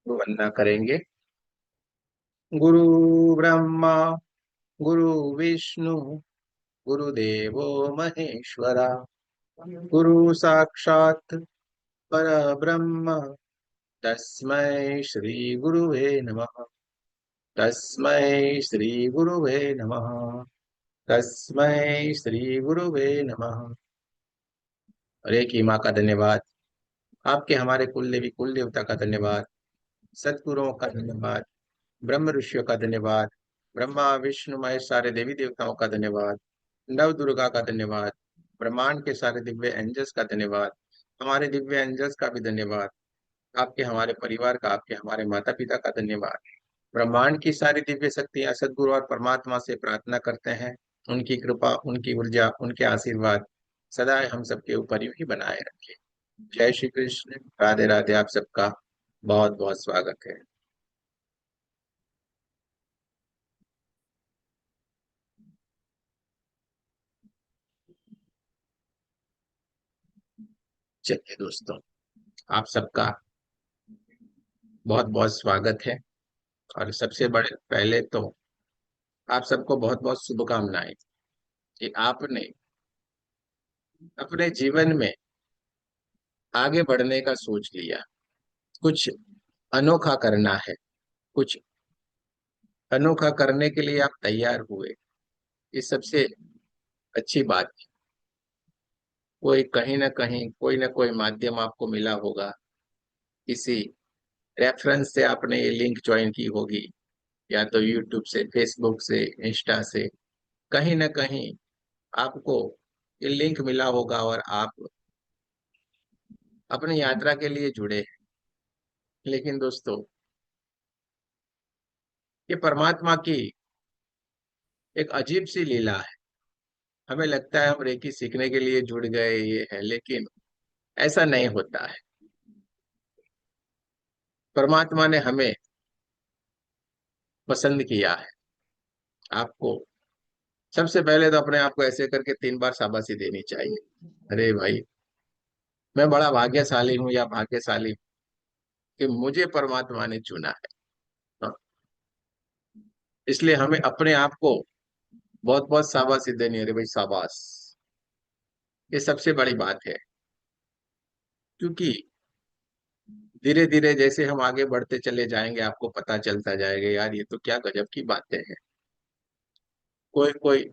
वंदना करेंगे। गुरु ब्रह्मा गुरु विष्णु गुरुदेवो महेश्वरा, गुरु साक्षात् परब्रह्म, तस्मै श्री गुरुवे नमः। तस्मै श्री गुरुवे नमः। तस्मै श्री गुरुवे नमः। हरे की माँ का धन्यवाद। आपके हमारे कुल देवी कुल देवता का धन्यवाद। सतगुरुओं का धन्यवाद। ब्रह्म ऋषियों का धन्यवाद। ब्रह्मा विष्णु महेश सारे देवी देवताओं का धन्यवाद। नव दुर्गा का धन्यवाद। ब्रह्मांड के सारे दिव्य एंजल्स का धन्यवाद। हमारे दिव्य एंजल्स का भी धन्यवाद। आपके हमारे परिवार का, आपके हमारे माता पिता का धन्यवाद। ब्रह्मांड की सारी दिव्य शक्तियां सदगुरु और परमात्मा से प्रार्थना करते हैं, उनकी कृपा, उनकी ऊर्जा, उनके आशीर्वाद सदा हम सबके ऊपर यूं ही बनाए रखे। जय श्री कृष्ण। राधे राधे। आप सबका बहुत बहुत स्वागत है। चलिए दोस्तों, आप सबका बहुत बहुत स्वागत है। और सबसे बड़े पहले तो आप सबको बहुत बहुत शुभकामनाएं कि आपने अपने जीवन में आगे बढ़ने का सोच लिया, कुछ अनोखा करना है, कुछ अनोखा करने के लिए आप तैयार हुए। ये सबसे अच्छी बात है। कोई कहीं ना कहीं कोई ना कोई माध्यम आपको मिला होगा, किसी रेफरेंस से आपने ये लिंक ज्वाइन की होगी, या तो यूट्यूब से, फेसबुक से, इंस्टा से, कहीं ना कहीं आपको ये लिंक मिला होगा और आप अपनी यात्रा के लिए जुड़े हैं। लेकिन दोस्तों, ये परमात्मा की एक अजीब सी लीला है। हमें लगता है हम रेकी सीखने के लिए जुड़ गए, ये है, लेकिन ऐसा नहीं होता है। परमात्मा ने हमें पसंद किया है। आपको सबसे पहले तो अपने आप को ऐसे करके 3 बार शाबाशी देनी चाहिए। अरे भाई, मैं बड़ा भाग्यशाली हूँ या भाग्यशाली हूँ कि मुझे परमात्मा ने चुना है। हाँ, इसलिए हमें अपने आप को बहुत बहुत शाबाशी देनी है। अरे भाई शाबाश, ये सबसे बड़ी बात है। क्योंकि धीरे धीरे जैसे हम आगे बढ़ते चले जाएंगे, आपको पता चलता जाएगा, यार ये तो क्या गजब की बातें हैं। कोई कोई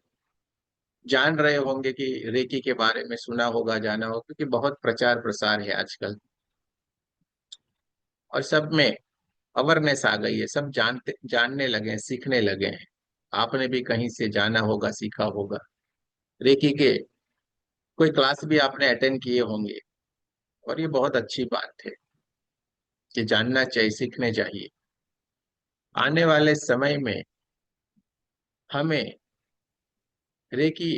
जान रहे होंगे कि रेकी के बारे में सुना होगा, जाना होगा, क्योंकि बहुत प्रचार प्रसार है आजकल और सब में अवेयरनेस आ गई है। सब जानने लगे हैं, सीखने लगे हैं। आपने भी कहीं से जाना होगा, सीखा होगा। रेकी के कोई क्लास भी आपने अटेंड किए होंगे, और ये बहुत अच्छी बात है कि जानना चाहिए, सीखने चाहिए। आने वाले समय में हमें रेकी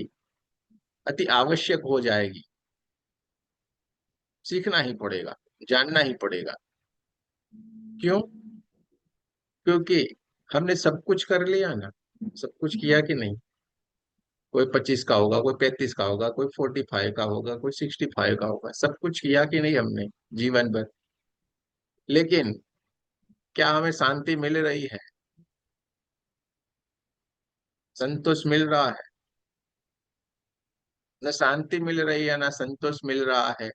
अति आवश्यक हो जाएगी। सीखना ही पड़ेगा, जानना ही पड़ेगा। क्यों? क्योंकि हमने सब कुछ कर लिया ना। सब कुछ किया कि नहीं? कोई 25 का होगा, कोई 35 का होगा, कोई 45 का होगा, कोई 65 का होगा। सब कुछ किया कि नहीं हमने जीवन भर? लेकिन क्या हमें शांति मिल रही है? संतोष मिल रहा है? न शांति मिल रही है, ना संतोष मिल रहा है।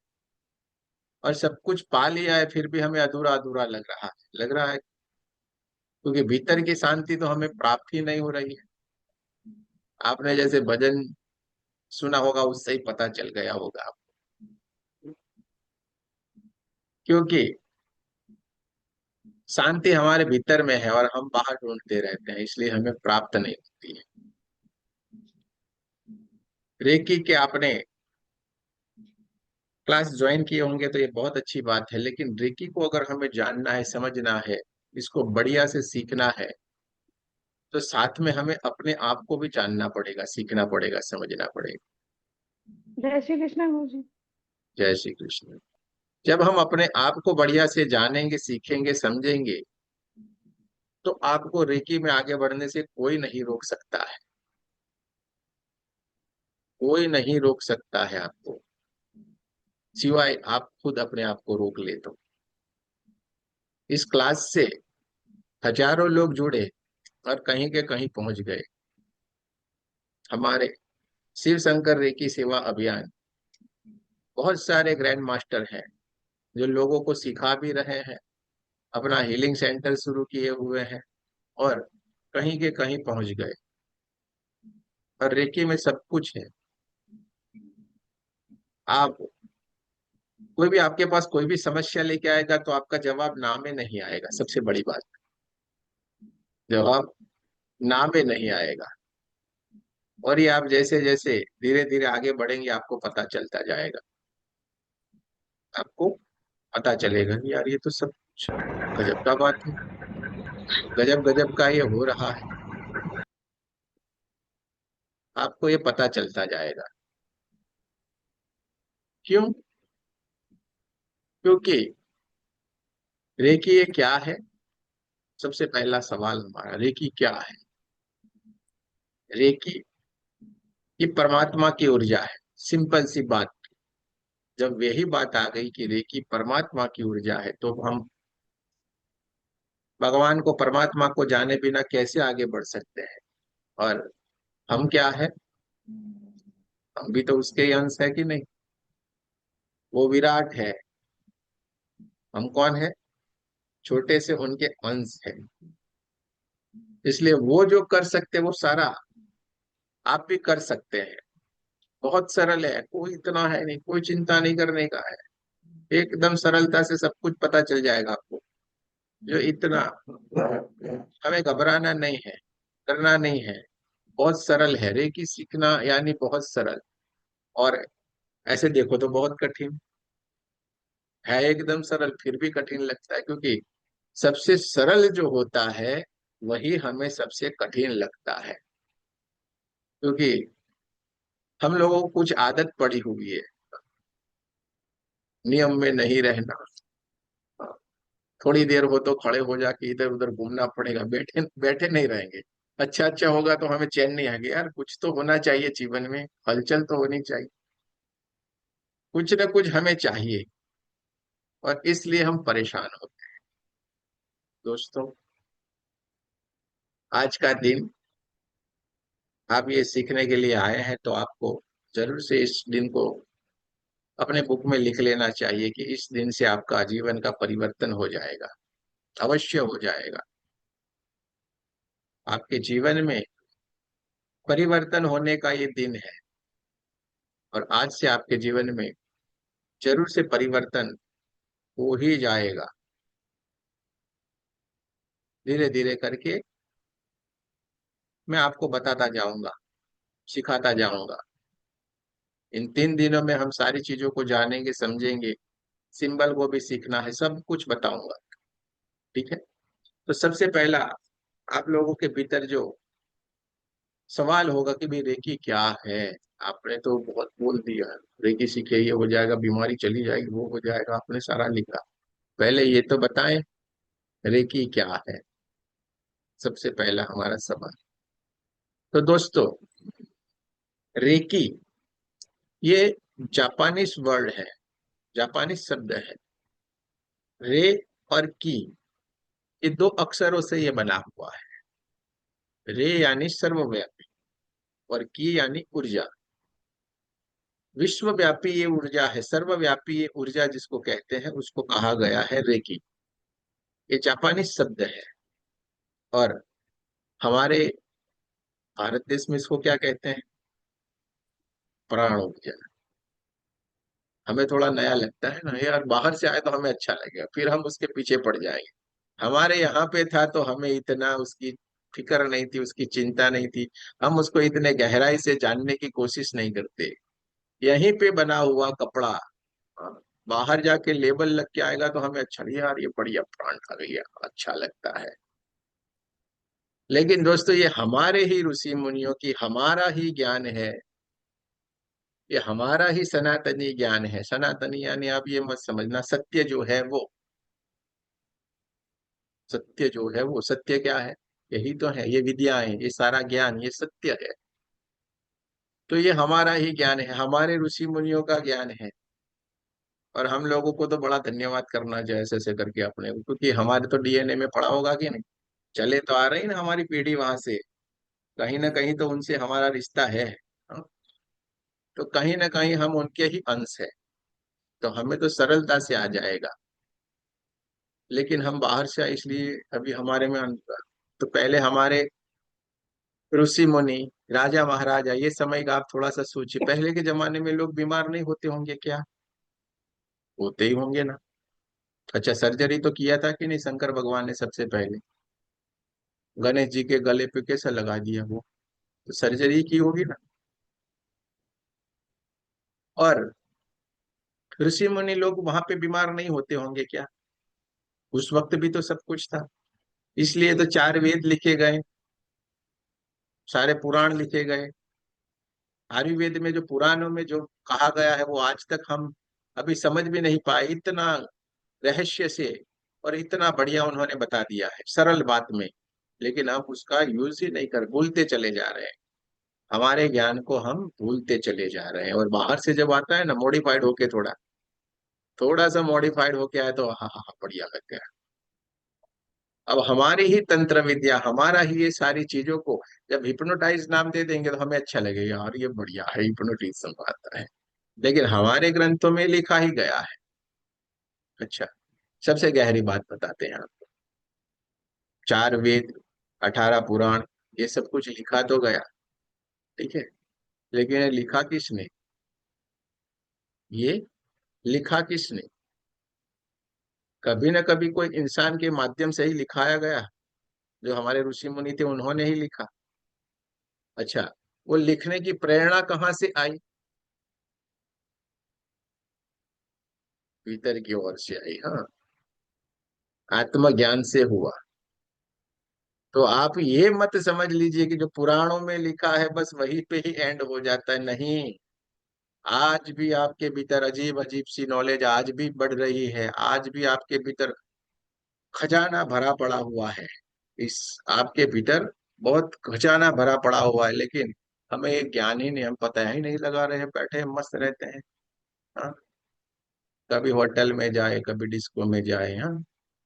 और सब कुछ पा लिया है, फिर भी हमें अधूरा अधूरा लग रहा है, क्योंकि भीतर की शांति तो हमें प्राप्त ही नहीं हो रही है। आपने जैसे भजन सुना होगा, उससे ही पता चल गया होगा आपको। क्योंकि शांति हमारे भीतर में है और हम बाहर ढूंढते रहते हैं, इसलिए हमें प्राप्त नहीं होती है। रेकी के आपने क्लास ज्वाइन किए होंगे तो ये बहुत अच्छी बात है, लेकिन रेकी को अगर हमें जानना है, समझना है, इसको बढ़िया से सीखना है, तो साथ में हमें अपने आप को भी जानना पड़ेगा, सीखना पड़ेगा, समझना पड़ेगा। जय श्री कृष्ण गुरु जी। जय श्री कृष्ण। जब हम अपने आप को बढ़िया से जानेंगे, सीखेंगे, समझेंगे, तो आपको रेकी में आगे बढ़ने से कोई नहीं रोक सकता है। कोई नहीं रोक सकता है आपको, सिवाय आप खुद अपने आप को रोक ले तो। इस क्लास से हजारों लोग जुड़े और कहीं के कहीं पहुंच गए। हमारे शिव शंकर रेकी सेवा अभियान, बहुत सारे ग्रैंड मास्टर हैं जो लोगों को सिखा भी रहे हैं, अपना हीलिंग सेंटर शुरू किए हुए हैं और कहीं के कहीं पहुंच गए। और रेकी में सब कुछ है। आप कोई भी आपके पास कोई भी समस्या लेके आएगा तो आपका जवाब ना में नहीं आएगा। सबसे बड़ी बात, जवाब ना में नहीं आएगा। और ये आप जैसे जैसे धीरे धीरे आगे बढ़ेंगे आपको पता चलता जाएगा। आपको पता चलेगा कि यार ये तो सब कुछ गजब का बात है, गजब गजब का ये हो रहा है। आपको ये पता चलता जाएगा। क्यों? क्योंकि रेकी ये क्या है? सबसे पहला सवाल हमारा, रेकी क्या है? रेकी ये परमात्मा की ऊर्जा है। सिंपल सी बात। जब यही बात आ गई कि रेकी परमात्मा की ऊर्जा है तो हम भगवान को, परमात्मा को जाने बिना कैसे आगे बढ़ सकते हैं? और हम क्या है? हम भी तो उसके ही अंश है कि नहीं? वो विराट है, हम कौन है? छोटे से उनके अंश है। इसलिए वो जो कर सकते वो सारा आप भी कर सकते हैं। बहुत सरल है, कोई इतना है नहीं, कोई चिंता नहीं करने का है। एकदम सरलता से सब कुछ पता चल जाएगा आपको। जो इतना, हमें घबराना नहीं है, करना नहीं है। बहुत सरल है रेकी सीखना, यानी बहुत सरल। और ऐसे देखो तो बहुत कठिन है। एकदम सरल फिर भी कठिन लगता है, क्योंकि सबसे सरल जो होता है वही हमें सबसे कठिन लगता है। क्योंकि हम लोगों को कुछ आदत पड़ी हुई है नियम में नहीं रहना। थोड़ी देर हो तो खड़े हो जाके इधर उधर घूमना पड़ेगा, बैठे बैठे नहीं रहेंगे। अच्छा अच्छा होगा तो हमें चैन नहीं आएगी। यार कुछ तो होना चाहिए जीवन में, हलचल तो होनी चाहिए, कुछ ना कुछ हमें चाहिए। और इसलिए हम परेशान होते हैं। दोस्तों, आज का दिन आप ये सीखने के लिए आए हैं तो आपको जरूर से इस दिन को अपने बुक में लिख लेना चाहिए कि इस दिन से आपका जीवन का परिवर्तन हो जाएगा। अवश्य हो जाएगा। आपके जीवन में परिवर्तन होने का ये दिन है। और आज से आपके जीवन में जरूर से परिवर्तन हो ही जाएगा। धीरे धीरे करके मैं आपको बताता जाऊंगा, सिखाता जाऊंगा। इन 3 दिनों में हम सारी चीजों को जानेंगे, समझेंगे। सिंबल को भी सीखना है, सब कुछ बताऊंगा। ठीक है? तो सबसे पहला, आप लोगों के भीतर जो सवाल होगा कि भाई रेकी क्या है। आपने तो बहुत बोल दिया, रेकी सीखे ये हो जाएगा, बीमारी चली जाएगी, वो हो जाएगा, आपने सारा लिखा। पहले ये तो बताएं, रेकी क्या है? सबसे पहला हमारा सवाल। तो दोस्तों, रेकी ये जापानीज वर्ड है, जापानीज शब्द है। रे और की, ये 2 अक्षरों से ये बना हुआ है। रे यानी सर्वव्यापी और की यानी ऊर्जा। विश्वव्यापी ये ऊर्जा है, सर्वव्यापी ये ऊर्जा जिसको कहते हैं उसको कहा गया है रेकी। ये जापानीज शब्द है। और हमारे भारत देश में इसको क्या कहते हैं? प्राण ऊर्जा। हमें थोड़ा नया लगता है ना यार, बाहर से आए तो हमें अच्छा लगेगा, फिर हम उसके पीछे पड़ जाएंगे। हमारे यहाँ पे था तो हमें इतना उसकी फिक्र नहीं थी, उसकी चिंता नहीं थी। हम उसको इतने गहराई से जानने की कोशिश नहीं करते। यहीं पे बना हुआ कपड़ा, हाँ, बाहर जाके लेबल लग के आएगा तो हमें अच्छा नहीं, यार ये बढ़िया प्राण आ गया, अच्छा लगता है। लेकिन दोस्तों, ये हमारे ही ऋषि मुनियों की, हमारा ही ज्ञान है। ये हमारा ही सनातनी ज्ञान है। सनातनी यानी आप ये मत समझना सत्य जो है वो, सत्य जो है वो, सत्य क्या है? यही तो है, ये विद्याएं, ये सारा ज्ञान, ये सत्य है। तो ये हमारा ही ज्ञान है, हमारे ऋषि मुनियों का ज्ञान है। और हम लोगों को तो बड़ा धन्यवाद करना चाहिए ऐसे ऐसे करके अपने को, क्योंकि हमारे तो डीएनए में पड़ा होगा कि नहीं, चले तो आ रही ना हमारी पीढ़ी वहां से, कहीं ना कहीं तो उनसे हमारा रिश्ता है। हाँ? तो कहीं ना कहीं हम उनके ही अंश है, तो हमें तो सरलता से आ जाएगा। लेकिन हम बाहर से आए इसलिए अभी हमारे में तो पहले हमारे ऋषि मुनि, राजा महाराजा, ये समय का आप थोड़ा सा सोचिए, पहले के जमाने में लोग बीमार नहीं होते होंगे क्या? होते ही होंगे ना। अच्छा, सर्जरी तो किया था कि नहीं शंकर भगवान ने सबसे पहले? गणेश जी के गले पे कैसा लगा दिया वो, तो सर्जरी की होगी ना। और ऋषि मुनि लोग वहां पे बीमार नहीं होते होंगे क्या? उस वक्त भी तो सब कुछ था, इसलिए तो चार वेद लिखे गए, सारे पुराण लिखे गए। आयुर्वेद में जो पुराणों में जो कहा गया है वो आज तक हम अभी समझ भी नहीं पाए, इतना रहस्य से और इतना बढ़िया उन्होंने बता दिया है सरल बात में। लेकिन हम उसका यूज ही नहीं कर, भूलते चले जा रहे हैं, हमारे ज्ञान को हम भूलते चले जा रहे हैं। और बाहर से जब आता है ना मॉडिफाइड होके, थोड़ा थोड़ा सा मॉडिफाइड होके आए तो हाँ हाँ हाँ बढ़िया लग गया। अब हमारी ही तंत्र विद्या, हमारा ही ये सारी चीजों को जब हिप्नोटाइज नाम दे देंगे तो हमें अच्छा लगेगा, यार ये बढ़िया है, हिप्नोटिज्म आता है। लेकिन हमारे ग्रंथों में लिखा ही गया है। अच्छा, सबसे गहरी बात बताते हैं आपको, चार वेद, 18 पुराण, ये सब कुछ लिखा तो गया, ठीक है, लेकिन ये लिखा किसने? ये लिखा किसने? कभी ना कभी कोई इंसान के माध्यम से ही लिखाया गया, जो हमारे ऋषि मुनि थे उन्होंने ही लिखा। अच्छा, वो लिखने की प्रेरणा कहाँ से आई? भीतर की ओर से आई, हाँ, आत्मज्ञान से हुआ। तो आप ये मत समझ लीजिए कि जो पुराणों में लिखा है बस वहीं पे ही एंड हो जाता है, नहीं। आज भी आपके भीतर अजीब अजीब सी नॉलेज आज भी बढ़ रही है, आज भी आपके भीतर खजाना भरा पड़ा हुआ है। इस आपके भीतर बहुत खजाना भरा पड़ा हुआ है, लेकिन हमें ये ज्ञान ही नहीं, हम पता ही नहीं लगा रहे हैं, बैठे मस्त रहते हैं। हाँ, कभी होटल में जाए, कभी डिस्को में जाए, हाँ,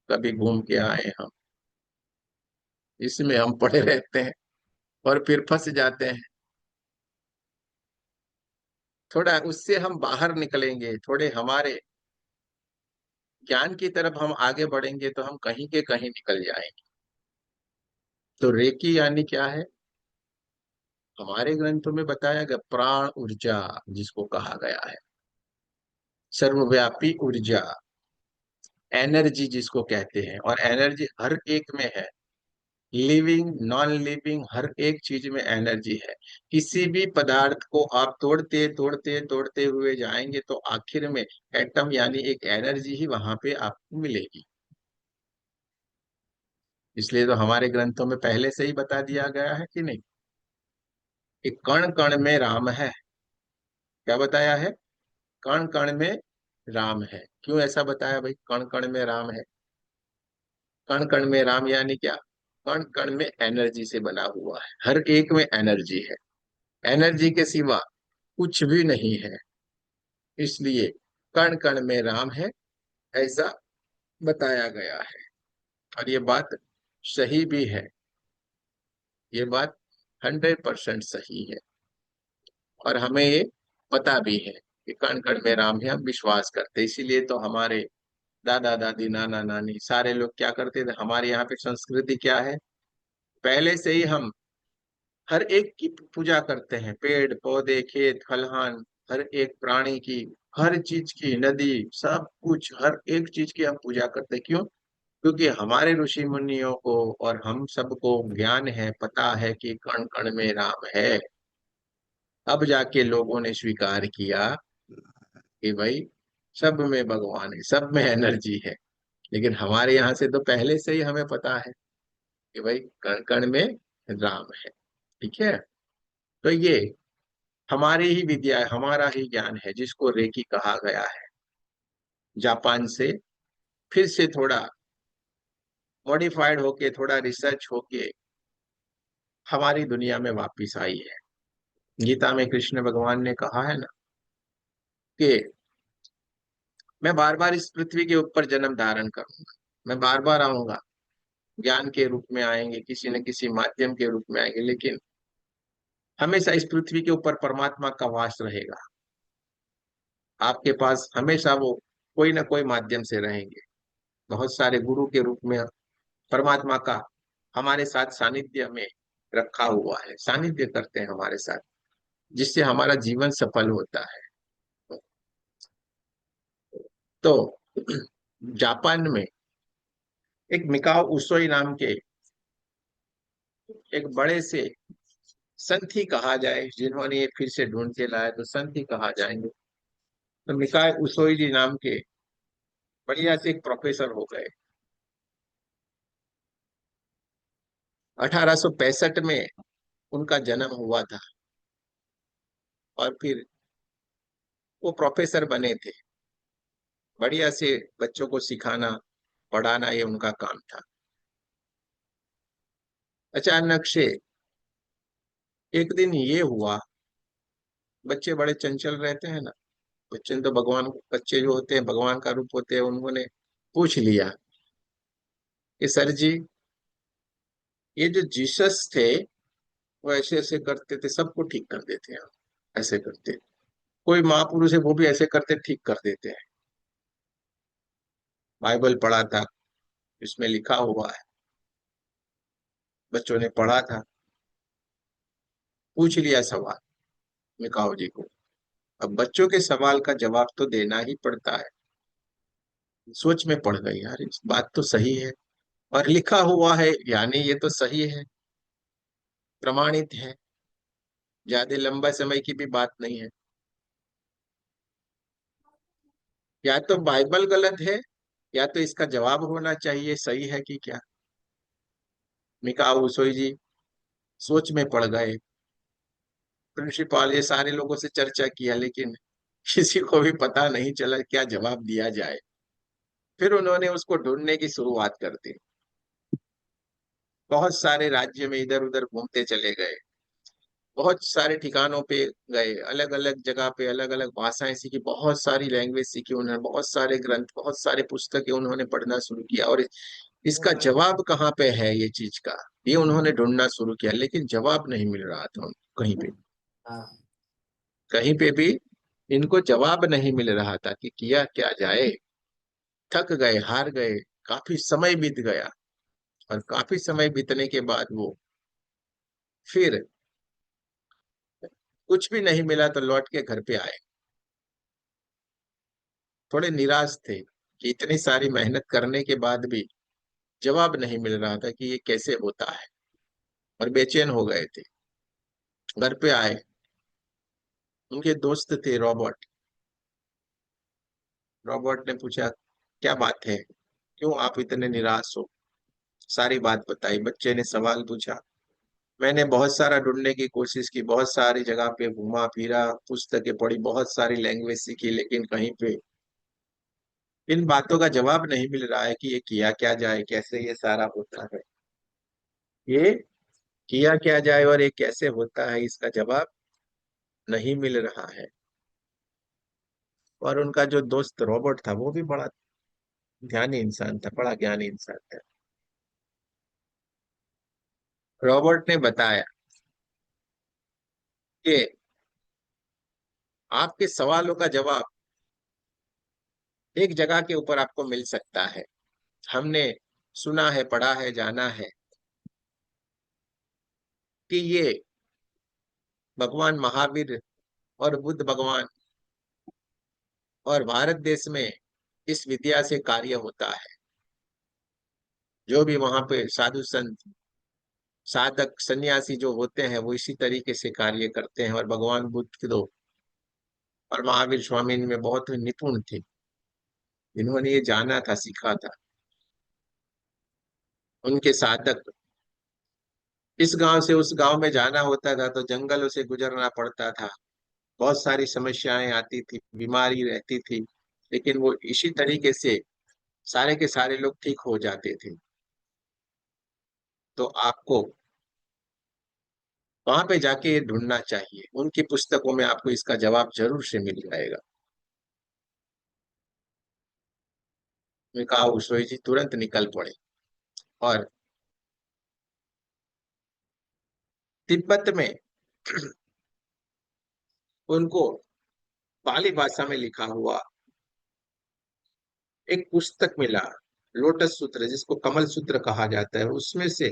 कभी घूम के आए हम, इसमें हम पड़े रहते हैं और फिर फंस जाते हैं। थोड़ा उससे हम बाहर निकलेंगे, थोड़े हमारे ज्ञान की तरफ हम आगे बढ़ेंगे तो हम कहीं के कहीं निकल जाएंगे। तो रेकी यानी क्या है? हमारे ग्रंथों में बताया गया प्राण ऊर्जा, जिसको कहा गया है सर्वव्यापी ऊर्जा, एनर्जी जिसको कहते हैं। और एनर्जी हर एक में है, लिविंग नॉन लिविंग हर एक चीज में एनर्जी है। किसी भी पदार्थ को आप तोड़ते तोड़ते तोड़ते हुए जाएंगे तो आखिर में एटम यानी एक एनर्जी ही वहां पे आपको मिलेगी। इसलिए तो हमारे ग्रंथों में पहले से ही बता दिया गया है कि नहीं, कि कण कण में राम है। क्या बताया है? कण कण में राम है। क्यों ऐसा बताया भाई, कण कण में राम है? कण कण में राम यानी क्या? कण कण में एनर्जी से बना हुआ है, हर एक में एनर्जी है, एनर्जी के सिवा कुछ भी नहीं है। इसलिए कण कण में राम है, ऐसा बताया गया है। और ये बात सही भी है, ये बात 100% सही है। और हमें ये पता भी है कि कण कण में राम है, हम विश्वास करते हैं। इसीलिए तो हमारे दादा दादी नाना नानी सारे लोग क्या करते थे, हमारे यहाँ पे संस्कृति क्या है, पहले से ही हम हर एक की पूजा करते हैं, पेड़ पौधे खेत खलिहान, हर एक प्राणी की, हर चीज की, नदी, सब कुछ हर एक चीज की हम पूजा करते हैं। क्यों? क्योंकि हमारे ऋषि मुनियों को और हम सबको ज्ञान है, पता है कि कण कण में राम है। अब जाके लोगों ने स्वीकार किया कि भाई सब में भगवान है, सब में एनर्जी है। लेकिन हमारे यहाँ से तो पहले से ही हमें पता है कि भाई कण कण में राम है। ठीक है, तो ये हमारी ही विद्या है, हमारा ही ज्ञान है, जिसको रेकी कहा गया है। जापान से फिर से थोड़ा मॉडिफाइड होके, थोड़ा रिसर्च होके हमारी दुनिया में वापिस आई है। गीता में कृष्ण भगवान ने कहा है ना कि मैं बार बार इस पृथ्वी के ऊपर जन्म धारण करूंगा, मैं बार बार आऊंगा, ज्ञान के रूप में आएंगे, किसी न किसी माध्यम के रूप में आएंगे, लेकिन हमेशा इस पृथ्वी के ऊपर परमात्मा का वास रहेगा। आपके पास हमेशा वो कोई ना कोई माध्यम से रहेंगे। बहुत सारे गुरु के रूप में परमात्मा का हमारे साथ सानिध्य में रखा हुआ है, सानिध्य करते हैं हमारे साथ, जिससे हमारा जीवन सफल होता है। तो जापान में एक मिकाओ उसोई नाम के एक बड़े से संत ही कहा जाए, जिन्होंने ये फिर से ढूंढ के लाया, तो संत ही कहा जाएंगे। तो मिकाओ उसोई जी नाम के बढ़िया से एक प्रोफेसर हो गए। 1865 में उनका जन्म हुआ था, और फिर वो प्रोफेसर बने थे। बढ़िया से बच्चों को सिखाना, पढ़ाना, ये उनका काम था। अचानक से एक दिन ये हुआ, बच्चे बड़े चंचल रहते हैं ना, बच्चे तो भगवान, बच्चे जो होते हैं भगवान का रूप होते हैं, उन्होंने पूछ लिया कि सर जी, ये जो जीसस थे वो ऐसे ऐसे करते थे, सबको ठीक कर देते हैं, ऐसे करते, कोई महापुरुष है वो भी ऐसे करते, ठीक कर देते हैं। बाइबल पढ़ा था, इसमें लिखा हुआ है, बच्चों ने पढ़ा था, पूछ लिया सवाल मिकाओ जी को। अब बच्चों के सवाल का जवाब तो देना ही पड़ता है। सोच में पड़ गई, यार इस बात तो सही है, और लिखा हुआ है, यानी ये तो सही है, प्रमाणित है, ज्यादा लंबा समय की भी बात नहीं है। या तो बाइबल गलत है, या तो इसका जवाब होना चाहिए सही है कि क्या। मिकाओ उसोई जी सोच में पड़ गए। प्रिंसिपाल ये सारे लोगों से चर्चा किया, लेकिन किसी को भी पता नहीं चला क्या जवाब दिया जाए। फिर उन्होंने उसको ढूंढने की शुरुआत कर दी। बहुत सारे राज्य में इधर उधर घूमते चले गए, बहुत सारे ठिकानों पे गए, अलग अलग जगह पे अलग अलग भाषाएं सीखी, बहुत सारी लैंग्वेज सीखी उन्होंने, बहुत सारे ग्रंथ, बहुत सारे पुस्तकें उन्होंने पढ़ना शुरू किया, और इसका जवाब कहाँ पे है ये चीज का, ये उन्होंने ढूंढना शुरू किया, लेकिन जवाब नहीं मिल रहा था उनको कहीं पे, कहीं पे भी इनको जवाब नहीं मिल रहा था कि किया क्या जाए। थक गए, हार गए, काफी समय बीत गया, और काफी समय बीतने के बाद वो फिर कुछ भी नहीं मिला तो लौट के घर पे आए। थोड़े निराश थे कि इतनी सारी मेहनत करने के बाद भी जवाब नहीं मिल रहा था कि ये कैसे होता है, और बेचैन हो गए थे। घर पे आए, उनके दोस्त थे रॉबर्ट। रॉबर्ट ने पूछा क्या बात है, क्यों आप इतने निराश हो, सारी बात बताई। बच्चे ने सवाल पूछा, मैंने बहुत सारा ढूंढने की कोशिश की, बहुत सारी जगह पे घूमा फिरा, पुस्तकें पढ़ी, बहुत सारी लैंग्वेज सीखी, लेकिन कहीं पे इन बातों का जवाब नहीं मिल रहा है कि ये किया क्या जाए, कैसे ये सारा होता है, ये किया क्या जाए और ये कैसे होता है, इसका जवाब नहीं मिल रहा है। और उनका जो दोस्त रॉबर्ट था वो भी बड़ा ध्यानी इंसान था, बड़ा ज्ञानी इंसान था। रॉबर्ट ने बताया कि आपके सवालों का जवाब एक जगह के ऊपर आपको मिल सकता है। हमने सुना है, पढ़ा है, जाना है कि ये भगवान महावीर और बुद्ध भगवान और भारत देश में इस विद्या से कार्य होता है। जो भी वहां पे साधु संत, साधक, सन्यासी जो होते हैं, वो इसी तरीके से कार्य करते हैं, और भगवान बुद्ध तो और महावीर स्वामी में बहुत निपुण थे, इन्होंने ये जाना था, सीखा था। उनके साधक इस गांव से उस गांव में जाना होता था तो जंगलों से गुजरना पड़ता था, बहुत सारी समस्याएं आती थी, बीमारी रहती थी, लेकिन वो इसी तरीके से सारे के सारे लोग ठीक हो जाते थे। तो आपको वहां पे जाके ये ढूंढना चाहिए, उनकी पुस्तकों में आपको इसका जवाब जरूर से मिल जाएगा। मैं कहा उशोई जी तुरंत निकल पड़े और तिब्बत में उनको पाली भाषा में लिखा हुआ एक पुस्तक मिला, लोटस सूत्र, जिसको कमल सूत्र कहा जाता है। उसमें से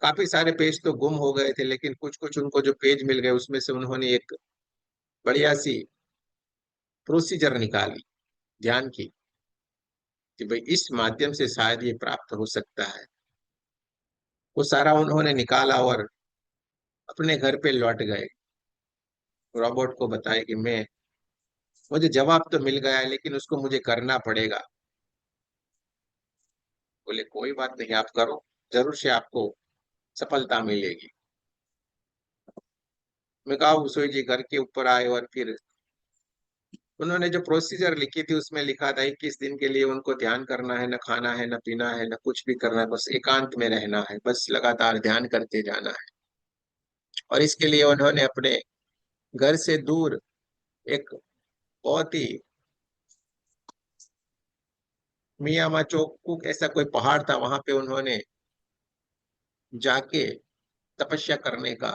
काफी सारे पेज तो गुम हो गए थे, लेकिन कुछ कुछ उनको जो पेज मिल गए उसमें से उन्होंने एक बढ़िया सी प्रोसीजर निकाली ध्यान की, कि भाई इस माध्यम से शायद ये प्राप्त हो सकता है। वो सारा उन्होंने निकाला और अपने घर पे लौट गए। रॉबर्ट को बताया कि मैं, मुझे जवाब तो मिल गया है लेकिन उसको मुझे करना पड़ेगा। बोले कोई बात नहीं, आप करो, जरूर से आपको सफलता मिलेगी। मैं कहा उsoy जी घर के ऊपर आए और फिर उन्होंने जो प्रोसीजर लिखी थी उसमें लिखा था 21 दिन के लिए उनको ध्यान करना है, न खाना है, न पीना है, न कुछ भी करना है, बस एकांत में रहना है, बस लगातार ध्यान करते जाना है। और इसके लिए उन्होंने अपने घर से दूर एक बहुत ही मियामाचोकू ऐसा कोई पहाड़ था, वहां पे उन्होंने जाके तपस्या करने का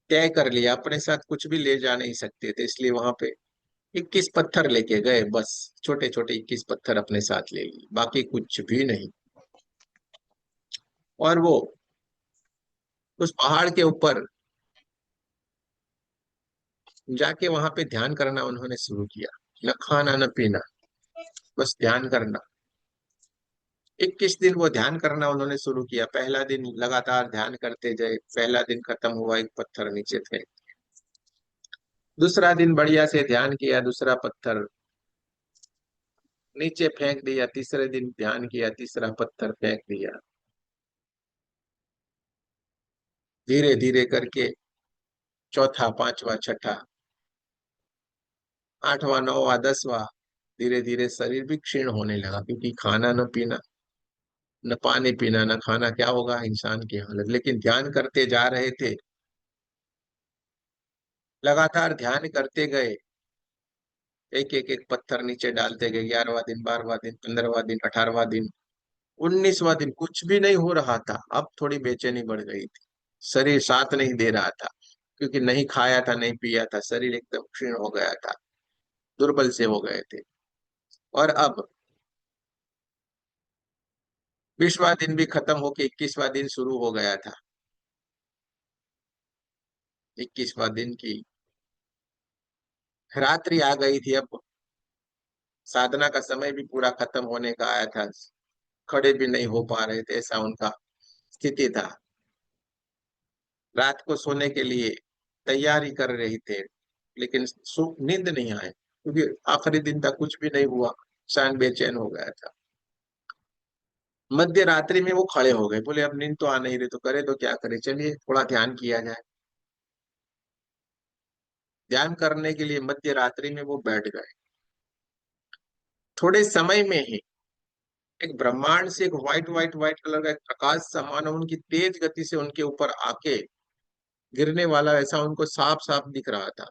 तय कर लिया। अपने साथ कुछ भी ले जा नहीं सकते थे, इसलिए वहां पे 21 पत्थर लेके गए, बस छोटे छोटे 21 पत्थर अपने साथ ले लिए, बाकी कुछ भी नहीं। और वो उस पहाड़ के ऊपर जाके वहां पे ध्यान करना उन्होंने शुरू किया, न खाना न पीना, बस ध्यान करना। 21 दिन वो ध्यान करना उन्होंने शुरू किया। पहला दिन लगातार ध्यान करते गए, पहला दिन खत्म हुआ, एक पत्थर नीचे थे। दूसरा दिन बढ़िया से ध्यान किया, दूसरा पत्थर नीचे फेंक दिया। तीसरे दिन ध्यान किया, तीसरा पत्थर फेंक दिया। धीरे धीरे करके चौथा, पांचवा, छठा, आठवां, नौवां, दसवां, धीरे धीरे शरीर भी क्षीण होने लगा, क्योंकि खाना न पीना, न पानी पीना, न खाना, क्या होगा इंसान की हालत। लेकिन ध्यान करते जा रहे थे, लगातार ध्यान करते गए, एक एक एक पत्थर नीचे डालते गए। 11वां दिन, 12वां दिन, 15वां दिन, 18वां दिन, 19वां दिन, कुछ भी नहीं हो रहा था। अब थोड़ी बेचैनी बढ़ गई थी, शरीर साथ नहीं दे रहा था, क्योंकि नहीं खाया था, नहीं पिया था, शरीर एकदम क्षीण हो गया था, दुर्बल से हो गए थे। और अब 20वां दिन भी खत्म होके 21वां दिन शुरू हो गया था। 21वां दिन की रात्रि आ गई थी। अब साधना का समय भी पूरा खत्म होने का आया था, खड़े भी नहीं हो पा रहे थे, ऐसा उनका स्थिति था। रात को सोने के लिए तैयारी कर रही थे, लेकिन नींद नहीं आए, क्योंकि आखिरी दिन तक कुछ भी नहीं हुआ, शान बेचैन हो गया था। मध्य रात्रि में वो खड़े हो गए, बोले अब नींद तो आ नहीं रही, तो करे तो क्या करे, चलिए थोड़ा ध्यान किया जाए। ध्यान करने के लिए मध्य रात्रि में वो बैठ गए। थोड़े समय में ही एक ब्रह्मांड से एक व्हाइट व्हाइट व्हाइट कलर का एक प्रकाश समान उनकी तेज गति से उनके ऊपर आके गिरने वाला, ऐसा उनको साफ साफ दिख रहा था।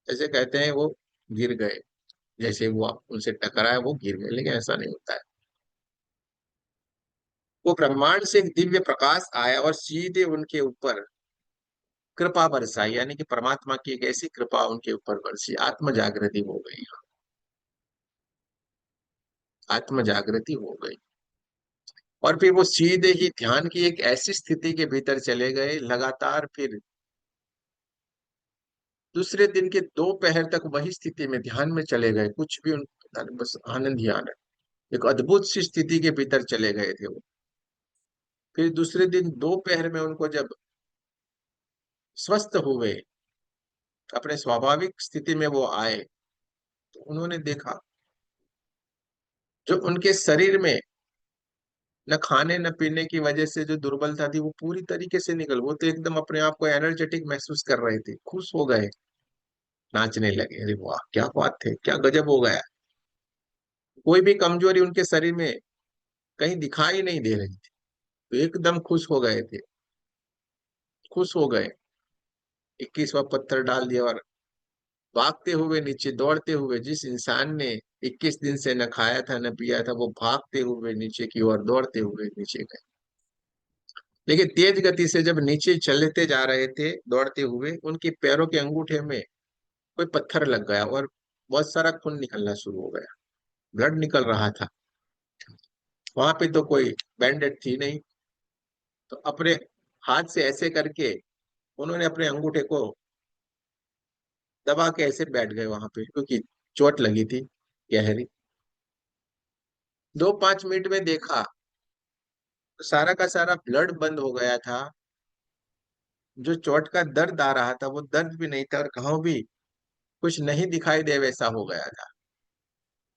जैसे कहते हैं वो गिर गए, जैसे वो उनसे टकराए वो गिर गए, लेकिन ऐसा नहीं होता है। वो ब्रह्मांड से एक दिव्य प्रकाश आया और सीधे उनके ऊपर कृपा बरसाई, यानी कि परमात्मा की एक ऐसी कृपा उनके ऊपर बरसी, आत्म जागृति हो गई। आत्म जागृति हो गई। और फिर वो सीधे ही ध्यान की एक ऐसी स्थिति के भीतर चले गए, लगातार फिर दूसरे दिन के 2 पहर तक वही स्थिति में ध्यान में चले गए, कुछ भी उनको पता नहीं, बस आनंद ही आनंद, एक अद्भुत सी स्थिति के भीतर चले गए थे वो। फिर दूसरे दिन 2 पहर में उनको जब स्वस्थ हुए, अपने स्वाभाविक स्थिति में वो आए, तो उन्होंने देखा जो उनके शरीर में न खाने न पीने की वजह से जो दुर्बलता थी वो पूरी तरीके से निकल, वो तो एकदम अपने आप को एनर्जेटिक महसूस कर रहे थे, खुश हो गए, नाचने लगे। अरे वाह क्या बात है, क्या गजब हो गया। कोई भी कमजोरी उनके शरीर में कहीं दिखाई नहीं दे रही थी, तो एकदम खुश हो गए थे, खुश हो गए। 21वां पत्थर डाल दिया और भागते हुए नीचे, दौड़ते हुए, जिस इंसान ने 21 दिन से न खाया था न पिया था, वो भागते हुए नीचे की ओर, दौड़ते हुए नीचे गए। लेकिन तेज गति से जब नीचे चलते जा रहे थे दौड़ते हुए, उनके पैरों के अंगूठे में कोई पत्थर लग गया और बहुत सारा खून निकलना शुरू हो गया, ब्लड निकल रहा था। वहां पे तो कोई बैंडेड थी नहीं, तो अपने हाथ से ऐसे करके उन्होंने अपने अंगूठे को दबा के ऐसे बैठ गए वहां पे, क्योंकि चोट लगी थी गहरी। 2-5 मिनट में देखा तो सारा का सारा ब्लड बंद हो गया था। जो चोट का दर्द आ रहा था वो दर्द भी नहीं था, और कहीं भी कुछ नहीं दिखाई दे वैसा हो गया था।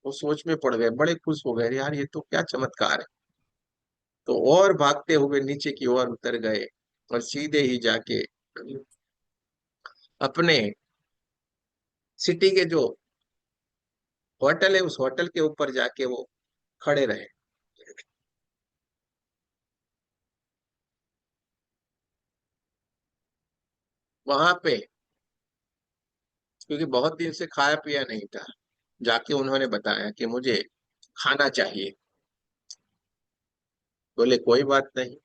वो सोच में पड़ गए, बड़े खुश हो गए, यार ये तो क्या चमत्कार है। तो और भागते हुए नीचे की ओर उतर गए, और सीधे ही जाके अपने सिटी के जो होटल है उस होटल के ऊपर जाके वो खड़े रहे। वहां पे क्योंकि बहुत दिन से खाया पिया नहीं था, जाके उन्होंने बताया कि मुझे खाना चाहिए। बोले कोई बात नहीं।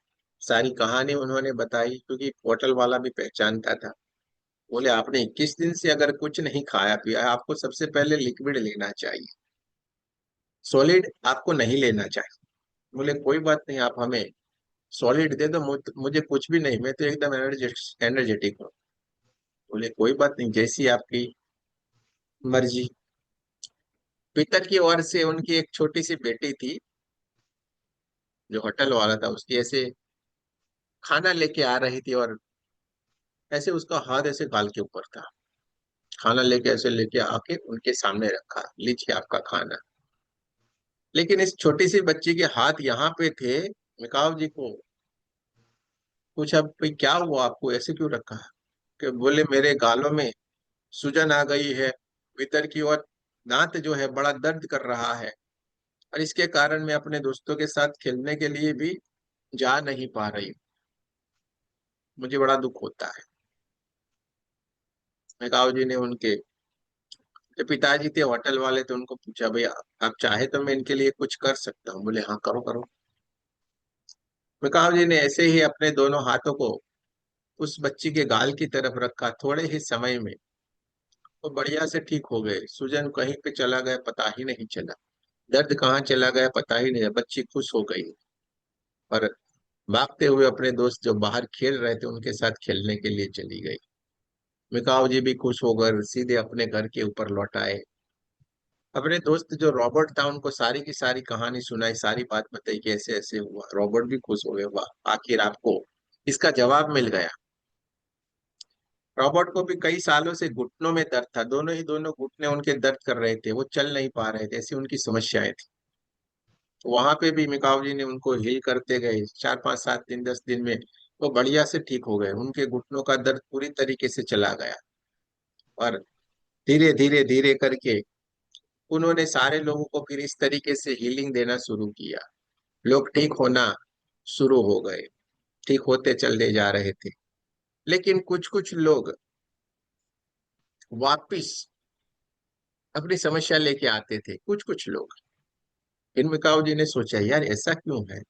सारी कहानी उन्होंने बताई, क्योंकि होटल वाला भी पहचानता था। बोले आपने 21 दिन से अगर कुछ नहीं खाया पिया है, आपको सबसे पहले लिक्विड लेना चाहिए, सॉलिड आपको नहीं लेना चाहिए। बोले कोई बात नहीं, आप हमें सॉलिड दे दो, मुझे कुछ भी नहीं, मैं तो एकदम एनर्जेटिक हूँ। बोले कोई बात नहीं, जैसी आपकी मर्जी। पिता की ओर से उनकी एक छोटी सी बेटी थी, जो होटल वाला था उसकी ऐसे खाना लेके आ रही थी, और ऐसे उसका हाथ ऐसे गाल के ऊपर था। खाना लेके ऐसे लेके आके उनके सामने रखा, लीजिए आपका खाना। लेकिन इस छोटी सी बच्ची के हाथ यहाँ पे थे। मिकाव जी को पूछा, भाई क्या हुआ, आपको ऐसे क्यों रखा है? कि बोले मेरे गालों में सूजन आ गई है, भीतर की ओर दांत जो है बड़ा दर्द कर रहा है, और इसके कारण मैं अपने दोस्तों के साथ खेलने के लिए भी जा नहीं पा रही हूँ। मुझे बड़ा दुख होता है। मिकाव जी ने उनके जो पिताजी थे होटल वाले, तो उनको पूछा, भाई आप चाहे तो मैं इनके लिए कुछ कर सकता हूँ? बोले हाँ करो करो। मिकाव जी ने ऐसे ही अपने दोनों हाथों को उस बच्ची के गाल की तरफ रखा, थोड़े ही समय में वो बढ़िया से ठीक हो गए। सूजन कहीं पे चला गया पता ही नहीं चला, दर्द कहाँ चला गया पता ही नहीं, बच्ची खुश हो गई, और भागते हुए अपने दोस्त जो बाहर खेल रहे थे उनके साथ खेलने के लिए चली गई। मिकाओ जी भी खुश होकर सीधे अपने घर के ऊपर लौट आए। अपने दोस्त जो रॉबर्ट था उनको सारी की सारी कहानी सुनाई, सारी बात बताई कि ऐसे ऐसे हुआ। रॉबर्ट भी खुश हो गए, वाह आखिर आपको इसका जवाब मिल गया। रॉबर्ट को भी कई सालों से घुटनों में दर्द था, दोनों घुटने उनके दर्द कर रहे थे, वो चल नहीं पा रहे थे, ऐसी उनकी समस्याएं थी। तो वहां पे भी मिकाओ जी ने उनको हील करते गए, 4-5-7 दिन 10 दिन में वो बढ़िया से ठीक हो गए, उनके घुटनों का दर्द पूरी तरीके से चला गया। और धीरे धीरे धीरे करके उन्होंने सारे लोगों को फिर इस तरीके से हीलिंग देना शुरू किया। लोग ठीक होना शुरू हो गए, ठीक होते चलते जा रहे थे। लेकिन कुछ कुछ लोग वापिस अपनी समस्या लेके आते थे, कुछ कुछ लोग। फिर मिकाओ जी ने सोचा, यार ऐसा क्यों है?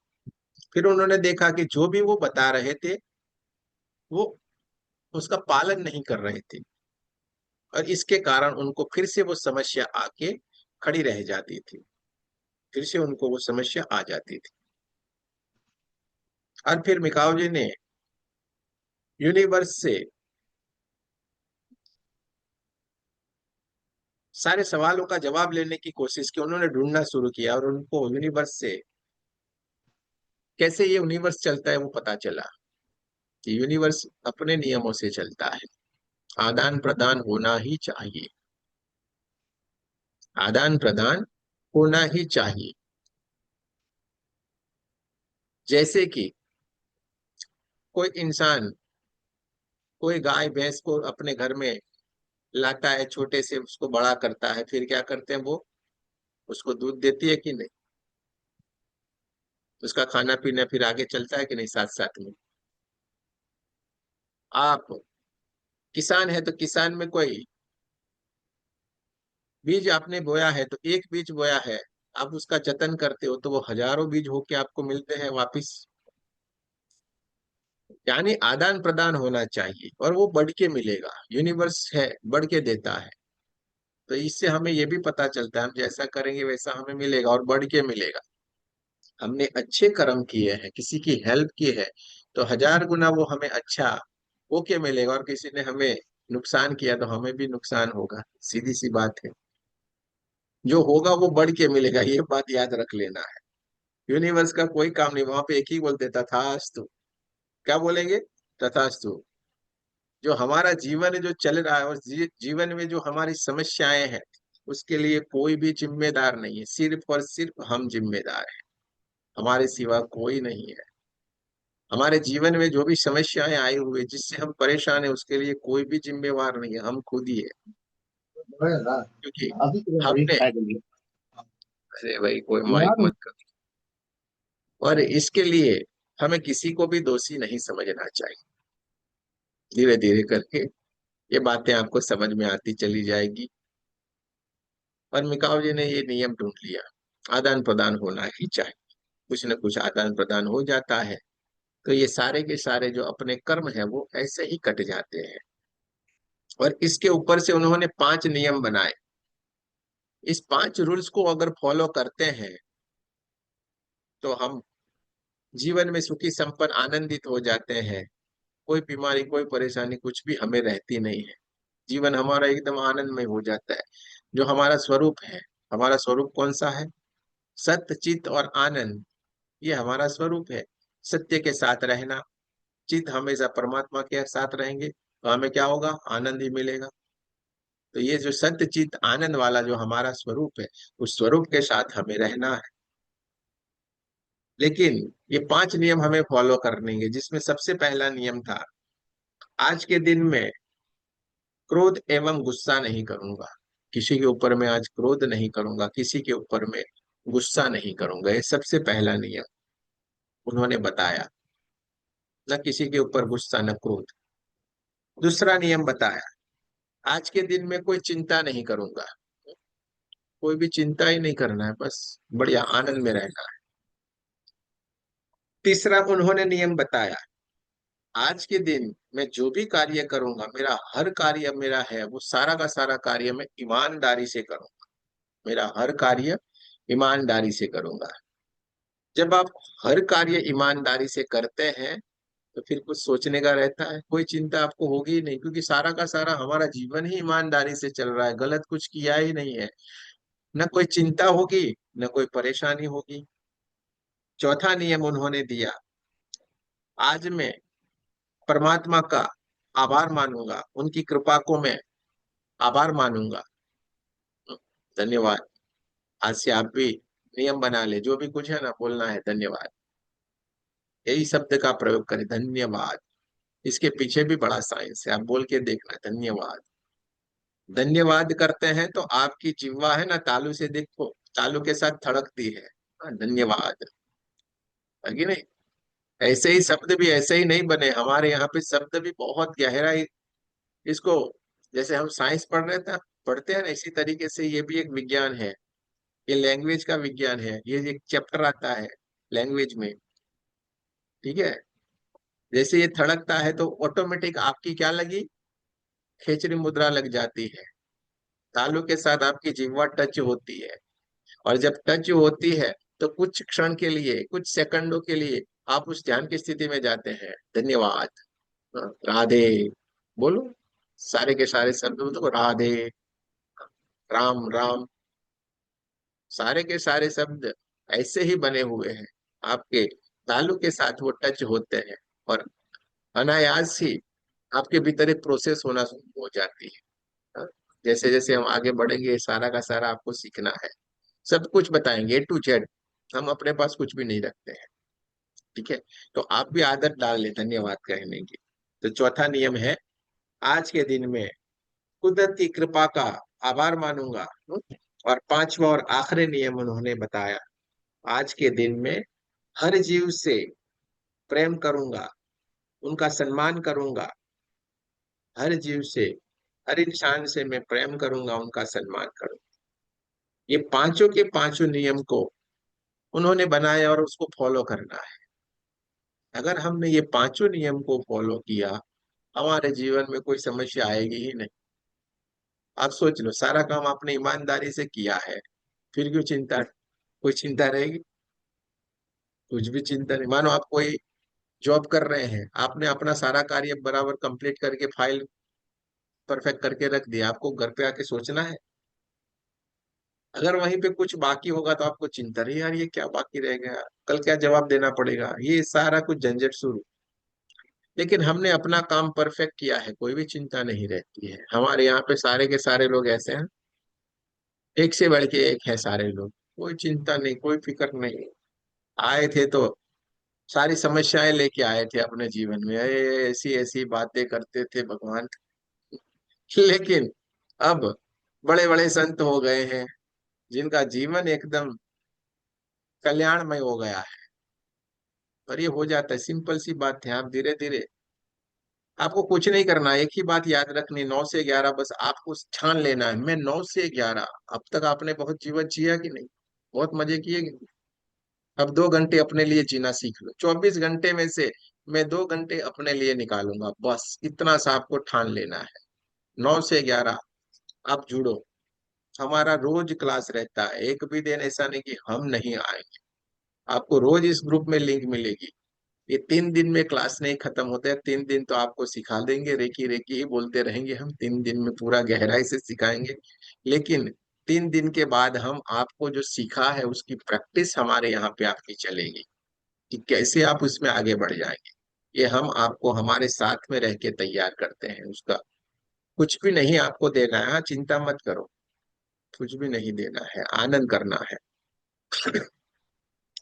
फिर उन्होंने देखा कि जो भी वो बता रहे थे वो उसका पालन नहीं कर रहे थे, और इसके कारण उनको फिर से वो समस्या आके खड़ी रह जाती थी, फिर से उनको वो समस्या आ जाती थी। और फिर मिकाओ जी ने यूनिवर्स से सारे सवालों का जवाब लेने की कोशिश की, उन्होंने ढूंढना शुरू किया, और उनको यूनिवर्स से कैसे ये यूनिवर्स चलता है वो पता चला, कि यूनिवर्स अपने नियमों से चलता है। आदान प्रदान होना ही चाहिए, आदान प्रदान होना ही चाहिए। जैसे कि कोई इंसान कोई गाय भैंस को अपने घर में लाता है, छोटे से उसको बड़ा करता है, फिर क्या करते हैं वो उसको दूध देती है कि नहीं, उसका खाना पीना फिर आगे चलता है कि नहीं साथ साथ में। आप किसान है तो किसान में कोई बीज आपने बोया है तो एक बीज बोया है, आप उसका जतन करते हो तो वो हजारों बीज होके आपको मिलते हैं वापिस। यानी आदान प्रदान होना चाहिए और वो बढ़ के मिलेगा। यूनिवर्स है, बढ़ के देता है। तो इससे हमें ये भी पता चलता है हम जैसा करेंगे वैसा हमें मिलेगा और बढ़ के मिलेगा। हमने अच्छे कर्म किए हैं, किसी की हेल्प की है, तो 1000 गुना वो हमें अच्छा होके मिलेगा। और किसी ने हमें नुकसान किया तो हमें भी नुकसान होगा। सीधी सी बात है। जो होगा वो बढ़ के मिलेगा, ये बात याद रख लेना है। यूनिवर्स का कोई काम नहीं, वहां पे एक ही बोलते तथास्तु। क्या बोलेंगे? तथास्तु। जो हमारा जीवन जो चल रहा है और जीवन में जो हमारी समस्याएं हैं, उसके लिए कोई भी जिम्मेदार नहीं है, सिर्फ और सिर्फ हम जिम्मेदार हैं। हमारे सिवा कोई नहीं है। हमारे जीवन में जो भी समस्याएं आई हुई है, जिससे हम परेशान हैं, उसके लिए कोई भी जिम्मेवार नहीं है, हम खुद ही है। क्योंकि हमने, अरे भाई कोई माइक मत कर। और इसके लिए हमें किसी को भी दोषी नहीं समझना चाहिए। धीरे धीरे करके ये बातें आपको समझ में आती चली जाएगी। और मिकाओ जी ने ये नियम ढूंढ लिया, आदान प्रदान होना ही चाहिए। कुछ न कुछ आदान प्रदान हो जाता है, तो ये सारे के सारे जो अपने कर्म है वो ऐसे ही कट जाते हैं। और इसके ऊपर से उन्होंने 5 नियम बनाए। इस 5 रूल्स को अगर फॉलो करते हैं तो हम जीवन में सुखी संपन्न आनंदित हो जाते हैं। कोई बीमारी, कोई परेशानी कुछ भी हमें रहती नहीं है। जीवन हमारा एकदम आनंदमय हो जाता है। जो हमारा स्वरूप है, हमारा स्वरूप कौन सा है? सत्य, चित और आनंद, ये हमारा स्वरूप है। सत्य के साथ रहना, चित हमेशा परमात्मा के साथ रहेंगे तो हमें क्या होगा? आनंद ही मिलेगा। तो ये जो सत्य चित आनंद वाला जो हमारा स्वरूप है, उस स्वरूप के साथ हमें रहना है। लेकिन ये 5 नियम हमें फॉलो करने हैं, जिसमें सबसे पहला नियम था, आज के दिन में क्रोध एवं गुस्सा नहीं करूंगा। किसी के ऊपर मैं आज क्रोध नहीं करूंगा, किसी के ऊपर मैं गुस्सा नहीं करूंगा। ये सबसे पहला नियम उन्होंने बताया। न किसी के ऊपर गुस्सा, न क्रोध। दूसरा नियम बताया, आज के दिन में कोई चिंता नहीं करूंगा। कोई भी चिंता ही नहीं करना है, बस बढ़िया आनंद में रहना है। तीसरा उन्होंने नियम बताया, आज के दिन मैं जो भी कार्य करूंगा, मेरा हर कार्य मेरा है वो सारा का सारा कार्य मैं ईमानदारी से करूंगा। मेरा हर कार्य ईमानदारी से करूंगा। जब आप हर कार्य ईमानदारी से करते हैं तो फिर कुछ सोचने का रहता है? कोई चिंता आपको होगी ही नहीं, क्योंकि सारा का सारा हमारा जीवन ही ईमानदारी से चल रहा है, गलत कुछ किया ही नहीं है। न कोई चिंता होगी, न कोई परेशानी होगी। चौथा नियम उन्होंने दिया, आज मैं परमात्मा का आभार मानूंगा, उनकी कृपा को मैं आभार मानूंगा। धन्यवाद। आज से आप भी नियम बना ले, जो भी कुछ है ना बोलना है धन्यवाद। यही शब्द का प्रयोग करें, धन्यवाद। इसके पीछे भी बड़ा साइंस है, आप बोल के देखना, धन्यवाद। धन्यवाद करते हैं तो आपकी जिह्वा है ना, तालू से देखो, तालू के साथ थड़कती है। धन्यवाद, है कि नहीं? ऐसे ही शब्द भी ऐसे ही नहीं बने, हमारे यहाँ पे शब्द भी बहुत गहराई, इसको जैसे हम साइंस पढ़ रहे थे, पढ़ते हैं ना, इसी तरीके से ये भी एक विज्ञान है। ये लैंग्वेज का विज्ञान है, ये एक चैप्टर आता है लैंग्वेज में। ठीक है? जैसे ये थड़कता है तो ऑटोमेटिक आपकी क्या लगी? खेचरी मुद्रा लग जाती है। तालू के साथ आपकी जिह्वा टच होती है। और जब टच होती है तो कुछ क्षण के लिए, कुछ सेकंडों के लिए आप उस ध्यान की स्थिति में जाते हैं। धन्यवाद, राधे, बोलो सारे के सारे शब्द तो राधे, राम राम, सारे के सारे शब्द ऐसे ही बने हुए हैं। आपके तालु के साथ वो टच होते हैं और अनायास ही आपके भीतर एक प्रोसेस होना शुरू हो जाती है। हाँ? जैसे जैसे हम आगे बढ़ेंगे, सारा का सारा आपको सीखना है। सब कुछ बताएंगे A to Z। हम अपने पास कुछ भी नहीं रखते हैं। ठीक है? तो आप भी आदत डाल ले धन्यवाद कहने की। तो चौथा नियम है, आज के दिन में कुदरत की कृपा का आभार मानूंगा। और पांचवा और आखिरी नियम उन्होंने बताया, आज के दिन में हर जीव से प्रेम करूंगा, उनका सम्मान करूंगा। हर जीव से, हर इंसान से मैं प्रेम करूंगा, उनका सम्मान करूंगा। ये पांचों के पांचों नियम को उन्होंने बनाया और उसको फॉलो करना है। अगर हमने ये पांचों नियम को फॉलो किया, हमारे जीवन में कोई समस्या आएगी ही नहीं। आप सोच लो, सारा काम आपने ईमानदारी से किया है, फिर क्यों चिंता? कोई चिंता रहेगी? कुछ भी चिंता नहीं। मानो आप कोई जॉब कर रहे हैं, आपने अपना सारा कार्य बराबर कंप्लीट करके फाइल परफेक्ट करके रख दिया, आपको घर पे आके सोचना है? अगर वहीं पे कुछ बाकी होगा तो आपको चिंता रही, यार ये क्या बाकी रह गया, कल क्या जवाब देना पड़ेगा, ये सारा कुछ झंझट शुरू। लेकिन हमने अपना काम परफेक्ट किया है, कोई भी चिंता नहीं रहती है। हमारे यहाँ पे सारे के सारे लोग ऐसे हैं, एक से बढ़ के एक है सारे लोग। कोई चिंता नहीं, कोई फिक्र नहीं। आए थे तो सारी समस्याएं लेके आए थे अपने जीवन में, ऐसी ऐसी बातें करते थे भगवान। लेकिन अब बड़े बड़े संत हो गए हैं, जिनका जीवन एकदम कल्याणमय हो गया है। और ये हो जाता है, सिंपल सी बात है। आप धीरे धीरे, आपको कुछ नहीं करना, एक ही बात याद रखनी, 9 से 11 बस आपको ठान लेना है, मैं 9 से 11। अब तक आपने बहुत जीवन जिया कि नहीं? बहुत मजे किए कि नहीं? अब 2 घंटे अपने लिए जीना सीख लो। 24 घंटे में से मैं 2 घंटे अपने लिए निकालूंगा, बस इतना सा आपको ठान लेना है। 9 से 11 आप जुड़ो। हमारा रोज क्लास रहता है, एक भी दिन ऐसा नहीं कि हम नहीं आएंगे। आपको रोज इस ग्रुप में लिंक मिलेगी। ये 3 दिन में क्लास नहीं खत्म होता है। 3 दिन तो आपको सिखा देंगे, रेकी रेकी ही बोलते रहेंगे हम, 3 दिन में पूरा गहराई से सिखाएंगे। लेकिन 3 दिन के बाद हम आपको जो सीखा है उसकी प्रैक्टिस हमारे यहाँ पे आपकी चलेगी, कि कैसे आप उसमें आगे बढ़ जाएंगे। ये हम आपको हमारे साथ में रह के तैयार करते हैं। उसका कुछ भी नहीं आपको देना है, हाँ चिंता मत करो, कुछ भी नहीं देना है, आनंद करना है।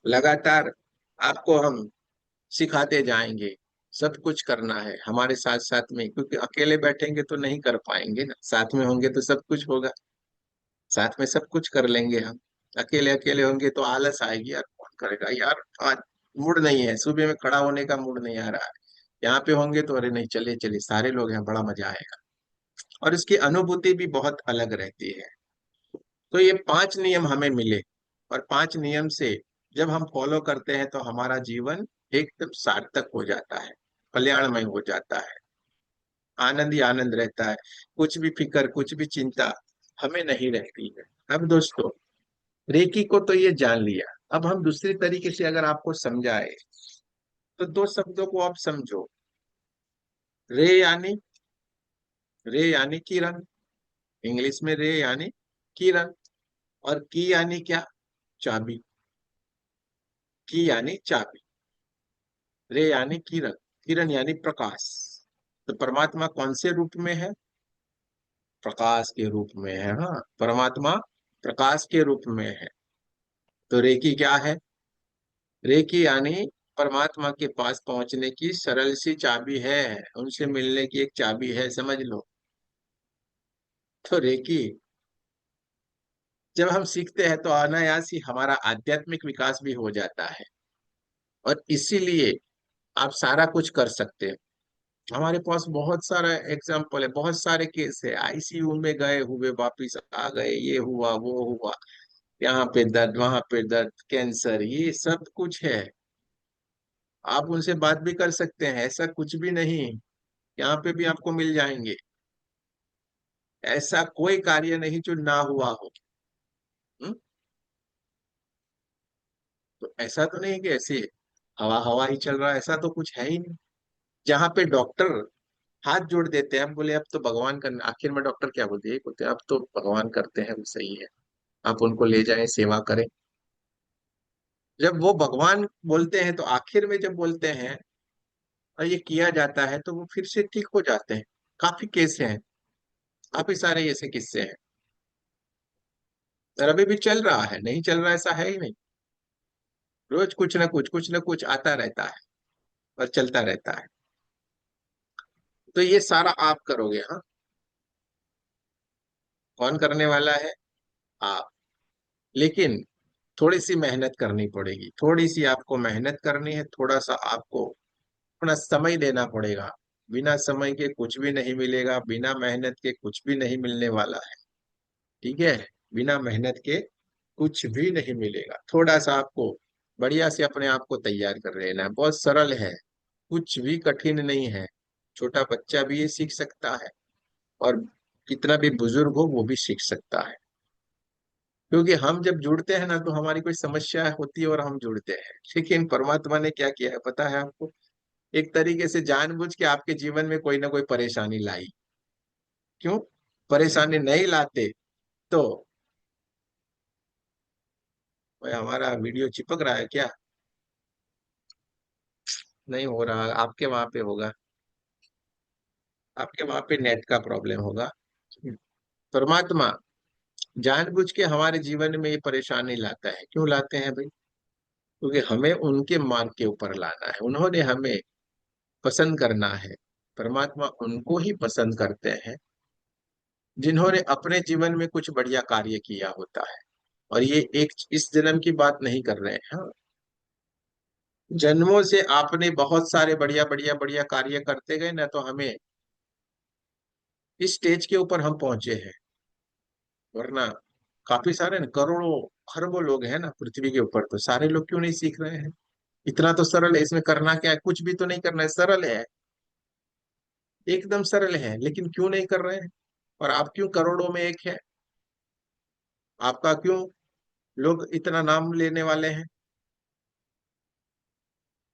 लगातार आपको हम सिखाते जाएंगे, सब कुछ करना है हमारे साथ साथ में, क्योंकि अकेले बैठेंगे तो नहीं कर पाएंगे ना, साथ में होंगे तो सब कुछ होगा। साथ में सब कुछ कर लेंगे हम। अकेले अकेले होंगे तो आलस आएगी, यार कौन करेगा, यार आज मूड नहीं है, सुबह में खड़ा होने का मूड नहीं आ रहा है। यहाँ पे होंगे तो अरे नहीं, चलिए चलिए सारे लोग हैं, बड़ा मजा आएगा। और इसकी अनुभूति भी बहुत अलग रहती है। तो ये 5 नियम हमें मिले, और 5 नियम से जब हम फॉलो करते हैं तो हमारा जीवन एकदम सार्थक हो जाता है, कल्याणमय हो जाता है, आनंद ही आनंद रहता है। कुछ भी फिक्र, कुछ भी चिंता हमें नहीं रहती है। अब दोस्तों, रेकी को तो ये जान लिया, अब हम दूसरी तरीके से अगर आपको समझाए तो 2 शब्दों को आप समझो। रे यानी, रे यानी किरण, इंग्लिश में रे यानी किरण। और की यानी क्या? चाबी। की यानी चाबी, रे यानी किरण, किरण यानी प्रकाश। तो परमात्मा कौन से रूप में है? प्रकाश के रूप में है। हाँ, परमात्मा प्रकाश के रूप में है। तो रेकी क्या है? रेकी यानी परमात्मा के पास पहुंचने की सरल सी चाबी है, उनसे मिलने की एक चाबी है, समझ लो। तो रेकी जब हम सीखते हैं तो अनायास ही हमारा आध्यात्मिक विकास भी हो जाता है। और इसीलिए आप सारा कुछ कर सकते हैं। हमारे पास बहुत सारा एग्जाम्पल है, बहुत सारे केस है, आईसीयू में गए हुए वापिस आ गए, ये हुआ वो हुआ, यहाँ पे दर्द वहां पे दर्द, कैंसर, ये सब कुछ है। आप उनसे बात भी कर सकते हैं, ऐसा कुछ भी नहीं, यहाँ पे भी आपको मिल जाएंगे। ऐसा कोई कार्य नहीं जो ना हुआ हो। हम्म? तो ऐसा तो नहीं कि ऐसे हवा हवा ही चल रहा है, ऐसा तो कुछ है ही नहीं। जहाँ पे डॉक्टर हाथ जोड़ देते हैं, हम बोले अब तो भगवान करना, आखिर में डॉक्टर क्या बोलते हैं? बोलते हैं अब तो भगवान करते हैं, वो सही है, आप उनको ले जाएं, सेवा करें। जब वो भगवान बोलते हैं तो आखिर में जब बोलते हैं और ये किया जाता है तो वो फिर से ठीक हो जाते हैं। काफी केस हैं, काफी सारे ऐसे किस्से हैं। और अभी भी चल रहा है, नहीं चल रहा ऐसा है ही नहीं। रोज कुछ ना कुछ आता रहता है और चलता रहता है। तो ये सारा आप करोगे, हाँ? कौन करने वाला है? आप। लेकिन थोड़ी सी मेहनत करनी पड़ेगी, थोड़ी सी आपको मेहनत करनी है, थोड़ा सा आपको अपना समय देना पड़ेगा। बिना समय के कुछ भी नहीं मिलेगा, बिना मेहनत के कुछ भी नहीं मिलने वाला है। ठीक है? बिना मेहनत के कुछ भी नहीं मिलेगा। थोड़ा सा आपको बढ़िया से अपने आप को तैयार कर लेना है, बहुत सरल है, कुछ भी कठिन नहीं है। छोटा बच्चा भी ये सीख सकता है, और कितना भी बुजुर्ग हो वो भी सीख सकता है। क्योंकि हम जब जुड़ते हैं ना तो हमारी कोई समस्या होती है और हम जुड़ते हैं, लेकिन परमात्मा ने क्या किया है पता है आपको? एक तरीके से जानबूझ के आपके जीवन में कोई ना कोई परेशानी लाई। क्यों? परेशानी नहीं लाते तो। भाई हमारा वीडियो चिपक रहा है क्या? नहीं हो रहा, आपके वहां पे होगा, आपके वहां पे नेट का प्रॉब्लम होगा। परमात्मा जानबूझ के हमारे जीवन में ये परेशानी लाता है। क्यों लाते हैं भाई? क्योंकि हमें उनके मार्ग के ऊपर लाना है, उन्होंने हमें पसंद करना है। परमात्मा उनको ही पसंद करते हैं जिन्होंने अपने जीवन में कुछ बढ़िया कार्य किया होता है। और ये एक इस जन्म की बात नहीं कर रहे हैं, हाँ। जन्मों से आपने बहुत सारे बढ़िया बढ़िया बढ़िया कार्य करते गए ना, तो हमें इस स्टेज के ऊपर हम पहुंचे हैं। वरना काफी सारे न, करोड़ों खरबों लोग हैं ना पृथ्वी के ऊपर, तो सारे लोग क्यों नहीं सीख रहे हैं? इतना तो सरल है, इसमें करना क्या है? कुछ भी तो नहीं करना है, सरल है, एकदम सरल है, लेकिन क्यों नहीं कर रहे हैं? और आप क्यों करोड़ों में एक है? आपका क्यों लोग इतना नाम लेने वाले हैं?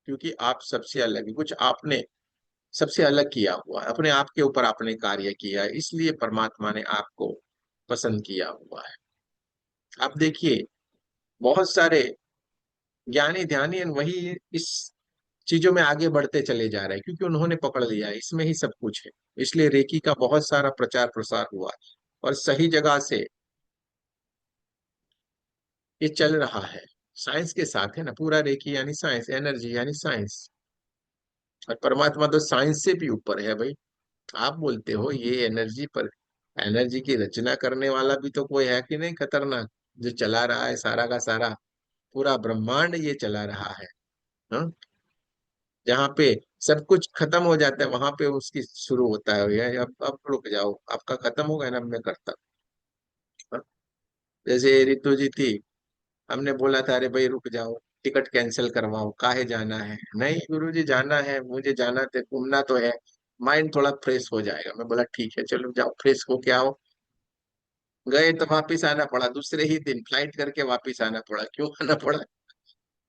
क्योंकि आप सबसे अलग है, कुछ आपने सबसे अलग किया हुआ है, अपने आप के ऊपर आपने कार्य किया है, इसलिए परमात्मा ने आपको पसंद किया हुआ है। आप देखिए, बहुत सारे ज्ञानी ध्यानी वही इस चीजों में आगे बढ़ते चले जा रहे हैं, क्योंकि उन्होंने पकड़ लिया है, इसमें ही सब कुछ है। इसलिए रेकी का बहुत सारा प्रचार प्रसार हुआ, और सही जगह से ये चल रहा है। साइंस के साथ है ना पूरा, रेकी यानी साइंस, एनर्जी यानी साइंस। और परमात्मा तो साइंस से भी ऊपर है भाई। आप बोलते हो ये एनर्जी पर, एनर्जी की रचना करने वाला भी तो कोई है कि नहीं खतरनाक, जो चला रहा है सारा का सारा, पूरा ब्रह्मांड ये चला रहा है। हाँ? जहाँ पे सब कुछ खत्म हो जाता है वहां पे उसकी शुरू होता है, ये अब रुक जाओ, आपका खत्म हो गया ना, मैं करता हूँ। जैसे ऋतु जी थी, हमने बोला था अरे भाई रुक जाओ, टिकट कैंसिल करवाओ, काहे जाना है? नहीं गुरु जी जाना है, मुझे जाना थे, घूमना तो है, माइंड थोड़ा फ्रेश हो जाएगा। मैं बोला ठीक है चलो जाओ, फ्रेश हो के आओ। गए तो वापिस आना पड़ा, दूसरे ही दिन फ्लाइट करके वापिस आना पड़ा। क्यों आना पड़ा?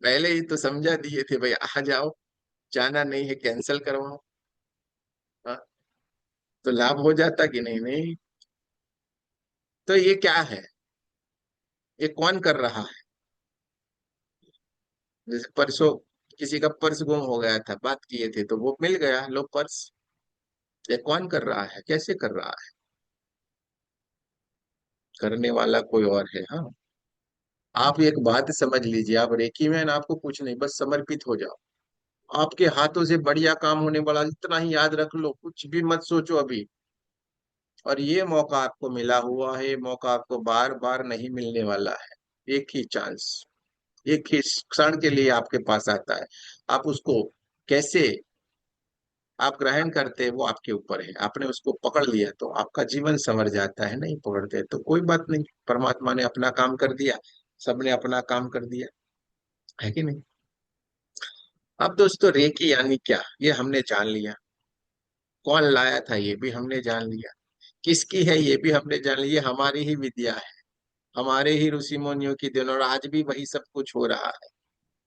पहले ही तो समझा दिए थे भाई आ जाओ, जाना नहीं है कैंसिल करवाओ। हाँ, तो लाभ हो जाता कि नहीं? नहीं। तो ये क्या है? ये कौन कर रहा है? जैसे परसों किसी का पर्स गुम हो गया था, बात किए थे, तो वो मिल गया, लो पर्स। ये कौन कर रहा है, कैसे कर रहा है? करने वाला कोई और है, हाँ। आप एक बात समझ लीजिए, आप रेकी में हैं ना, आपको कुछ नहीं, बस समर्पित हो जाओ। आपके हाथों से बढ़िया काम होने वाला, इतना ही याद रख लो, कुछ भी मत सोचो अभी। और ये मौका आपको मिला हुआ है, ये मौका आपको बार बार नहीं मिलने वाला है। एक ही चांस, एक ही क्षण के लिए आपके पास आता है। आप उसको कैसे आप ग्रहण करते हैं वो आपके ऊपर है। आपने उसको पकड़ लिया तो आपका जीवन संवर जाता है, नहीं पकड़ते तो कोई बात नहीं, परमात्मा ने अपना काम कर दिया, सबने अपना काम कर दिया, है कि नहीं? अब दोस्तों रेकी यानी क्या, ये हमने जान लिया। कौन लाया था ये भी हमने जान लिया। किसकी है ये भी हमने जान लिया, हमारी ही विद्या है, हमारे ही ऋषि मुनियों की दिन, और आज भी वही सब कुछ हो रहा है।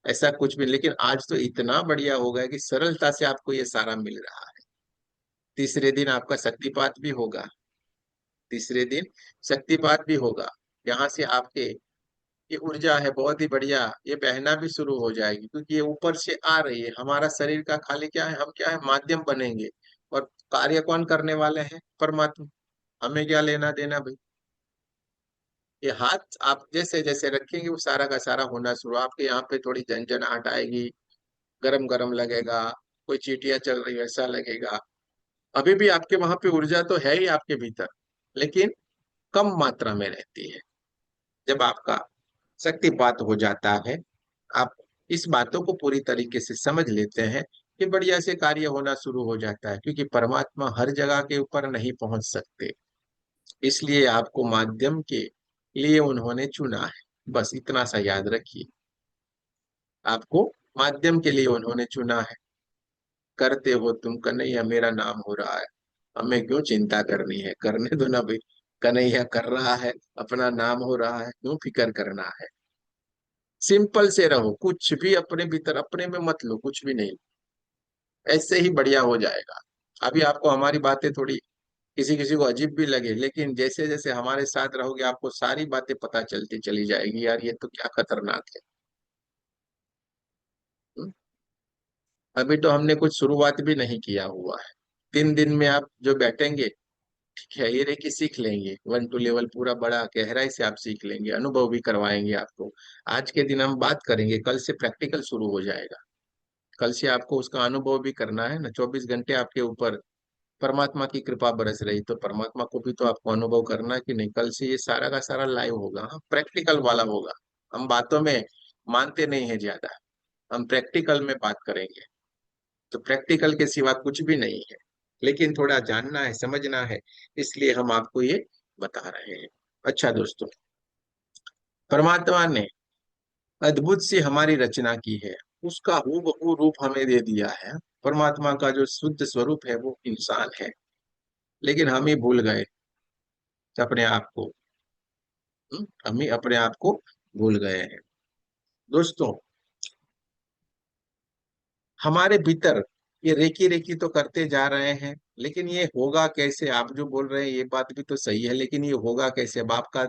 ऐसा कुछ भी, लेकिन आज तो इतना बढ़िया हो गया कि सरलता से आपको ये सारा मिल रहा है। तीसरे दिन आपका शक्तिपात भी होगा, तीसरे दिन शक्तिपात भी होगा। यहाँ से आपके ये ऊर्जा है बहुत ही बढ़िया, ये बहना भी शुरू हो जाएगी, क्योंकि ये ऊपर से आ रही है। हमारा शरीर का खाली क्या है, हम क्या है, माध्यम बनेंगे। और कार्य कौन करने वाले हैं? परमात्मा। हमें क्या लेना देना भाई? ये हाथ आप जैसे जैसे रखेंगे वो सारा का सारा होना शुरू, आपके यहाँ पे थोड़ी झंझनाहट आएगी, गरम गरम लगेगा, कोई चींटियां चल रही है ऐसा लगेगा। अभी भी आपके वहां पे ऊर्जा तो है ही आपके भीतर, लेकिन कम मात्रा में रहती है। जब आपका शक्तिपात हो जाता है, आप इस बातों को पूरी तरीके से समझ लेते हैं कि बढ़िया से कार्य होना शुरू हो जाता है, क्योंकि परमात्मा हर जगह के ऊपर नहीं पहुंच सकते, इसलिए आपको माध्यम के लिए उन्होंने चुना है। बस इतना सा याद रखिए, आपको माध्यम के लिए उन्होंने चुना है। करते हो तुम कन्हैया, मेरा नाम हो रहा है, हमें क्यों चिंता करनी है, करने दो ना भाई। कन्हैया कर रहा है, अपना नाम हो रहा है, क्यों फिक्र करना है। सिंपल से रहो, कुछ भी अपने भीतर अपने में मत लो, कुछ भी नहीं। ऐसे ही बढ़िया हो जाएगा। अभी आपको हमारी बातें थोड़ी किसी किसी को अजीब भी लगे, लेकिन जैसे जैसे हमारे साथ रहोगे आपको सारी बातें पता चलती चली जाएगी, यार ये तो क्या खतरनाक है। हम्म? अभी तो हमने कुछ शुरुआत भी नहीं किया हुआ है। 3 दिन में आप जो बैठेंगे, ठीक है, ये रेकी सीख लेंगे, 1 2 लेवल पूरा बड़ा गहराई से आप सीख लेंगे, अनुभव भी करवाएंगे आपको। आज के दिन हम बात करेंगे, कल से प्रैक्टिकल शुरू हो जाएगा। कल से आपको उसका अनुभव भी करना है ना, 24 घंटे आपके ऊपर परमात्मा की कृपा बरस रही, तो परमात्मा को भी तो आपको अनुभव करना है कि नहीं। कल से ये सारा का सारा लाइव होगा, हाँ, प्रैक्टिकल वाला होगा। हम बातों में मानते नहीं है ज्यादा, हम प्रैक्टिकल में बात करेंगे। तो प्रैक्टिकल के सिवा कुछ भी नहीं है, लेकिन थोड़ा जानना है, समझना है, इसलिए हम आपको ये बता रहे हैं। अच्छा दोस्तों, परमात्मा ने अद्भुत सी हमारी रचना की है, उसका हूबहू रूप हमें दे दिया है। परमात्मा का जो शुद्ध स्वरूप है वो इंसान है, लेकिन हम ही भूल गए अपने आप को। हम ही अपने आप को भूल गए हैं दोस्तों। हमारे भीतर ये रेकी रेकी तो करते जा रहे हैं, लेकिन ये होगा कैसे, आप जो बोल रहे हैं ये बात भी तो सही है, लेकिन ये होगा कैसे। अब आपका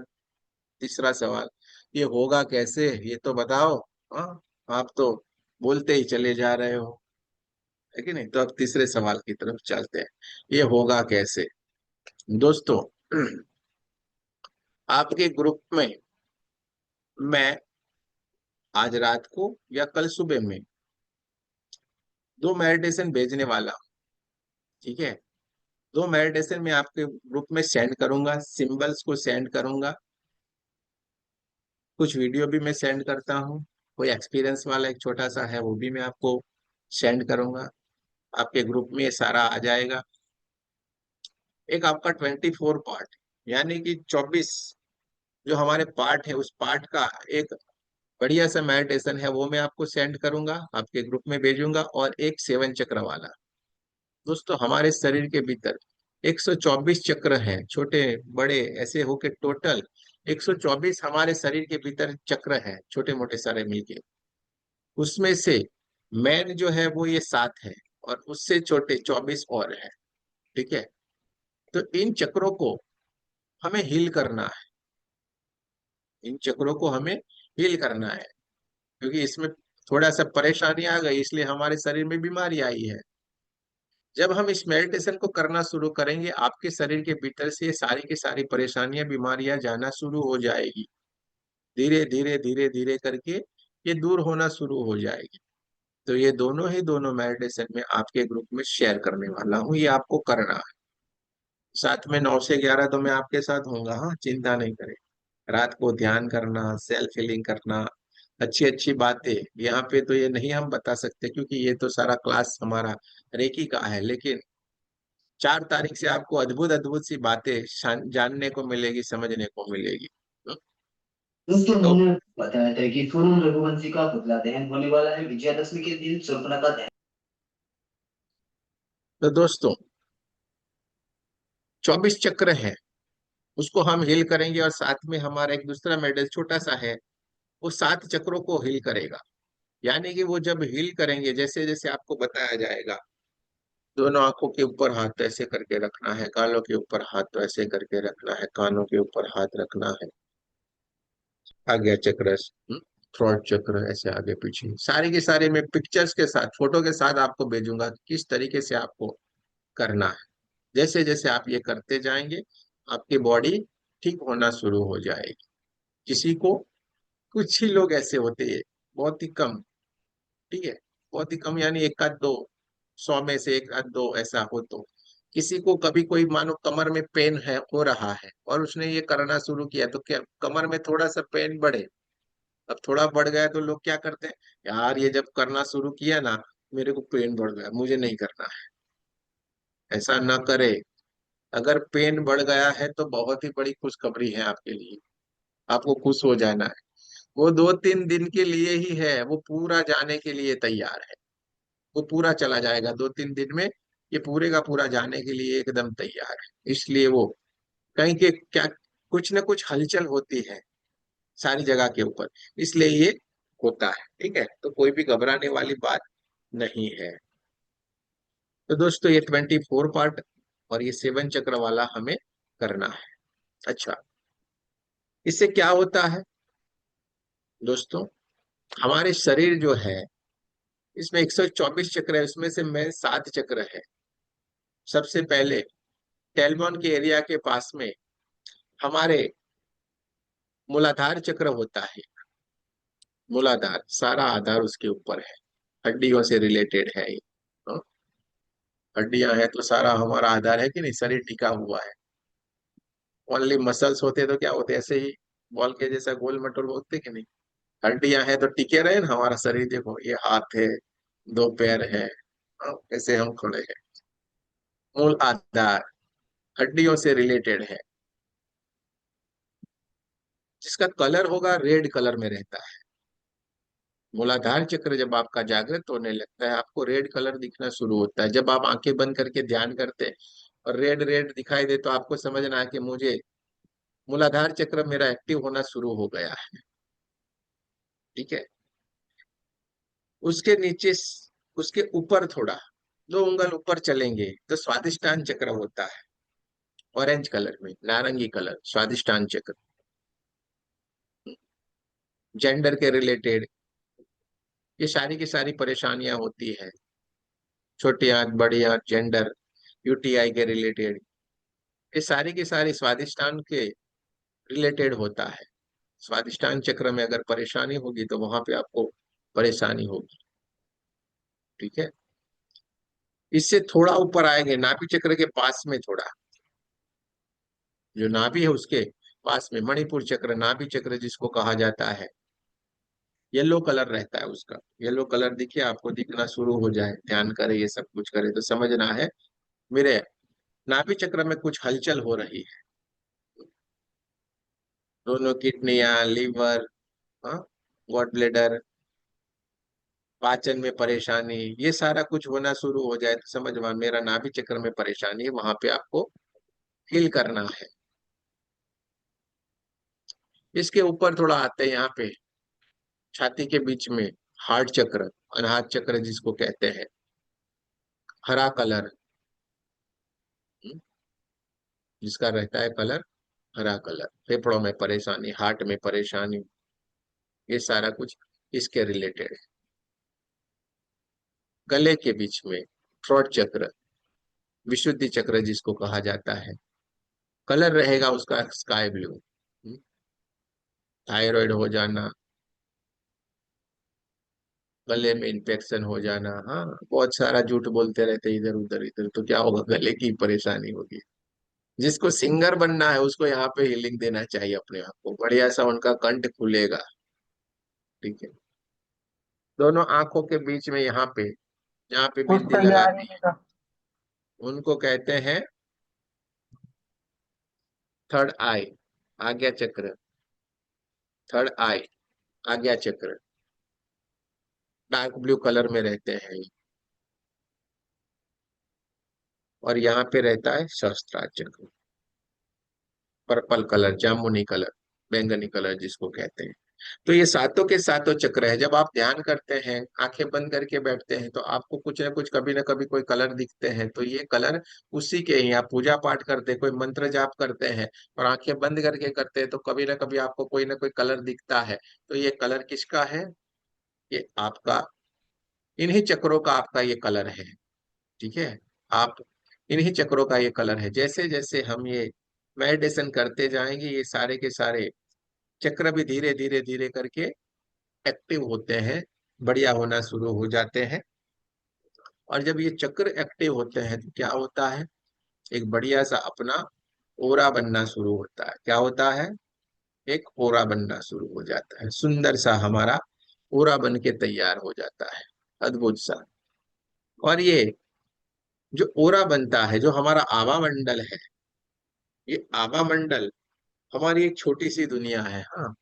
तीसरा सवाल, ये होगा कैसे, ये तो बताओ। हाँ, आप तो बोलते ही चले जा रहे हो, है कि नहीं। तो अब तीसरे सवाल की तरफ चलते हैं, ये होगा कैसे। दोस्तों, आपके ग्रुप में मैं आज रात को या कल सुबह में 2 मेडिटेशन भेजने वाला हूं, ठीक है। 2 मेडिटेशन में आपके ग्रुप में सेंड करूंगा, सिंबल्स को सेंड करूंगा, कुछ वीडियो भी मैं सेंड करता हूँ, कोई एक्सपीरियंस वाला एक छोटा सा है वो भी मैं आपको सेंड करूंगा। आपके ग्रुप में ये सारा आ जाएगा। एक आपका 24 पार्ट, यानी कि 24 जो हमारे पार्ट है, उस पार्ट का एक बढ़िया सा मेडिटेशन है, वो मैं आपको सेंड करूंगा, आपके ग्रुप में भेजूंगा। और एक 7 चक्र वाला। दोस्तों, हमारे शरीर के भीतर 124 चक्र हैं, छोटे बड़े ऐसे होके टोटल 124 हमारे शरीर के भीतर चक्र हैं, छोटे मोटे सारे मिलके। उसमें से मेन जो है वो ये 7 है, और उससे छोटे 24 और है, ठीक है। तो इन चक्रों को हमें हील करना है, इन चक्रों को हमें हील करना है, क्योंकि इसमें थोड़ा सा परेशानी आ गई, इसलिए हमारे शरीर में बीमारी आई है। जब हम इस मेडिटेशन को करना शुरू करेंगे, आपके शरीर के भीतर से ये सारी की सारी परेशानियां बीमारियां जाना शुरू हो जाएगी। धीरे धीरे धीरे धीरे करके ये दूर होना शुरू हो जाएगी। तो ये दोनों ही दोनों मेडिटेशन में आपके ग्रुप में शेयर करने वाला हूँ, ये आपको करना है। साथ में 9 से 11 तो मैं आपके साथ होऊंगा, हाँ, चिंता नहीं करें। रात को ध्यान करना, सेल्फ हीलिंग करना, अच्छी अच्छी बातें यहाँ पे तो ये नहीं हम बता सकते, क्योंकि ये तो सारा क्लास हमारा रेकी का है। लेकिन 4 तारीख से आपको अद्भुत अद्भुत सी बातें जानने को मिलेगी, समझने को मिलेगी। दोस्तों, तो उन्होंने बताया था कि पूर्ण रघुवंशी का पुतला दहन होने वाला है। विजयादशमी के दिन शूर्पणखा का दहन। तो दोस्तों, 24 चक्र है, उसको हम हील करेंगे, और साथ में हमारा एक दूसरा मेडल छोटा सा है, वो 7 चक्रों को हील करेगा। यानी कि वो जब हील करेंगे, जैसे जैसे आपको बताया जाएगा, दोनों आंखों के ऊपर हाथ ऐसे करके रखना है, गालों के ऊपर हाथ ऐसे करके रखना है, कानों के ऊपर हाथ रखना है, आज्ञा चक्र, थ्रोट चक्र ऐसे आगे पीछे, सारे के सारे मैं पिक्चर्स के साथ, फोटो के साथ आपको भेजूंगा किस तरीके से आपको करना है। जैसे जैसे आप ये करते जाएंगे, आपकी बॉडी ठीक होना शुरू हो जाएगी। किसी को, कुछ ही लोग ऐसे होते हैं, बहुत ही कम, ठीक है, बहुत ही कम, यानी एक आध दो, 100 में से एक आध दो ऐसा हो। तो किसी को कभी कोई मानो कमर में पेन है, हो रहा है, और उसने ये करना शुरू किया, तो क्या कमर में थोड़ा सा पेन बढ़े, अब थोड़ा बढ़ गया, तो लोग क्या करते हैं, यार ये जब करना शुरू किया ना, मेरे को पेन बढ़ गया, मुझे नहीं करना है। ऐसा ना करे। अगर पेन बढ़ गया है तो बहुत ही बड़ी खुशखबरी है आपके लिए, आपको खुश हो जाना है। वो 2-3 दिन के लिए ही है, वो पूरा जाने के लिए तैयार है। वो पूरा चला जाएगा 2-3 दिन में। ये पूरे का पूरा जाने के लिए एकदम तैयार है। इसलिए वो कहीं के क्या, कुछ ना कुछ हलचल होती है सारी जगह के ऊपर, इसलिए ये होता है। ठीक है, तो कोई भी घबराने वाली बात नहीं है। तो दोस्तों ये 24 पार्ट और ये 7 चक्र वाला हमें करना है। अच्छा, इससे क्या होता है दोस्तों, हमारे शरीर जो है इसमें 124 चक्र है, उसमें से में 7 चक्र है। सबसे पहले टेलबॉन के एरिया के पास में हमारे मूलाधार चक्र होता है। मूलाधार सारा आधार उसके ऊपर है, हड्डियों से रिलेटेड है ये। हाँ? हड्डियां हैं तो सारा हमारा आधार है कि नहीं, शरीर टिका हुआ है। ओनली मसल्स होते तो क्या होते, ऐसे ही बॉल के जैसा गोल मटोल होते कि नहीं। हड्डियां हैं तो टिके रहे ना हमारा शरीर। देखो ये हाथ है, 2 पैर है, हाँ, ऐसे हम खड़े हैं। मूल आधार हड्डियों से रिलेटेड है, जिसका कलर होगा रेड कलर में रहता है। मूलाधार चक्र जब आपका जागृत होने लगता है, आपको रेड कलर दिखना शुरू होता है। जब आप आंखें बंद करके ध्यान करते हैं और रेड रेड दिखाई दे, तो आपको समझना है कि मुझे मूलाधार चक्र मेरा एक्टिव होना शुरू हो गया है। ठीक है, उसके नीचे उसके ऊपर थोड़ा 2 उंगल ऊपर चलेंगे तो स्वादिष्टान चक्र होता है। ऑरेंज कलर में, नारंगी कलर, स्वादिष्टान चक्र। जेंडर के रिलेटेड ये सारी की सारी परेशानियां होती है, छोटी आंत बड़ी आंत, जेंडर, यूटीआई के रिलेटेड, ये सारी की सारी स्वादिष्टान के रिलेटेड होता है। स्वादिष्टान चक्र में अगर परेशानी होगी तो वहां पे आपको परेशानी होगी। ठीक है, इससे थोड़ा ऊपर आएंगे नाभि चक्र के पास में, थोड़ा जो नाभि है उसके पास में मणिपुर चक्र, नाभि चक्र जिसको कहा जाता है। येलो कलर रहता है उसका। येलो कलर दिखे आपको, दिखना शुरू हो जाए, ध्यान करे, ये सब कुछ करे तो समझना है मेरे नाभि चक्र में कुछ हलचल हो रही है। दोनों किडनियां, लीवर, हाँ, गॉड ब्लेडर, पाचन में परेशानी, ये सारा कुछ होना शुरू हो जाए तो समझ मेरा नाभि चक्र में परेशानी है, वहां पे आपको फील करना है। इसके ऊपर थोड़ा आते हैं यहाँ पे, छाती के बीच में हार्ट चक्र, अनाहत चक्र जिसको कहते हैं, हरा कलर, जिसका रहता है कलर हरा कलर। फेफड़ों में परेशानी, हार्ट में परेशानी, ये सारा कुछ इसके रिलेटेड है। गले के बीच में थ्रोट चक्र, विशुद्धि चक्र जिसको कहा जाता है, कलर रहेगा उसका स्काई ब्लू। थायराइड हो जाना, गले में इन्फेक्शन हो जाना, हाँ, बहुत सारा झूठ बोलते रहते इधर उधर इधर, तो क्या होगा, गले की परेशानी होगी। जिसको सिंगर बनना है उसको यहाँ पे हीलिंग देना चाहिए अपने आप को, बढ़िया सा उनका कंठ खुलेगा। ठीक है, दोनों आंखों के बीच में यहाँ पे, जहाँ पे कुछ बिंदी लगाती तैयारी है, का। उनको कहते हैं थर्ड आई, आज्ञा चक्र। थर्ड आई, आज्ञा चक्र, डार्क ब्लू कलर में रहते हैं ये। और यहाँ पे रहता है सहस्त्रार चक्र, पर्पल कलर, जामुनी कलर, बैंगनी कलर जिसको कहते हैं। तो ये सातों के सातों चक्र है। जब आप ध्यान करते हैं, आंखें बंद करके बैठते हैं, तो आपको कुछ ना कुछ, कभी ना कभी कोई कलर दिखते हैं। तो ये कलर उसी के ही, आप पूजा पाठ करते हैं, कोई मंत्र जाप करते हैं और आंखें बंद करके करते हैं, तो कभी ना कभी आपको कोई ना कोई कलर दिखता है। तो ये कलर किसका है, ये आपका, इन्हीं चक्रों का आपका ये कलर है। ठीक है, आप, इन्हीं चक्रों का ये कलर है। जैसे जैसे हम ये मेडिटेशन करते जाएंगे, ये सारे के सारे चक्र भी धीरे धीरे धीरे करके एक्टिव होते हैं, बढ़िया होना शुरू हो जाते हैं। और जब ये चक्र एक्टिव होते हैं तो क्या होता है, एक बढ़िया सा अपना ओरा बनना शुरू होता है। क्या होता है, एक ओरा बनना शुरू हो जाता है, सुंदर सा हमारा ओरा बन के तैयार हो जाता है, अद्भुत सा। और ये जो ओरा बनता है, जो हमारा आभा मंडल है, ये आभा मंडल हमारी एक छोटी सी दुनिया है। हाँ,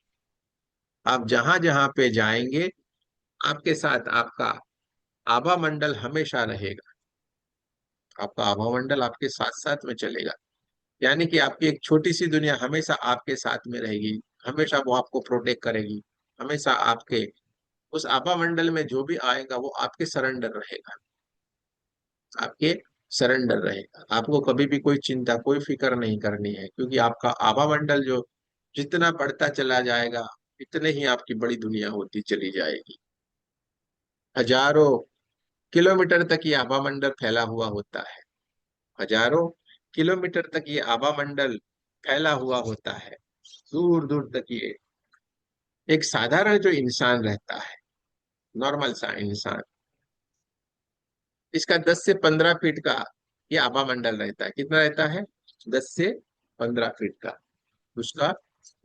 आप जहां जहां पे जाएंगे आपके साथ आपका आभा मंडल हमेशा रहेगा। आपका आभा मंडल आपके साथ साथ में चलेगा, यानी कि आपकी एक छोटी सी दुनिया हमेशा आपके साथ में रहेगी। हमेशा वो आपको प्रोटेक्ट करेगी। हमेशा आपके उस आभा मंडल में जो भी आएगा वो आपके सरेंडर रहेगा। आपके सरेंडर रहेगा। आपको कभी भी कोई चिंता कोई फिक्र नहीं करनी है, क्योंकि आपका आभा मंडल जो जितना बढ़ता चला जाएगा इतने ही आपकी बड़ी दुनिया होती चली जाएगी। हजारों किलोमीटर तक ये आभा मंडल फैला हुआ होता है। हजारों किलोमीटर तक ये आभा मंडल फैला हुआ होता है। दूर दूर तक ये एक साधारण जो इंसान रहता है, नॉर्मल सा इंसान, इसका 10 से 15 फीट का ये आभा मंडल रहता है। कितना रहता है? 10 से 15 फीट का उसका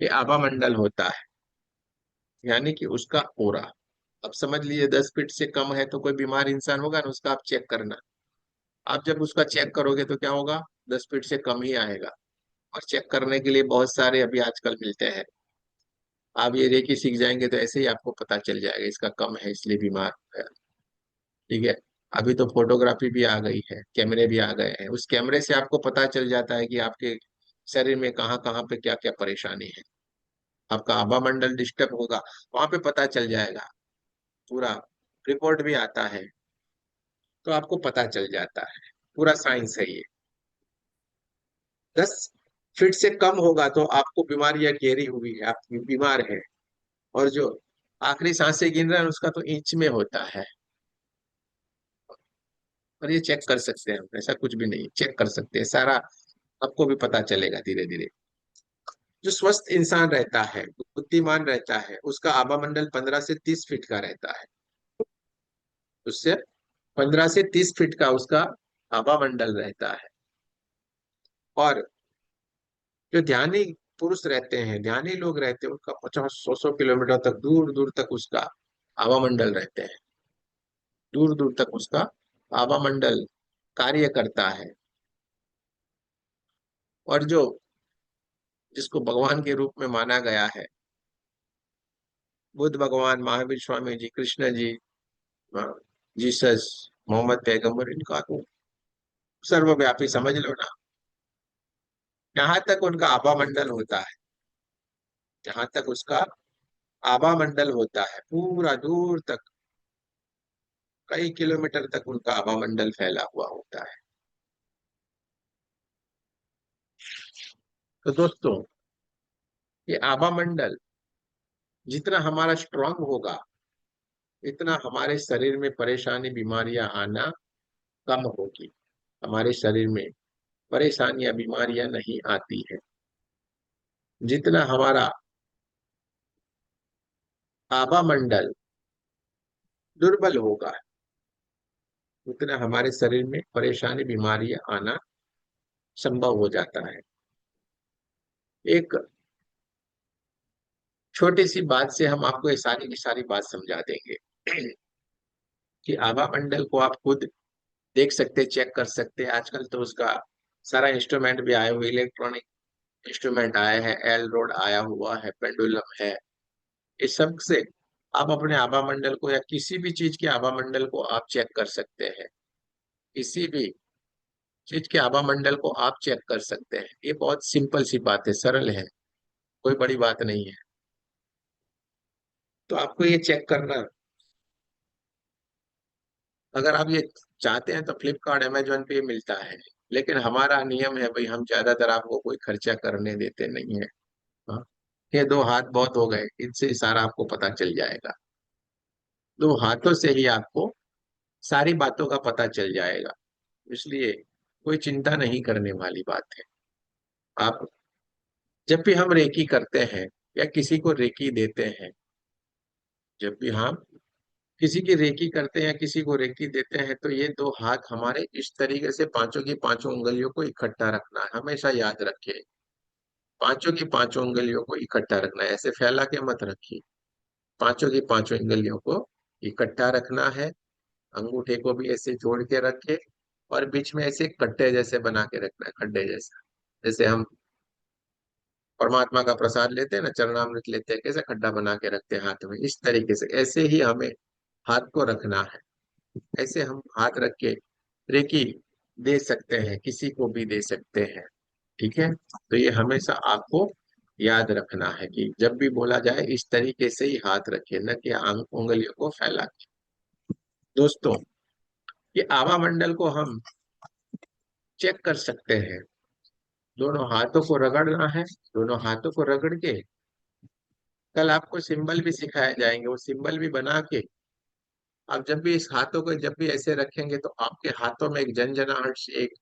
ये आभा मंडल होता है, यानी कि उसका ओरा। अब समझ लीजिए 10 फीट से कम है तो कोई बीमार इंसान होगा ना, उसका आप चेक करना। आप जब उसका चेक करोगे तो क्या होगा? 10 फीट से कम ही आएगा। और चेक करने के लिए बहुत सारे अभी आजकल मिलते हैं। आप ये रेकी सीख जाएंगे तो ऐसे ही आपको पता चल जाएगा इसका कम है इसलिए बीमार है। ठीक है। अभी तो फोटोग्राफी भी आ गई है, कैमरे भी आ गए हैं। उस कैमरे से आपको पता चल जाता है कि आपके शरीर में कहाँ कहाँ पे क्या क्या परेशानी है। आपका आभा मंडल डिस्टर्ब होगा, वहां पे पता चल जाएगा। पूरा रिपोर्ट भी आता है, तो आपको पता चल जाता है। पूरा साइंस है ये। 10 फीट से कम होगा तो आपको बीमारियां घेरी हुई है, आप बीमार है। और जो आखिरी सांसें गिन रहा है उसका तो इंच में होता है। और ये चेक कर सकते हैं हम, ऐसा कुछ भी नहीं, चेक कर सकते हैं सारा। आपको भी पता चलेगा धीरे धीरे। जो स्वस्थ इंसान रहता है, बुद्धिमान रहता है, उसका आभा मंडल 15 से 30 फीट का रहता है। उससे 15 से 30 फीट का उसका आभा मंडल रहता है। और जो ध्यानी पुरुष रहते हैं, ध्यानी लोग रहते हैं, उनका 50 100 100 किलोमीटर तक, दूर दूर तक उसका आभा मंडल रहते हैं। दूर दूर तक उसका आभा मंडल कार्य करता है। और जो जिसको भगवान के रूप में माना गया है, बुद्ध भगवान, महावीर स्वामी जी, कृष्ण जी, हाँ, जीसस, मोहम्मद पैगंबर, इनका तो सर्वव्यापी समझ लो ना। यहाँ तक उनका आभा मंडल होता है, जहां तक उसका आभा मंडल होता है पूरा दूर तक, कई किलोमीटर तक उनका आभा मंडल फैला हुआ होता है। तो दोस्तों, ये आभा मंडल जितना हमारा स्ट्रांग होगा इतना हमारे शरीर में परेशानी बीमारियां आना कम होगी। हमारे शरीर में परेशानियां बीमारियां नहीं आती है। जितना हमारा आभा मंडल दुर्बल होगा उतना हमारे शरीर में परेशानी बीमारियां आना संभव हो जाता है। एक छोटी सी बात से हम आपको ये सारी की सारी बात समझा देंगे कि आभा मंडल को आप खुद देख सकते, चेक कर सकते हैं। आजकल तो उसका सारा इंस्ट्रूमेंट भी आए हुए, इलेक्ट्रॉनिक इंस्ट्रूमेंट आए हैं, एल रोड आया हुआ है, पेंडुलम है। इस सब से आप अपने आभा मंडल को या किसी भी चीज के आभा मंडल को आप चेक कर सकते हैं। किसी भी चीज के आभा मंडल को आप चेक कर सकते हैं। ये बहुत सिंपल सी बात है, सरल है, कोई बड़ी बात नहीं है। तो आपको ये चेक करना, अगर आप ये चाहते हैं तो फ्लिपकार्ट अमेजोन पे मिलता है। लेकिन हमारा नियम है भाई, हम ज्यादातर आपको कोई खर्चा करने देते नहीं है। हाँ? ये 2 हाथ बहुत हो गए, इनसे सारा आपको पता चल जाएगा। 2 हाथों से ही आपको सारी बातों का पता चल जाएगा। इसलिए कोई चिंता नहीं करने वाली बात है। आप जब भी हम रेकी करते हैं या किसी को रेकी देते हैं, जब भी हम किसी की रेकी करते हैं या किसी को रेकी देते हैं, तो ये 2 हाथ हमारे इस तरीके से पांचों की पांचों उंगलियों को इकट्ठा रखना है। हमेशा याद रखिए, पांचों की पांचों उंगलियों को इकट्ठा रखना है, ऐसे फैला के मत रखिए। पांचों की पांचों उंगलियों को इकट्ठा रखना है। अंगूठे को भी ऐसे जोड़ के रखे और बीच में ऐसे कट्टे जैसे बना के रखना है, खड्डे जैसा। जैसे हम परमात्मा का प्रसाद लेते हैं ना, चरणामृत लेते हैं, कैसे खड्डा बना के रखते हैं हाथ में, इस तरीके से ऐसे ही हमें हाथ को रखना है। ऐसे हम हाथ रख के रेकी दे सकते हैं, किसी को भी दे सकते हैं। ठीक है, तो ये हमेशा आपको याद रखना है कि जब भी बोला जाए इस तरीके से ही हाथ रखे, न कि उंगलियों को फैला के। दोस्तों, ये आभा मंडल को हम चेक कर सकते हैं। दोनों हाथों को रगड़ना है, दोनों हाथों को रगड़ के कल आपको सिंबल भी सिखाए जाएंगे, वो सिंबल भी बना के आप जब भी इस हाथों को जब भी ऐसे रखेंगे तो आपके हाथों में एक झंझनाहट से, एक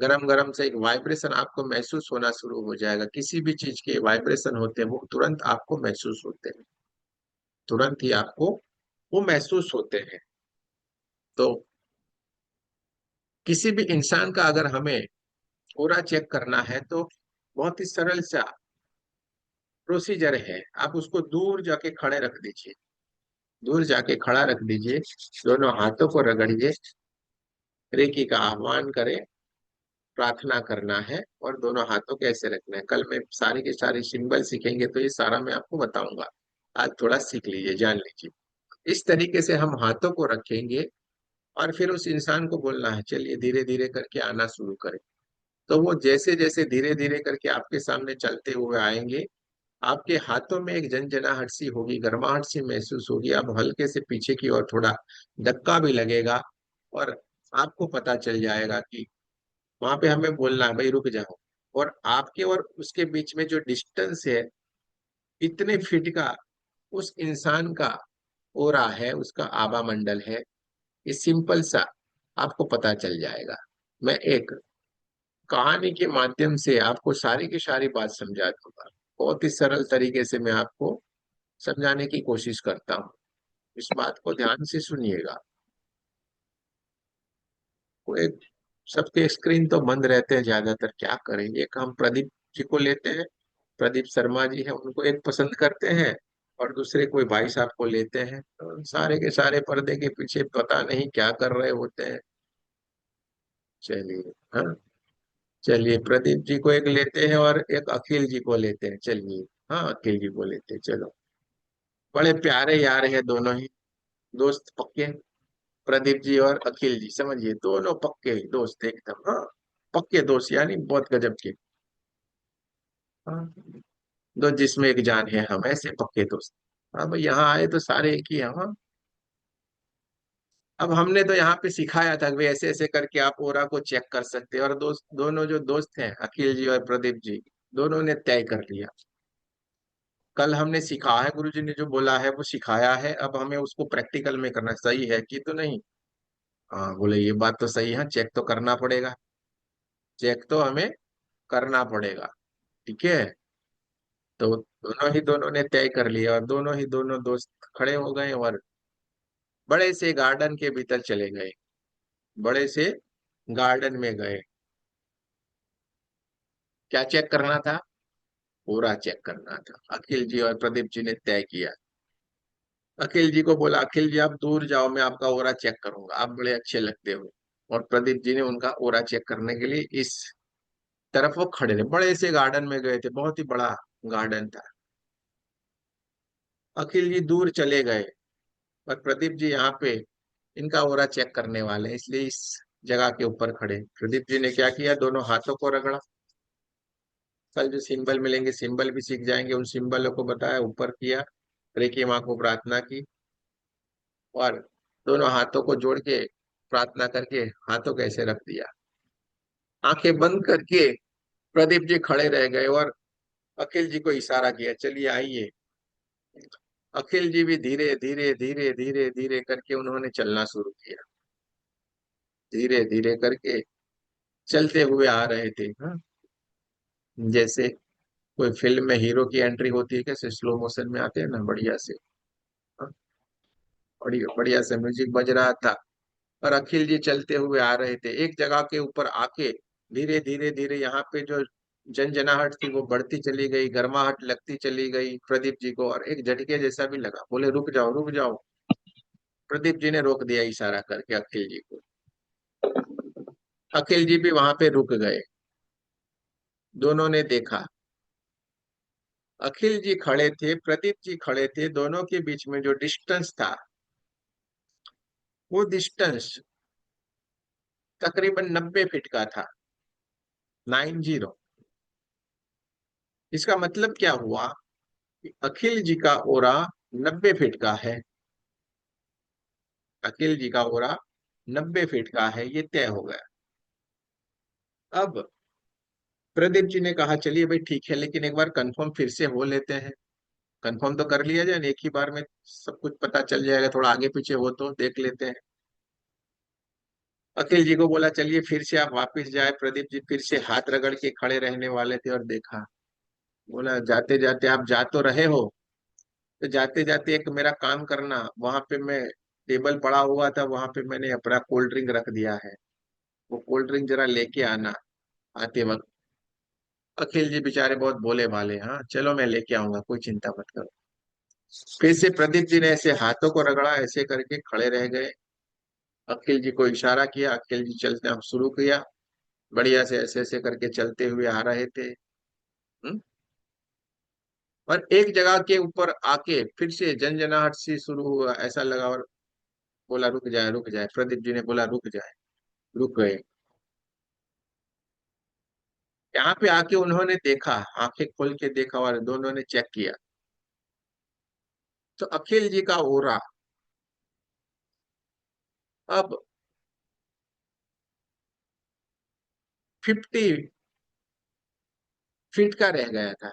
गरम गरम से एक वाइब्रेशन आपको महसूस होना शुरू हो जाएगा। किसी भी चीज के वाइब्रेशन होते हैं वो तुरंत आपको महसूस होते हैं, तुरंत ही आपको वो महसूस होते हैं। तो किसी भी इंसान का अगर हमें पूरा चेक करना है तो बहुत ही सरल सा प्रोसीजर है। आप उसको दूर जाके खड़े रख दीजिए, दूर जाके खड़ा रख दीजिए, दोनों हाथों को रगड़िए, रेकी का आह्वान करें, प्रार्थना करना है और दोनों हाथों को ऐसे रखना है। कल मैं सारी के सारी सिंबल सीखेंगे तो ये सारा मैं आपको बताऊंगा, आज थोड़ा सीख लीजिए, जान लीजिए। इस तरीके से हम हाथों को रखेंगे और फिर उस इंसान को बोलना है चलिए धीरे धीरे करके आना शुरू करें। तो वो जैसे जैसे धीरे धीरे करके आपके सामने चलते हुए आएंगे, आपके हाथों में एक झंझनाहट सी होगी, गर्माहट सी महसूस होगी, आप हल्के से पीछे की ओर थोड़ा धक्का भी लगेगा और आपको पता चल जाएगा कि वहां पे हमें बोलना है भाई रुक जाओ। और आपके और उसके बीच में जो डिस्टेंस है, इतने फीट का उस इंसान का ओरा है, उसका आभा मंडल है, ये सिंपल सा आपको पता चल जाएगा। मैं एक कहानी के माध्यम से आपको सारी की सारी बात समझा दूंगा, बहुत ही सरल तरीके से मैं आपको समझाने की कोशिश करता हूँ। इस बात को ध्यान से सुनिएगा। कोई सबके स्क्रीन तो बंद रहते हैं ज्यादातर, क्या करें। एक हम प्रदीप जी को लेते हैं, प्रदीप शर्मा जी है, उनको एक पसंद करते हैं और दूसरे कोई भाई साहब को लेते हैं, तो सारे के सारे पर्दे के पीछे पता नहीं क्या कर रहे होते हैं। चलिए, हाँ, चलिए प्रदीप जी को एक लेते हैं और एक अखिल जी को लेते हैं। चलिए, हाँ, अखिल जी को लेते हैं, चलो। बड़े प्यारे यार हैं दोनों ही, दोस्त पक्के, प्रदीप जी और अखिल जी, समझिए दोनों पक्के दोस्त एकदम, हाँ, पक्के दोस्त यानी बहुत गजब के। हाँ, दो जिसमें एक जान है, हम ऐसे पक्के दोस्त। अब यहाँ आए तो सारे एक ही हैं, हाँ। अब हमने तो यहाँ पे सिखाया था कि भाई ऐसे ऐसे करके आप ओरा को चेक कर सकते हैं, और दोस्त दोनों जो दोस्त हैं अखिल जी और प्रदीप जी, दोनों ने तय कर लिया। कल हमने सिखाया है, गुरु जी ने जो बोला है वो सिखाया है, अब हमें उसको प्रैक्टिकल में करना, सही है कि तो नहीं। हाँ, बोले ये बात तो सही है, चेक तो करना पड़ेगा, चेक तो हमें करना पड़ेगा। ठीक है, तो दोनों ही दोनों ने तय कर लिया और दोनों ही दोनों दोस्त खड़े हो गए और बड़े से गार्डन के भीतर चले गए, बड़े से गार्डन में गए। क्या चेक करना था? पूरा चेक करना था। अखिल जी और प्रदीप जी ने तय किया। अखिल जी को बोला अखिल जी आप दूर जाओ, मैं आपका ओरा चेक करूंगा, आप बड़े अच्छे लगते हो। और प्रदीप जी ने उनका ओरा चेक करने के लिए इस तरफ वो खड़े थे, बड़े से गार्डन में गए थे, बहुत ही बड़ा गार्डन था। अखिल जी दूर चले गए और प्रदीप जी यहाँ पे इनका ओरा चेक करने वाले हैं, इसलिए इस जगह के ऊपर खड़े। प्रदीप जी ने क्या किया, दोनों हाथों को रगड़ा। कल जो सिंबल मिलेंगे सिंबल भी सीख जाएंगे, उन सिंबलों को बताया, ऊपर किया, रेकी माँ को प्रार्थना की और दोनों हाथों को जोड़ के प्रार्थना करके हाथों को ऐसे रख दिया। आंखें बंद करके प्रदीप जी खड़े रह गए और अखिल जी को इशारा किया चलिए आइए। अखिल जी भी धीरे धीरे धीरे धीरे धीरे करके उन्होंने चलना शुरू किया, धीरे धीरे करके चलते हुए आ रहे थे, हाँ। जैसे कोई फिल्म में हीरो की एंट्री होती है, कैसे स्लो मोशन में आते हैं ना, बढ़िया से, हाँ, बढ़िया बढ़िया से म्यूजिक बज रहा था और अखिल जी चलते हुए आ रहे थे। एक जगह के ऊपर आके धीरे धीरे धीरे यहाँ पे जो जनजनाहट थी वो बढ़ती चली गई, गर्माहट लगती चली गई प्रदीप जी को, और एक झटके जैसा भी लगा। बोले रुक जाओ रुक जाओ। प्रदीप जी ने रोक दिया इशारा करके अखिल जी को। अखिल जी भी वहां पे रुक गए। दोनों ने देखा, अखिल जी खड़े थे, प्रदीप जी खड़े थे, दोनों के बीच में जो डिस्टेंस था वो डिस्टेंस तकरीबन 90 फीट का था। 90। इसका मतलब क्या हुआ कि अखिल जी का ओरा 90 फीट का है। अखिल जी का ओरा 90 फीट का है, ये तय हो गया। अब प्रदीप जी ने कहा चलिए भाई ठीक है, लेकिन एक बार कंफर्म फिर से हो लेते हैं। कंफर्म तो कर लिया जाए, एक ही बार में सब कुछ पता चल जाएगा, थोड़ा आगे पीछे हो तो देख लेते हैं। अखिल जी को बोला चलिए फिर से आप वापस जाए। प्रदीप जी फिर से हाथ रगड़ के खड़े रहने वाले थे और देखा। बोला जाते जाते आप जा तो रहे हो, तो जाते जाते एक मेरा काम करना, वहां पे मैं टेबल पड़ा हुआ था, वहां पे मैंने अपना कोल्ड ड्रिंक रख दिया है, वो कोल्ड ड्रिंक जरा लेके आना आते वक्त। अखिल जी बेचारे बहुत भोले भाले, हाँ चलो मैं लेके आऊंगा, कोई चिंता मत करो। फिर से प्रदीप जी ने ऐसे हाथों को रगड़ा, ऐसे करके खड़े रह गए। अखिल जी को इशारा किया, अखिल जी चलना शुरू किया। बढ़िया से ऐसे ऐसे करके चलते हुए आ रहे थे। हम्म? और एक जगह के ऊपर आके फिर से झंझनाहट सी शुरू हुआ, ऐसा लगा, और बोला रुक जाए रुक जाए। प्रदीप जी ने बोला रुक जाए। रुक गए। यहाँ पे आके उन्होंने देखा, आंखें खोल के देखा और दोनों ने चेक किया, तो अखिल जी का ओरा अब 50 फीट का रह गया था।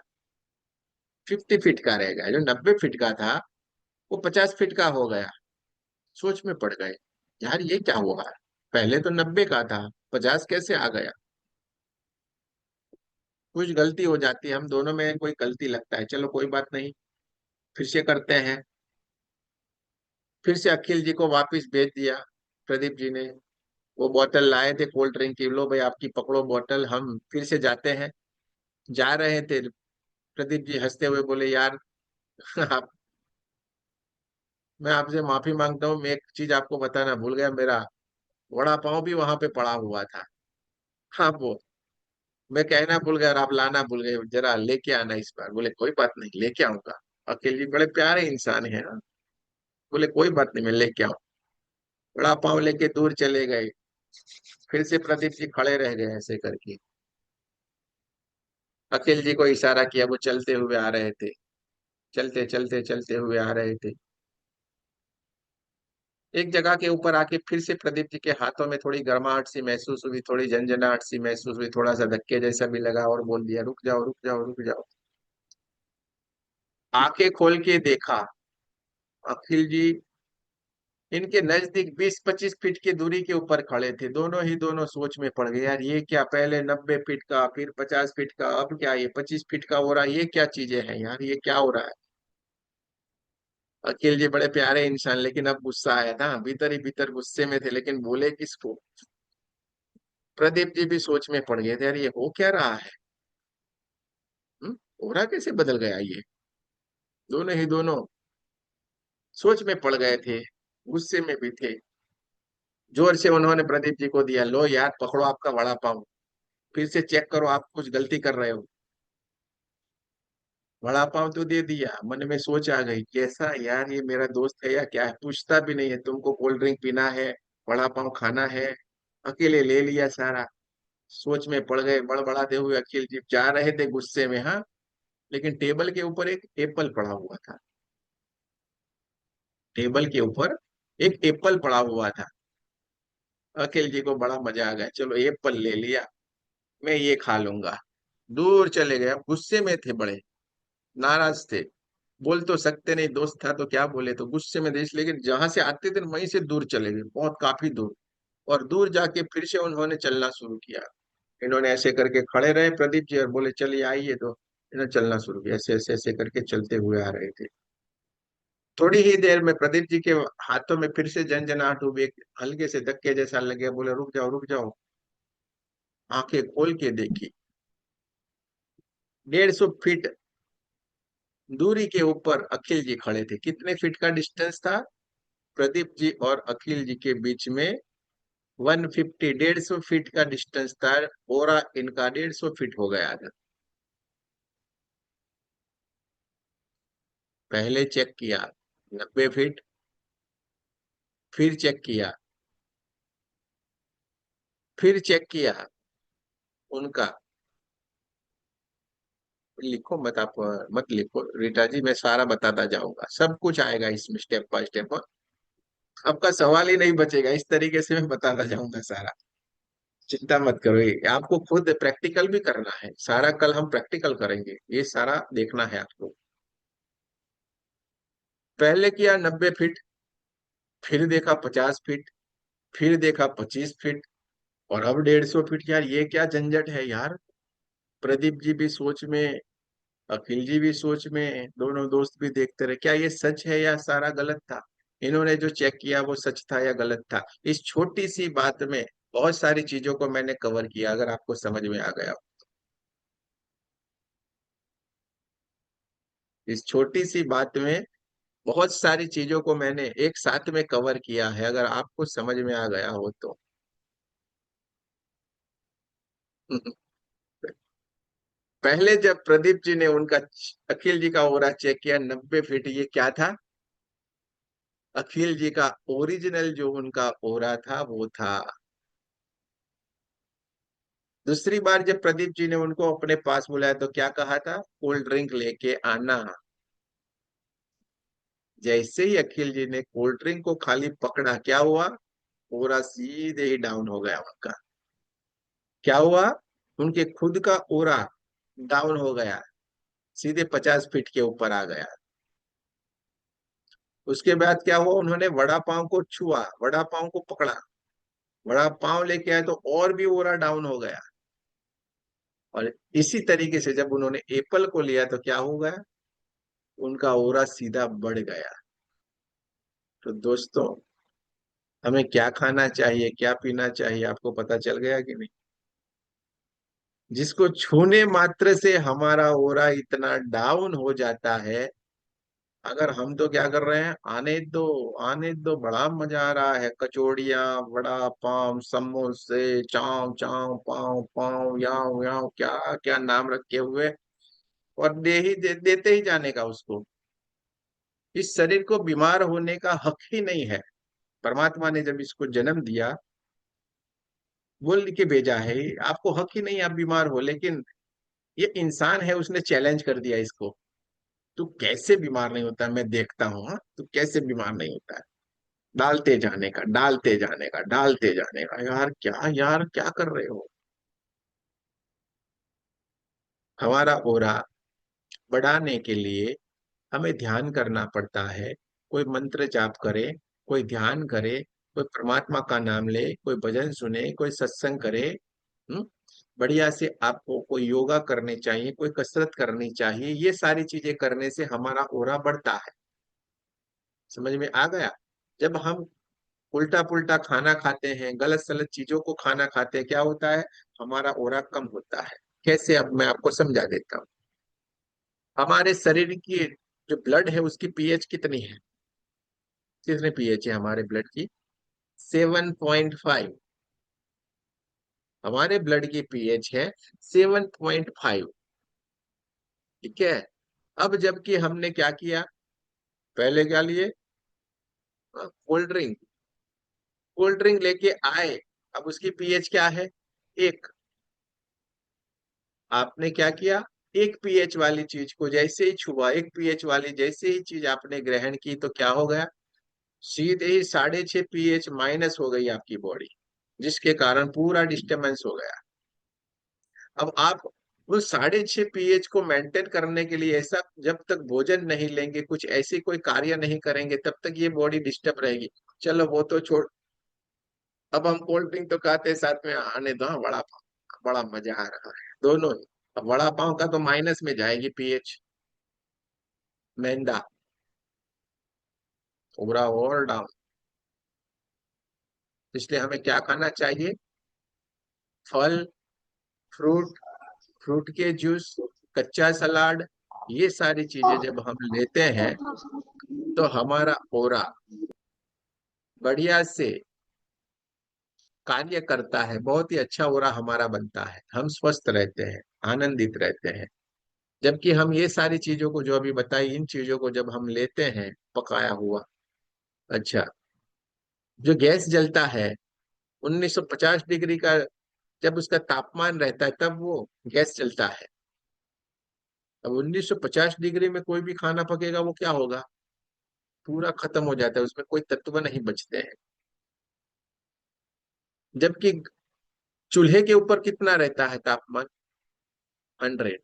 50 फीट का रह गया, जो 90 फीट का था वो 50 फीट का हो गया। सोच में पड़ गए, यार ये क्या हुआ, पहले तो 90 का था, 50 कैसे आ गया। कुछ गलती हो जाती है, हम दोनों में कोई गलती लगता है, चलो कोई बात नहीं, फिर से करते हैं। फिर से अखिल जी को वापस भेज दिया प्रदीप जी ने। वो बोतल लाए थे कोल्ड ड्रिंक की, लो भाई आपकी पकड़ो बोतल, हम फिर से जाते हैं। जा रहे थे, प्रदीप जी हंसते हुए बोले यार आप, मैं आपसे माफी मांगता हूँ, मैं एक चीज आपको बताना भूल गया, मेरा वड़ा पाव भी वहां पे पड़ा हुआ था। हाँ वो मैं कहना भूल गया और आप लाना भूल गए, जरा लेके आना इस बार। बोले कोई बात नहीं, लेके आऊंगा। अखिल जी बड़े प्यारे इंसान है ना। बोले कोई बात नहीं, मैं लेके आऊँ। वड़ा पाव लेके दूर चले गए। फिर से प्रदीप जी खड़े रह गए ऐसे करके। अखिल जी को इशारा किया, वो चलते हुए आ रहे थे। चलते चलते चलते हुए आ रहे थे। एक जगह के ऊपर आके फिर से प्रदीप जी के हाथों में थोड़ी गर्माहट सी महसूस हुई, थोड़ी झंझनाहट सी महसूस हुई, थोड़ा सा धक्के जैसा भी लगा, और बोल दिया रुक जाओ रुक जाओ रुक जाओ। आंखें खोल के देखा, अखिल जी इनके नजदीक 20-25 फीट की दूरी के ऊपर खड़े थे। दोनों ही दोनों सोच में पड़ गए, यार ये क्या, पहले 90 फीट का, फिर 50 फीट का, अब क्या ये 25 फीट का हो रहा है, ये क्या चीजें हैं यार, ये क्या हो रहा है। अखिल जी बड़े प्यारे इंसान, लेकिन अब गुस्सा आया था, भीतर ही भीतर गुस्से में थे, लेकिन बोले किसको। प्रदीप जी भी सोच में पड़ गए थे, यार ये हो क्या रहा है। हो रहा कैसे बदल गया ये। दोनों ही दोनों सोच में पड़ गए थे, गुस्से में भी थे। जोर से उन्होंने प्रदीप जी को दिया, लो यार पकड़ो आपका वड़ा पाव, फिर से चेक करो आप कुछ गलती कर रहे हो। वड़ा पाव तो दे दिया, मन में सोच आ गई, कैसा यार ये मेरा दोस्त है या क्या है, पूछता भी नहीं है तुमको कोल्ड ड्रिंक पीना है, वड़ा पाव खाना है, अकेले ले लिया सारा। सोच में पड़ गए, बड़बड़ाते हुए अखिल जी जा रहे थे गुस्से में, हाँ। लेकिन टेबल के ऊपर एक एप्पल पड़ा हुआ था। टेबल के ऊपर एक एप्पल पड़ा हुआ था। अखिल जी को बड़ा मजा आ गया, चलो एप्पल ले लिया, मैं ये खा लूंगा। दूर चले गए, अब गुस्से में थे बड़े, नाराज थे। बोल तो सकते नहीं, दोस्त था तो क्या बोले, तो गुस्से में देश, लेकिन जहां से आते थे वहीं से दूर चले गए, बहुत काफी दूर। और दूर जाके फिर से उन्होंने चलना शुरू किया। इन्होंने ऐसे करके खड़े रहे प्रदीप जी और बोले चलिए आइए, तो इन्होंने चलना शुरू किया, ऐसे ऐसे ऐसे करके चलते हुए आ रहे थे। थोड़ी ही देर में प्रदीप जी के हाथों में फिर से झंझनाहट हुई, एक हल्के से धक्के जैसा लगे, बोले रुक जाओ रुक जाओ। आंखें खोल के देखी, 150 फीट दूरी के ऊपर अखिल जी खड़े थे। कितने फीट का डिस्टेंस था प्रदीप जी और अखिल जी के बीच में? 150, 150 फीट का डिस्टेंस था। ओरा इनका 150 फीट हो गया था। पहले चेक किया 90 फीट, फिर चेक किया, फिर चेक किया उनका। लिखो मत आप, मत लिखो रीटा जी, मैं सारा बताता जाऊंगा, सब कुछ आएगा इसमें स्टेप बाय स्टेप। आपका सवाल ही नहीं बचेगा, इस तरीके से मैं बताता जाऊंगा सारा। चिंता मत करो, ये आपको खुद प्रैक्टिकल भी करना है, सारा कल हम प्रैक्टिकल करेंगे, ये सारा देखना है आपको। पहले किया 90 फीट, फिर देखा 50 फीट, फिर देखा 25 फीट, और अब 150 फीट। यार ये क्या झंझट है यार। प्रदीप जी भी सोच में, अखिल जी भी सोच में, दोनों दोस्त भी देखते रहे, क्या ये सच है या सारा गलत था। इन्होंने जो चेक किया वो सच था या गलत था। इस छोटी सी बात में बहुत सारी चीजों को मैंने कवर किया, अगर आपको समझ में आ गया। इस छोटी सी बात में बहुत सारी चीजों को मैंने एक साथ में कवर किया है, अगर आपको समझ में आ गया हो तो। पहले जब प्रदीप जी ने उनका, अखिल जी का ओरा चेक किया 90 फीट, ये क्या था, अखिल जी का ओरिजिनल जो उनका ओरा था वो था। दूसरी बार जब प्रदीप जी ने उनको अपने पास बुलाया तो क्या कहा था, कोल्ड ड्रिंक लेके आना। जैसे ही अखिल जी ने कोल्ड ड्रिंक को खाली पकड़ा, क्या हुआ, पूरा सीधे ही डाउन हो गया उनका। क्या हुआ, उनके खुद का ओरा डाउन हो गया, सीधे 50 फीट के ऊपर आ गया। उसके बाद क्या हुआ, उन्होंने वड़ा पाव को छुआ, वड़ा पाव को पकड़ा, वड़ा पाव लेके आए तो और भी ओरा डाउन हो गया। और इसी तरीके से जब उन्होंने एप्पल को लिया तो क्या हो गया, उनका ओरा सीधा बढ़ गया। तो दोस्तों, हमें क्या खाना चाहिए, क्या पीना चाहिए, आपको पता चल गया कि नहीं। जिसको छूने मात्र से हमारा ओरा इतना डाउन हो जाता है, अगर हम तो क्या कर रहे हैं, आने दो, आने दो, बड़ा मजा आ रहा है, कचौड़ियाँ, वड़ा पाव, समोसे, चाव चाव, पाव पाव, याव याव, क्या क्या नाम रखे हुए, और देते ही जाने का उसको। इस शरीर को बीमार होने का हक ही नहीं है। परमात्मा ने जब इसको जन्म दिया, बोल के भेजा है, आपको हक ही नहीं आप बीमार हो, लेकिन ये इंसान है, उसने चैलेंज कर दिया इसको। तू कैसे बीमार नहीं होता, मैं देखता हूँ, हाँ तू कैसे बीमार नहीं होता है। डालते जाने का, डालते जाने का, डालते जाने का, यार क्या, यार क्या कर रहे हो। हमारा ओरा बढ़ाने के लिए हमें ध्यान करना पड़ता है। कोई मंत्र जाप करे, कोई ध्यान करे, कोई परमात्मा का नाम ले, कोई भजन सुने, कोई सत्संग करे। हम्म बढ़िया से आपको कोई योगा करने चाहिए, कोई कसरत करनी चाहिए, ये सारी चीजें करने से हमारा ओरा बढ़ता है। समझ में आ गया। जब हम उल्टा पुल्टा खाना खाते हैं, गलत सलत चीजों को खाना खाते हैं, क्या होता है, हमारा ओरा कम होता है। कैसे, अब मैं आपको समझा देता हूँ। हमारे शरीर की जो ब्लड है उसकी पीएच कितनी है, कितने पीएच है हमारे ब्लड की, 7.5। हमारे ब्लड की पीएच है 7.5। ठीक है। अब जबकि हमने क्या किया, पहले क्या लिए, कोल्ड ड्रिंक, कोल्ड ड्रिंक लेके आए, अब उसकी पीएच क्या है, 1। आपने क्या किया, एक पीएच वाली चीज को जैसे ही छुआ, एक पीएच वाली जैसे ही चीज आपने ग्रहण की तो क्या हो गया, सीधे ही 6.5 पीएच माइनस हो गई आपकी बॉडी, जिसके कारण पूरा डिस्टरबेंस हो गया। अब आप वो 6.5 पीएच को मेंटेन करने के लिए, ऐसा जब तक भोजन नहीं लेंगे, कुछ ऐसी कोई कार्य नहीं करेंगे, तब तक ये बॉडी डिस्टर्ब रहेगी। चलो वो तो छोड़, अब हम कोल्ड ड्रिंक तो खाते हैं, साथ में आने दो, हाँ, वड़ा पाव, बड़ा मजा आ रहा है दोनों ही। अब वड़ा पाव का तो माइनस में जाएगी पीएच, मैदा पूरा और डाउन। इसलिए हमें क्या खाना चाहिए, फल, फ्रूट, फ्रूट के जूस, कच्चा सलाद, ये सारी चीजें जब हम लेते हैं तो हमारा ओरा बढ़िया से कार्य करता है, बहुत ही अच्छा ओरा हमारा बनता है, हम स्वस्थ रहते हैं, आनंदित रहते हैं। जबकि हम ये सारी चीजों को जो अभी बताई, इन चीजों को जब हम लेते हैं पकाया हुआ, अच्छा, जो गैस जलता है 1950 डिग्री का, जब उसका तापमान रहता है तब वो गैस जलता है। अब 1950 डिग्री में कोई भी खाना पकेगा वो क्या होगा, पूरा खत्म हो जाता है, उसमें कोई तत्व नहीं बचते हैं। जबकि चूल्हे के ऊपर कितना रहता है तापमान, 100,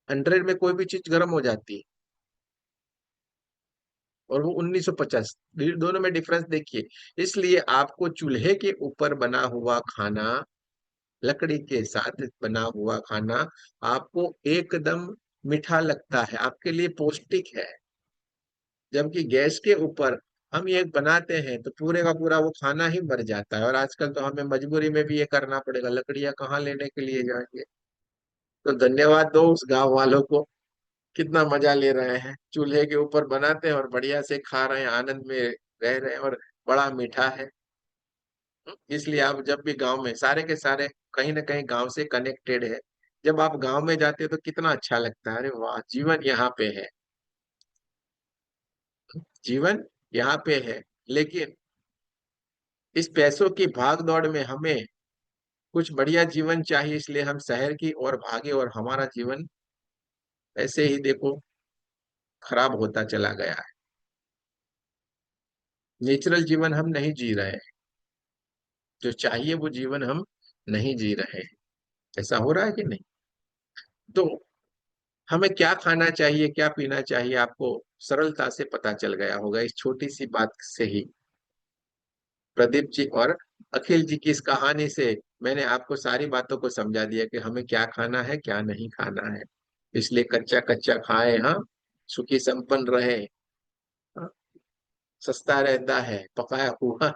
100 में कोई भी चीज गर्म हो जाती है, और वो 1950, दोनों में डिफरेंस देखिए। इसलिए आपको चूल्हे के ऊपर बना हुआ खाना, लकड़ी के साथ बना हुआ खाना आपको एकदम मीठा लगता है, आपके लिए पौष्टिक है। जबकि गैस के ऊपर हम ये बनाते हैं तो पूरे का पूरा वो खाना ही मर जाता है, और आजकल तो हमें मजबूरी में भी ये करना पड़ेगा, लकड़ियां कहाँ लेने के लिए जाएंगे। तो धन्यवाद दो उस गांव वालों को, कितना मजा ले रहे हैं, चूल्हे के ऊपर बनाते हैं और बढ़िया से खा रहे हैं, आनंद में रह रहे हैं, और बड़ा मीठा है। इसलिए आप जब भी गांव में, सारे के सारे कहीं ना कहीं गांव से कनेक्टेड है। जब आप गांव में जाते हो तो कितना अच्छा लगता है, अरे वाह, जीवन यहाँ पे है, जीवन यहाँ पे है। लेकिन इस पैसों की भाग दौड़ में हमें कुछ बढ़िया जीवन चाहिए, इसलिए हम शहर की ओर भागे, और हमारा जीवन ऐसे ही देखो खराब होता चला गया है। नेचुरल जीवन हम नहीं जी रहे हैं, जो चाहिए वो जीवन हम नहीं जी रहे हैं। ऐसा हो रहा है कि नहीं? तो हमें क्या खाना चाहिए, क्या पीना चाहिए, आपको सरलता से पता चल गया होगा इस छोटी सी बात से ही। प्रदीप जी और अखिल जी की इस कहानी से मैंने आपको सारी बातों को समझा दिया कि हमें क्या खाना है, क्या नहीं खाना है। इसलिए कच्चा कच्चा खाएं, हाँ, सुखी संपन्न रहे, हाँ, सस्ता रहता है पकाया हुआ,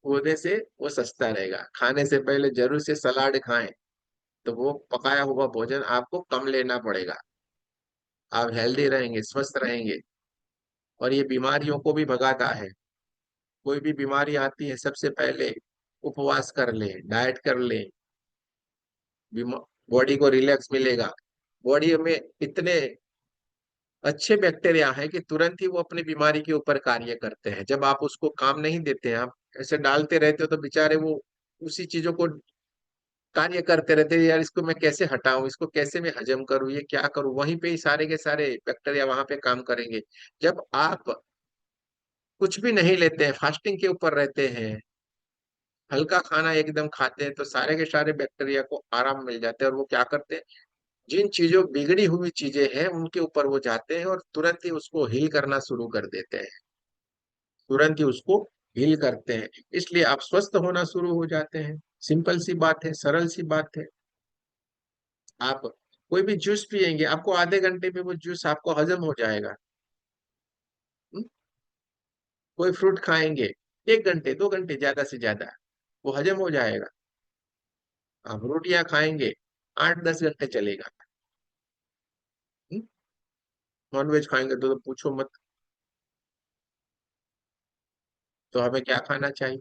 होने से वो सस्ता रहेगा। खाने से पहले जरूर से सलाद खाएं, तो वो पकाया हुआ भोजन आपको कम लेना पड़ेगा, आप हेल्दी रहेंगे, स्वस्थ रहेंगे, और ये बीमारियों को भी भगाता है। कोई भी बीमारी आती है सबसे पहले उपवास कर ले, डाइट कर ले, बॉडी को रिलैक्स मिलेगा। बॉडी में इतने अच्छे बैक्टीरिया हैं कि तुरंत ही वो अपनी बीमारी के ऊपर कार्य करते हैं। जब आप उसको काम नहीं देते हैं, आप ऐसे डालते रहते हो, तो बेचारे वो उसी चीजों को कार्य करते रहते हैं, यार इसको मैं कैसे हटाऊं, इसको कैसे मैं हजम करूं, ये क्या करूं, वहीं पे ही सारे के सारे बैक्टीरिया वहां पे काम करेंगे। जब आप कुछ भी नहीं लेते हैं, फास्टिंग के ऊपर रहते हैं, हल्का खाना एकदम खाते हैं, तो सारे के सारे बैक्टीरिया को आराम मिल जाता है, और वो क्या करते हैं, जिन चीजों बिगड़ी हुई चीजें हैं उनके ऊपर वो जाते हैं और तुरंत ही उसको हील करना शुरू कर देते हैं, तुरंत ही उसको हील करते हैं। इसलिए आप स्वस्थ होना शुरू हो जाते हैं। सिंपल सी बात है, सरल सी बात है। आप कोई भी जूस पियेंगे, आपको आधे घंटे में वो जूस आपको हजम हो जाएगा। हम्म? कोई फ्रूट खाएंगे, 1 घंटे 2 घंटे ज्यादा से ज्यादा वो हजम हो जाएगा। आप रोटियां खाएंगे, 8-10 घंटे चलेगा। नॉनवेज खाएंगे तो पूछो मत। तो हमें क्या खाना चाहिए,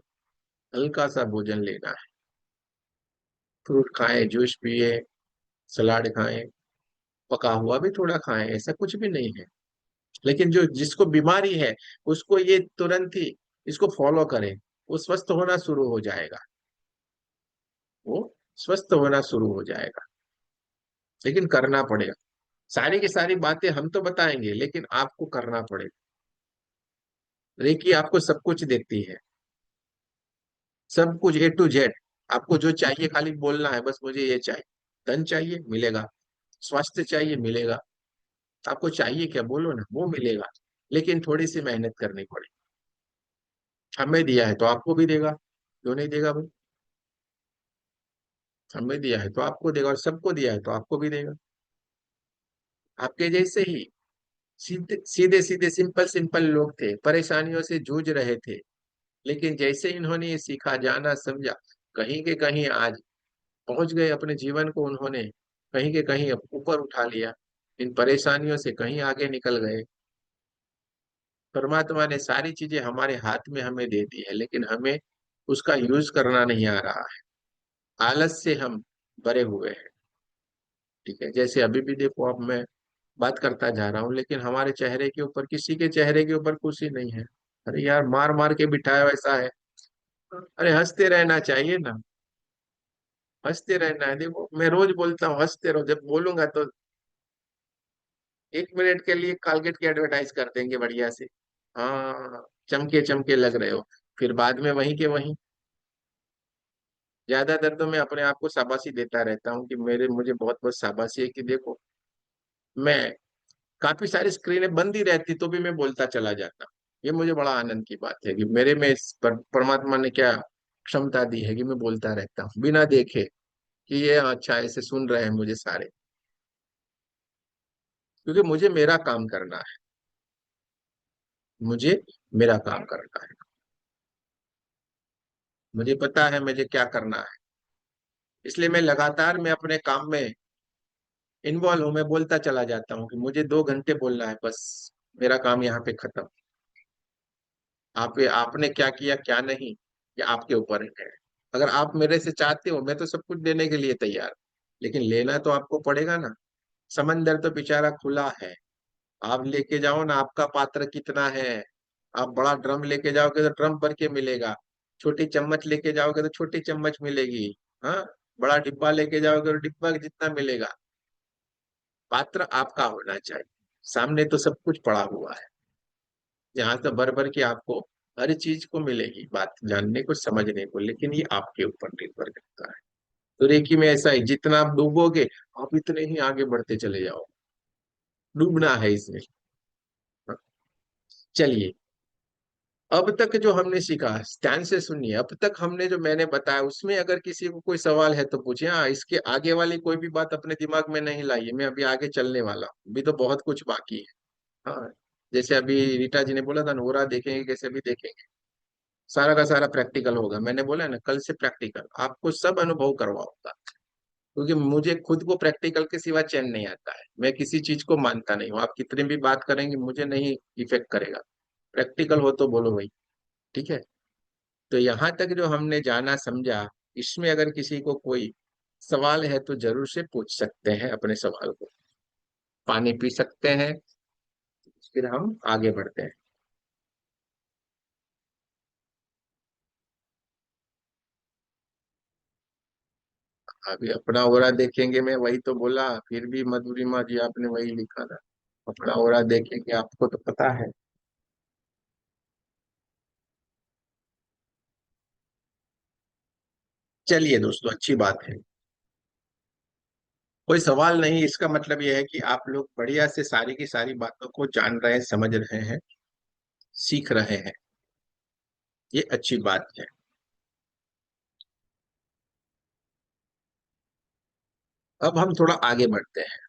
हल्का सा भोजन लेना है, फ्रूट खाएं, जूस पिए, सलाद खाएं, पका हुआ भी थोड़ा खाएं, ऐसा कुछ भी नहीं है। लेकिन जो जिसको बीमारी है उसको ये तुरंत ही इसको फॉलो करें, वो स्वस्थ होना शुरू हो जाएगा, वो स्वस्थ होना शुरू हो जाएगा। लेकिन करना पड़ेगा, सारी की सारी बातें हम तो बताएंगे लेकिन आपको करना पड़ेगा। रेकी आपको सब कुछ देती है, सब कुछ A to Z। आपको जो चाहिए खाली बोलना है, बस मुझे ये चाहिए। धन चाहिए, मिलेगा। स्वास्थ्य चाहिए, मिलेगा। आपको चाहिए क्या, बोलो ना, वो मिलेगा। लेकिन थोड़ी सी मेहनत करनी पड़ेगी। हमें दिया है तो आपको भी देगा, क्यों नहीं देगा भाई। हमें दिया है तो आपको देगा, और सबको दिया है तो आपको भी देगा। आपके जैसे ही सीधे सीधे सीधे सिंपल सिंपल लोग थे, परेशानियों से जूझ रहे थे, लेकिन जैसे इन्होंने ये सीखा, जाना, समझा, कहीं के कहीं आज पहुंच गए, अपने जीवन को उन्होंने कहीं के कहीं ऊपर उठा लिया, इन परेशानियों से कहीं आगे निकल गए। परमात्मा ने सारी चीजें हमारे हाथ में हमें दे दी है, लेकिन हमें उसका यूज करना नहीं आ रहा है। आलस से हम भरे हुए हैं। ठीक है, जैसे अभी भी देखो, अब मैं बात करता जा रहा हूँ लेकिन हमारे चेहरे के ऊपर, किसी के चेहरे के ऊपर खुशी नहीं है। अरे यार, मार मार के बिठाया वैसा है। अरे हंसते रहना चाहिए ना, हंसते रहना है। देखो मैं रोज बोलता हूँ हंसते रहो, जब बोलूंगा तो 1 मिनट के लिए कॉलगेट की एडवर्टाइज कर देंगे बढ़िया से। हाँ, चमके चमके लग रहे हो, फिर बाद में वहीं के वहीं। ज्यादातर तो मैं अपने आप को शाबाशी देता रहता हूँ कि मेरे मुझे बहुत बहुत शाबाशी है कि देखो, मैं काफी सारी स्क्रीनें बंद ही रहती तो भी मैं बोलता चला जाता। ये मुझे बड़ा आनंद की बात है कि मेरे में परमात्मा ने क्या क्षमता दी है कि मैं बोलता रहता हूँ बिना देखे कि ये अच्छा ऐसे सुन रहे हैं मुझे सारे। क्योंकि मुझे मेरा काम करना है, मुझे मेरा काम करना है, मुझे पता है मुझे क्या करना है। इसलिए मैं अपने काम में इन्वॉल्व हूँ, मैं बोलता चला जाता हूँ कि मुझे 2 घंटे बोलना है बस, मेरा काम यहाँ पे खत्म। आप आपने क्या किया क्या नहीं, ये आपके ऊपर है। अगर आप मेरे से चाहते हो, मैं तो सब कुछ देने के लिए तैयार, लेकिन लेना तो आपको पड़ेगा ना। समंदर तो बेचारा खुला है, आप लेके जाओ ना, आपका पात्र कितना है। आप बड़ा ड्रम लेके जाओगे तो ड्रम भर के मिलेगा, छोटी चम्मच लेके जाओगे तो छोटी चम्मच मिलेगी। हाँ, बड़ा डिब्बा लेके जाओगे तो डिब्बा जितना मिलेगा। पात्र आपका होना चाहिए, सामने तो सब कुछ पड़ा हुआ है, जहां से भर भर के आपको हर चीज को मिलेगी, बात जानने को समझने को, लेकिन ये आपके ऊपर निर्भर करता है। तो रेकी में ऐसा है, जितना आप डूबोगे आप इतने ही आगे बढ़ते चले जाओ, डूबना है इसमें। हाँ, चलिए, अब तक जो हमने सीखा, ध्यान से सुनिए, अब तक हमने जो मैंने बताया उसमें अगर किसी को कोई सवाल है तो पूछे। हाँ, इसके आगे वाली कोई भी बात अपने दिमाग में नहीं लाइए, मैं अभी आगे चलने वाला हूँ, अभी तो बहुत कुछ बाकी है। हाँ, जैसे अभी रीटा जी ने बोला था नोरा देखेंगे कैसे, भी देखेंगे, सारा का सारा प्रैक्टिकल होगा। मैंने बोला है ना, कल से प्रैक्टिकल आपको सब अनुभव करवाऊंगा, क्योंकि मुझे खुद को प्रैक्टिकल के सिवा चैन नहीं आता है। मैं किसी चीज को मानता नहीं हूँ, आप कितनी भी बात करेंगे मुझे नहीं इफेक्ट करेगा। प्रैक्टिकल हो तो बोलो भाई, ठीक है। तो यहाँ तक जो हमने जाना समझा, इसमें अगर किसी को कोई सवाल है तो जरूर से पूछ सकते हैं अपने सवाल को, पानी पी सकते हैं, फिर हम आगे बढ़ते हैं। अभी अपना ओरा देखेंगे, मैं वही तो बोला, फिर भी मधुरिमा जी आपने वही लिखा था, अपना ओरा देखेंगे, आपको तो पता है। चलिए दोस्तों, अच्छी बात है, कोई सवाल नहीं, इसका मतलब यह है कि आप लोग बढ़िया से सारी की सारी बातों को जान रहे हैं, समझ रहे हैं, सीख रहे हैं, ये अच्छी बात है। अब हम थोड़ा आगे बढ़ते हैं।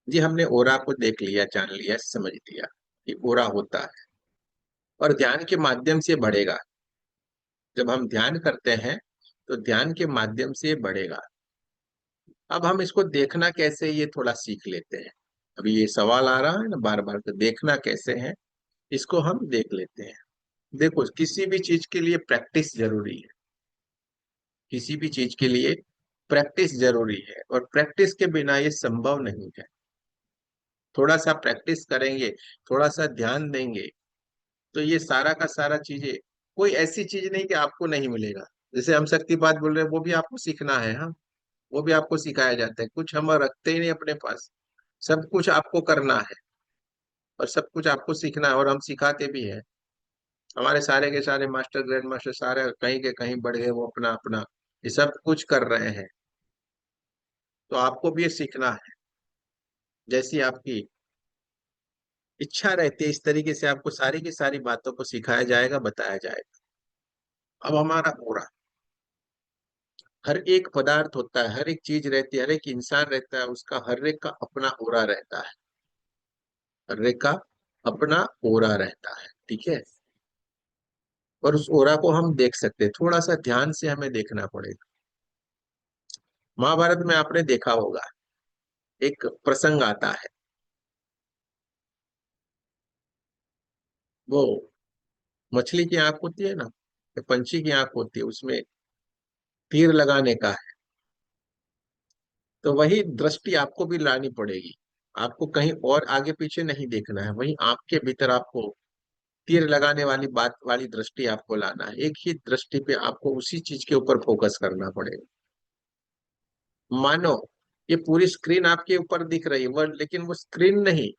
जी, हमने ओरा को देख लिया, जान लिया, समझ लिया कि ओरा होता है और ध्यान के माध्यम से बढ़ेगा। जब हम ध्यान करते हैं तो ध्यान के माध्यम से बढ़ेगा। अब हम इसको देखना कैसे, ये थोड़ा सीख लेते हैं। अभी ये सवाल आ रहा है ना बार बार, तो देखना कैसे है, इसको हम देख लेते हैं। देखो, किसी भी चीज के लिए प्रैक्टिस जरूरी है, किसी भी चीज के लिए प्रैक्टिस जरूरी है, और प्रैक्टिस के बिना ये संभव नहीं है। थोड़ा सा प्रैक्टिस करेंगे, थोड़ा सा ध्यान देंगे, तो ये सारा का सारा चीजें, कोई ऐसी चीज नहीं कि आपको नहीं मिलेगा। जैसे हम शक्तिपात बोल रहे हैं, वो भी आपको सीखना है। हाँ, वो भी आपको सिखाया जाता है, कुछ हम रखते ही नहीं अपने पास, सब कुछ आपको करना है और सब कुछ आपको सीखना है, और हम सिखाते भी हैं। हमारे सारे के सारे मास्टर, ग्रैंड मास्टर, सारे कहीं के कहीं बढ़ गए, वो अपना अपना ये सब कुछ कर रहे हैं। तो आपको भी ये सीखना है, जैसी आपकी इच्छा रहती है इस तरीके से आपको सारी की सारी बातों को सिखाया जाएगा, बताया जाएगा। अब हमारा पूरा, हर एक पदार्थ होता है, हर एक चीज रहती है, हर एक इंसान रहता है, उसका हर एक का अपना ओरा रहता है, हर एक का अपना ओरा रहता है, ठीक है। और उस ओरा को हम देख सकते हैं, थोड़ा सा ध्यान से हमें देखना पड़ेगा। महाभारत में आपने देखा होगा, एक प्रसंग आता है, वो मछली की आंख होती है ना, या पंछी की आंख होती है, उसमें तीर लगाने का है। तो वही दृष्टि आपको भी लानी पड़ेगी। आपको कहीं और आगे पीछे नहीं देखना है, वही आंख के भीतर आपको तीर लगाने वाली बात वाली दृष्टि आपको लाना है। एक ही दृष्टि पे आपको उसी चीज के ऊपर फोकस करना पड़ेगा। मानो ये पूरी स्क्रीन आपके ऊपर दिख रही है, वो लेकिन वो स्क्रीन नहीं,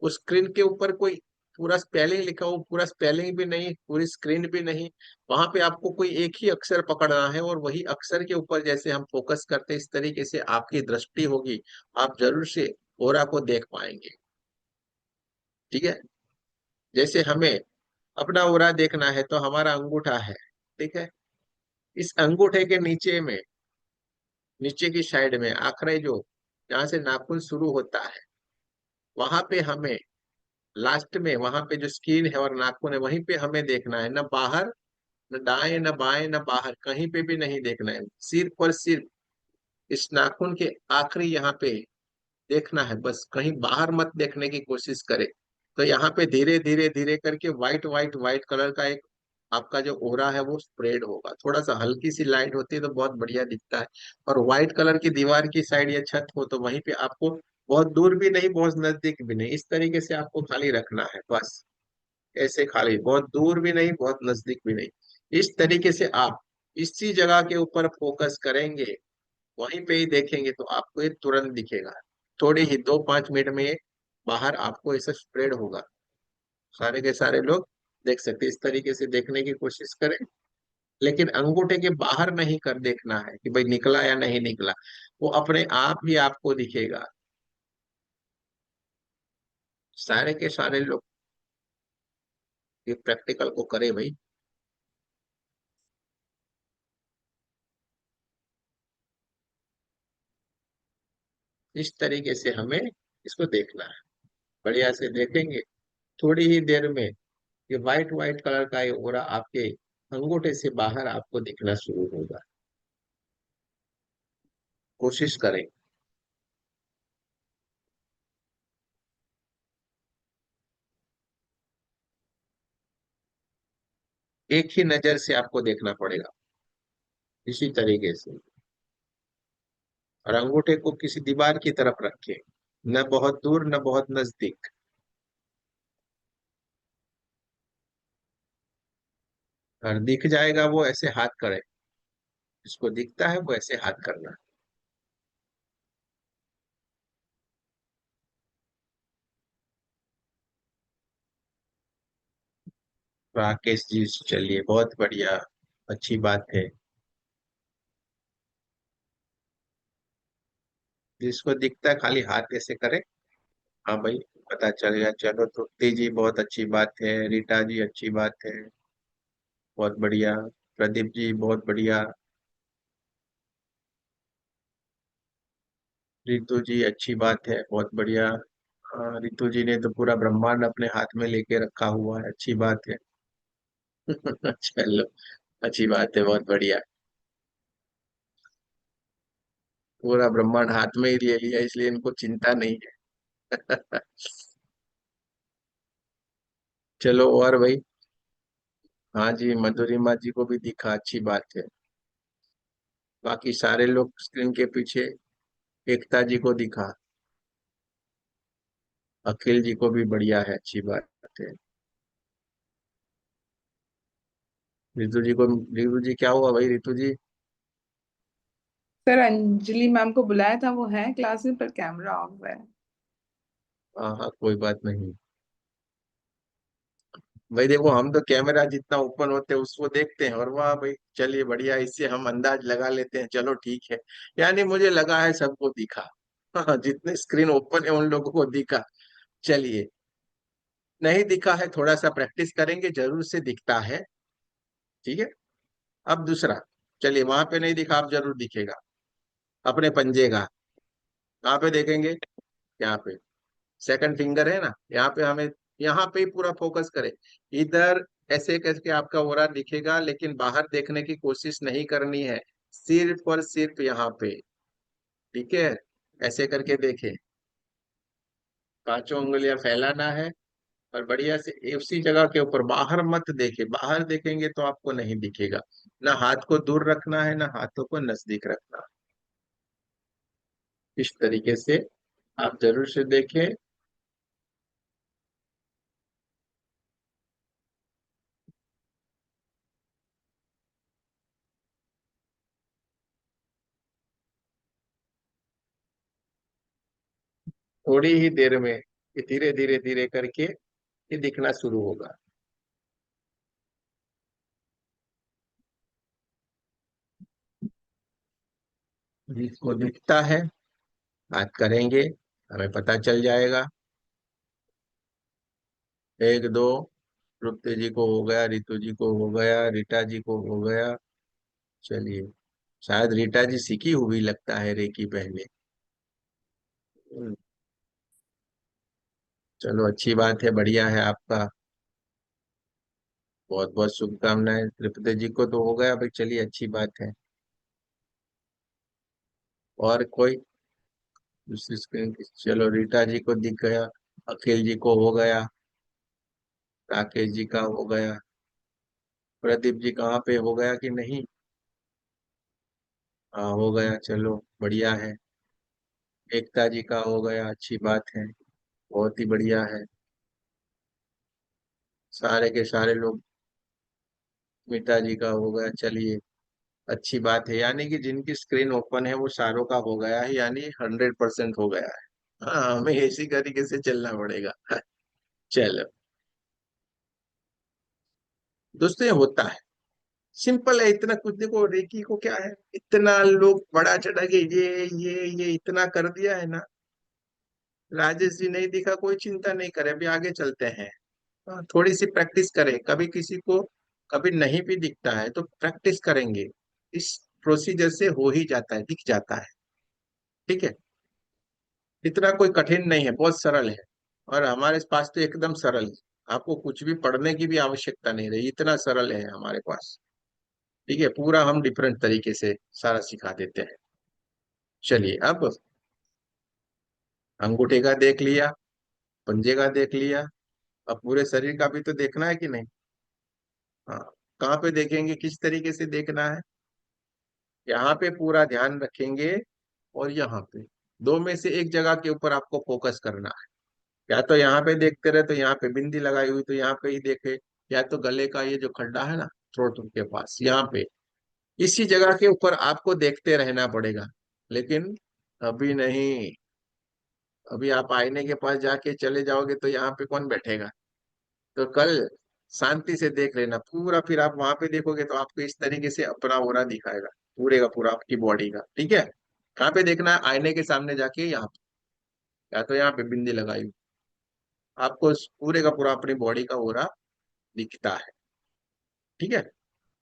उस स्क्रीन के ऊपर कोई पूरा स्पेलिंग लिखा हो, पूरा स्पेलिंग भी नहीं, पूरी स्क्रीन भी नहीं। वहां पे आपको कोई एक ही अक्षर पकड़ना है, और वही अक्षर के ऊपर जैसे हम फोकस करते हैं, इस तरीके से आपकी दृष्टि होगी। आप जरूर से ओरा को देख पाएंगे। ठीक है। जैसे हमें अपना ओरा देखना है तो हमारा अंगूठा है, ठीक है। इस अंगूठे के नीचे में, नीचे की साइड में आखिरी जो, जहाँ से नाखून शुरू होता है, वहां पे हमें लास्ट में, वहां पे जो स्किन है और नाखून है, वहीं पे हमें देखना है। न बाहर, न दाएं, न बाएं, न बाहर, कहीं पे भी नहीं देखना है। सिर्फ और सिर्फ इस नाखून के आखिरी यहाँ पे देखना है, बस कहीं बाहर मत देखने की कोशिश करे। तो यहाँ पे धीरे धीरे धीरे करके व्हाइट व्हाइट व्हाइट कलर का एक आपका जो ओरा है वो स्प्रेड होगा। थोड़ा सा हल्की सी लाइट होती है तो बहुत बढ़िया दिखता है। और व्हाइट कलर की दीवार की साइड या छत हो तो वहीं पे आपको बहुत दूर भी नहीं, बहुत नजदीक भी नहीं, इस तरीके से आपको खाली रखना है बस। ऐसे खाली, बहुत दूर भी नहीं, बहुत नजदीक भी नहीं। इस तरीके से आप इसी जगह के ऊपर फोकस करेंगे, वहीं पे ही देखेंगे तो आपको ये तुरंत दिखेगा। थोड़ी ही 2-5 मिनट में ये बाहर आपको ऐसा स्प्रेड होगा, सारे के सारे लोग देख सकते हैं। इस तरीके से देखने की कोशिश करें, लेकिन अंगूठे के बाहर नहीं कर देखना है कि भाई निकला या नहीं निकला, वो अपने आप ही आपको दिखेगा। सारे के सारे लोग ये प्रैक्टिकल को करें भाई। इस तरीके से हमें इसको देखना है, बढ़िया से देखेंगे। थोड़ी ही देर में ये व्हाइट व्हाइट कलर का ये ओरा आपके अंगूठे से बाहर आपको दिखना शुरू होगा। कोशिश करें। एक ही नजर से आपको देखना पड़ेगा, इसी तरीके से। और अंगूठे को किसी दीवार की तरफ रखें, न बहुत दूर न बहुत नजदीक। और दिख जाएगा वो ऐसे हाथ करें, जिसको दिखता है वो ऐसे हाथ करना। राकेश जी चलिए, बहुत बढ़िया, अच्छी बात है। जिसको दिखता है खाली हाथ ऐसे करे। हाँ भाई, पता चल गया। चलो, तृप्ति जी बहुत अच्छी बात है, रीटा जी अच्छी बात है, बहुत बढ़िया। प्रदीप जी बहुत बढ़िया। रितु जी अच्छी बात है, बहुत बढ़िया। रितु जी ने तो पूरा ब्रह्मांड अपने हाथ में लेके रखा हुआ है, अच्छी बात है। चलो, अच्छी बात है, बहुत बढ़िया। पूरा ब्रह्मांड हाथ में ही ले लिया, इसलिए इनको चिंता नहीं है। चलो और भाई। हाँ जी, मधुरिमा जी को भी दिखा, अच्छी बात है। बाकी सारे लोग स्क्रीन के पीछे, एकता जी को दिखा, अखिल जी को भी बढ़िया है, अच्छी बात है। रितु जी को, रितु जी क्या हुआ भाई, रितु जी? सर अंजलि मैम को बुलाया था, वो है क्लास में पर कैमरा ऑफ है। हाँ हाँ, कोई बात नहीं। भाई देखो, हम तो कैमरा जितना ओपन होते हैं उसको देखते हैं, और वाह भाई चलिए बढ़िया, इससे हम अंदाज लगा लेते हैं। चलो ठीक है। यानी मुझे लगा है सबको दिखा। हाँ, जितने स्क्रीन ओपन है उन लोगों को दिखा। चलिए, नहीं दिखा है थोड़ा सा प्रैक्टिस करेंगे, जरूर से दिखता है। ठीक है। अब दूसरा, चलिए वहां पे नहीं दिखा, अब जरूर दिखेगा। अपने पंजे का, कहाँ पे देखेंगे? यहाँ पे सेकंड फिंगर है ना, यहाँ पे हमें, यहाँ पे ही पूरा फोकस करें। इधर ऐसे करके आपका ओरा दिखेगा, लेकिन बाहर देखने की कोशिश नहीं करनी है, सिर्फ और सिर्फ यहाँ पे। ठीक है। ऐसे करके देखें, पांचों उंगलियां फैलाना है, और बढ़िया से उसी जगह के ऊपर, बाहर मत देखे, बाहर देखेंगे तो आपको नहीं दिखेगा। ना हाथ को दूर रखना है, ना हाथों को नजदीक रखना। इस तरीके से आप जरूर से देखें। थोड़ी ही देर में ये धीरे धीरे धीरे करके ये दिखना शुरू होगा। जिसको दिखता है बात करेंगे, हमें पता चल जाएगा। एक दो, तृप्ति जी को हो गया, रितु जी को हो गया, रीटा जी को हो गया। चलिए, शायद रीटा जी सीखी हुई लगता है रेकी पहले। हम्म, चलो अच्छी बात है, बढ़िया है आपका। बहुत बहुत शुभकामनाएं। तृप्ति जी को तो हो गया भाई, चलिए अच्छी बात है। और कोई दूसरी स्क्रीन की, चलो रीटा जी को दिख गया, अखिल जी को हो गया, राकेश जी का हो गया, प्रदीप जी कहाँ पे हो गया कि नहीं? हाँ हो गया, चलो बढ़िया है। एकता जी का हो गया, अच्छी बात है, बहुत ही बढ़िया है। सारे के सारे लोग, स्मिता जी का हो गया, चलिए अच्छी बात है। यानी कि जिनकी स्क्रीन ओपन है वो सारों का हो गया है, यानी 100% हो गया है। हाँ, हमें इसी तरीके से चलना पड़ेगा। चलो दोस्तों, ये होता है, सिंपल है, इतना कुछ। देखो रेकी को क्या है, इतना लोग बड़ा चढ़ा के ये इतना कर दिया है ना। राजेश जी नहीं दिखा, कोई चिंता नहीं करे, अभी आगे चलते हैं। हाँ, थोड़ी सी प्रैक्टिस करें, कभी किसी को कभी नहीं भी दिखता है तो प्रैक्टिस करेंगे, इस प्रोसीजर से हो ही जाता है, दिख जाता है। ठीक है, इतना कोई कठिन नहीं है, बहुत सरल है। और हमारे पास तो एकदम सरल है, आपको कुछ भी पढ़ने की भी आवश्यकता नहीं रही, इतना सरल है हमारे पास। ठीक है, पूरा हम डिफरेंट तरीके से सारा सिखा देते हैं। चलिए, अब अंगूठे का देख लिया, पंजे का देख लिया, अब पूरे शरीर का भी तो देखना है कि नहीं? हाँ, कहाँ पे देखेंगे, किस तरीके से देखना है? यहाँ पे पूरा ध्यान रखेंगे, और यहाँ पे दो में से एक जगह के ऊपर आपको फोकस करना है। या तो यहाँ पे देखते रहे तो यहाँ पे बिंदी लगाई हुई तो यहाँ पे ही देखे, या तो गले का ये जो खड्डा है ना, थ्रोट के पास, यहाँ पे इसी जगह के ऊपर आपको देखते रहना पड़ेगा। लेकिन अभी नहीं, अभी आप आईने के पास जाके चले जाओगे तो यहाँ पे कौन बैठेगा? तो कल शांति से देख लेना पूरा, फिर आप वहां पे देखोगे तो आपको इस तरीके से अपना ओरा दिखाएगा, पूरे का पूरा आपकी बॉडी का। ठीक है, कहाँ पे देखना है? आईने के सामने जाके, यहाँ पे या तो यहाँ पे बिंदी लगाई हुई, आपको पूरे का पूरा अपनी बॉडी का ओरा दिखता है। ठीक है,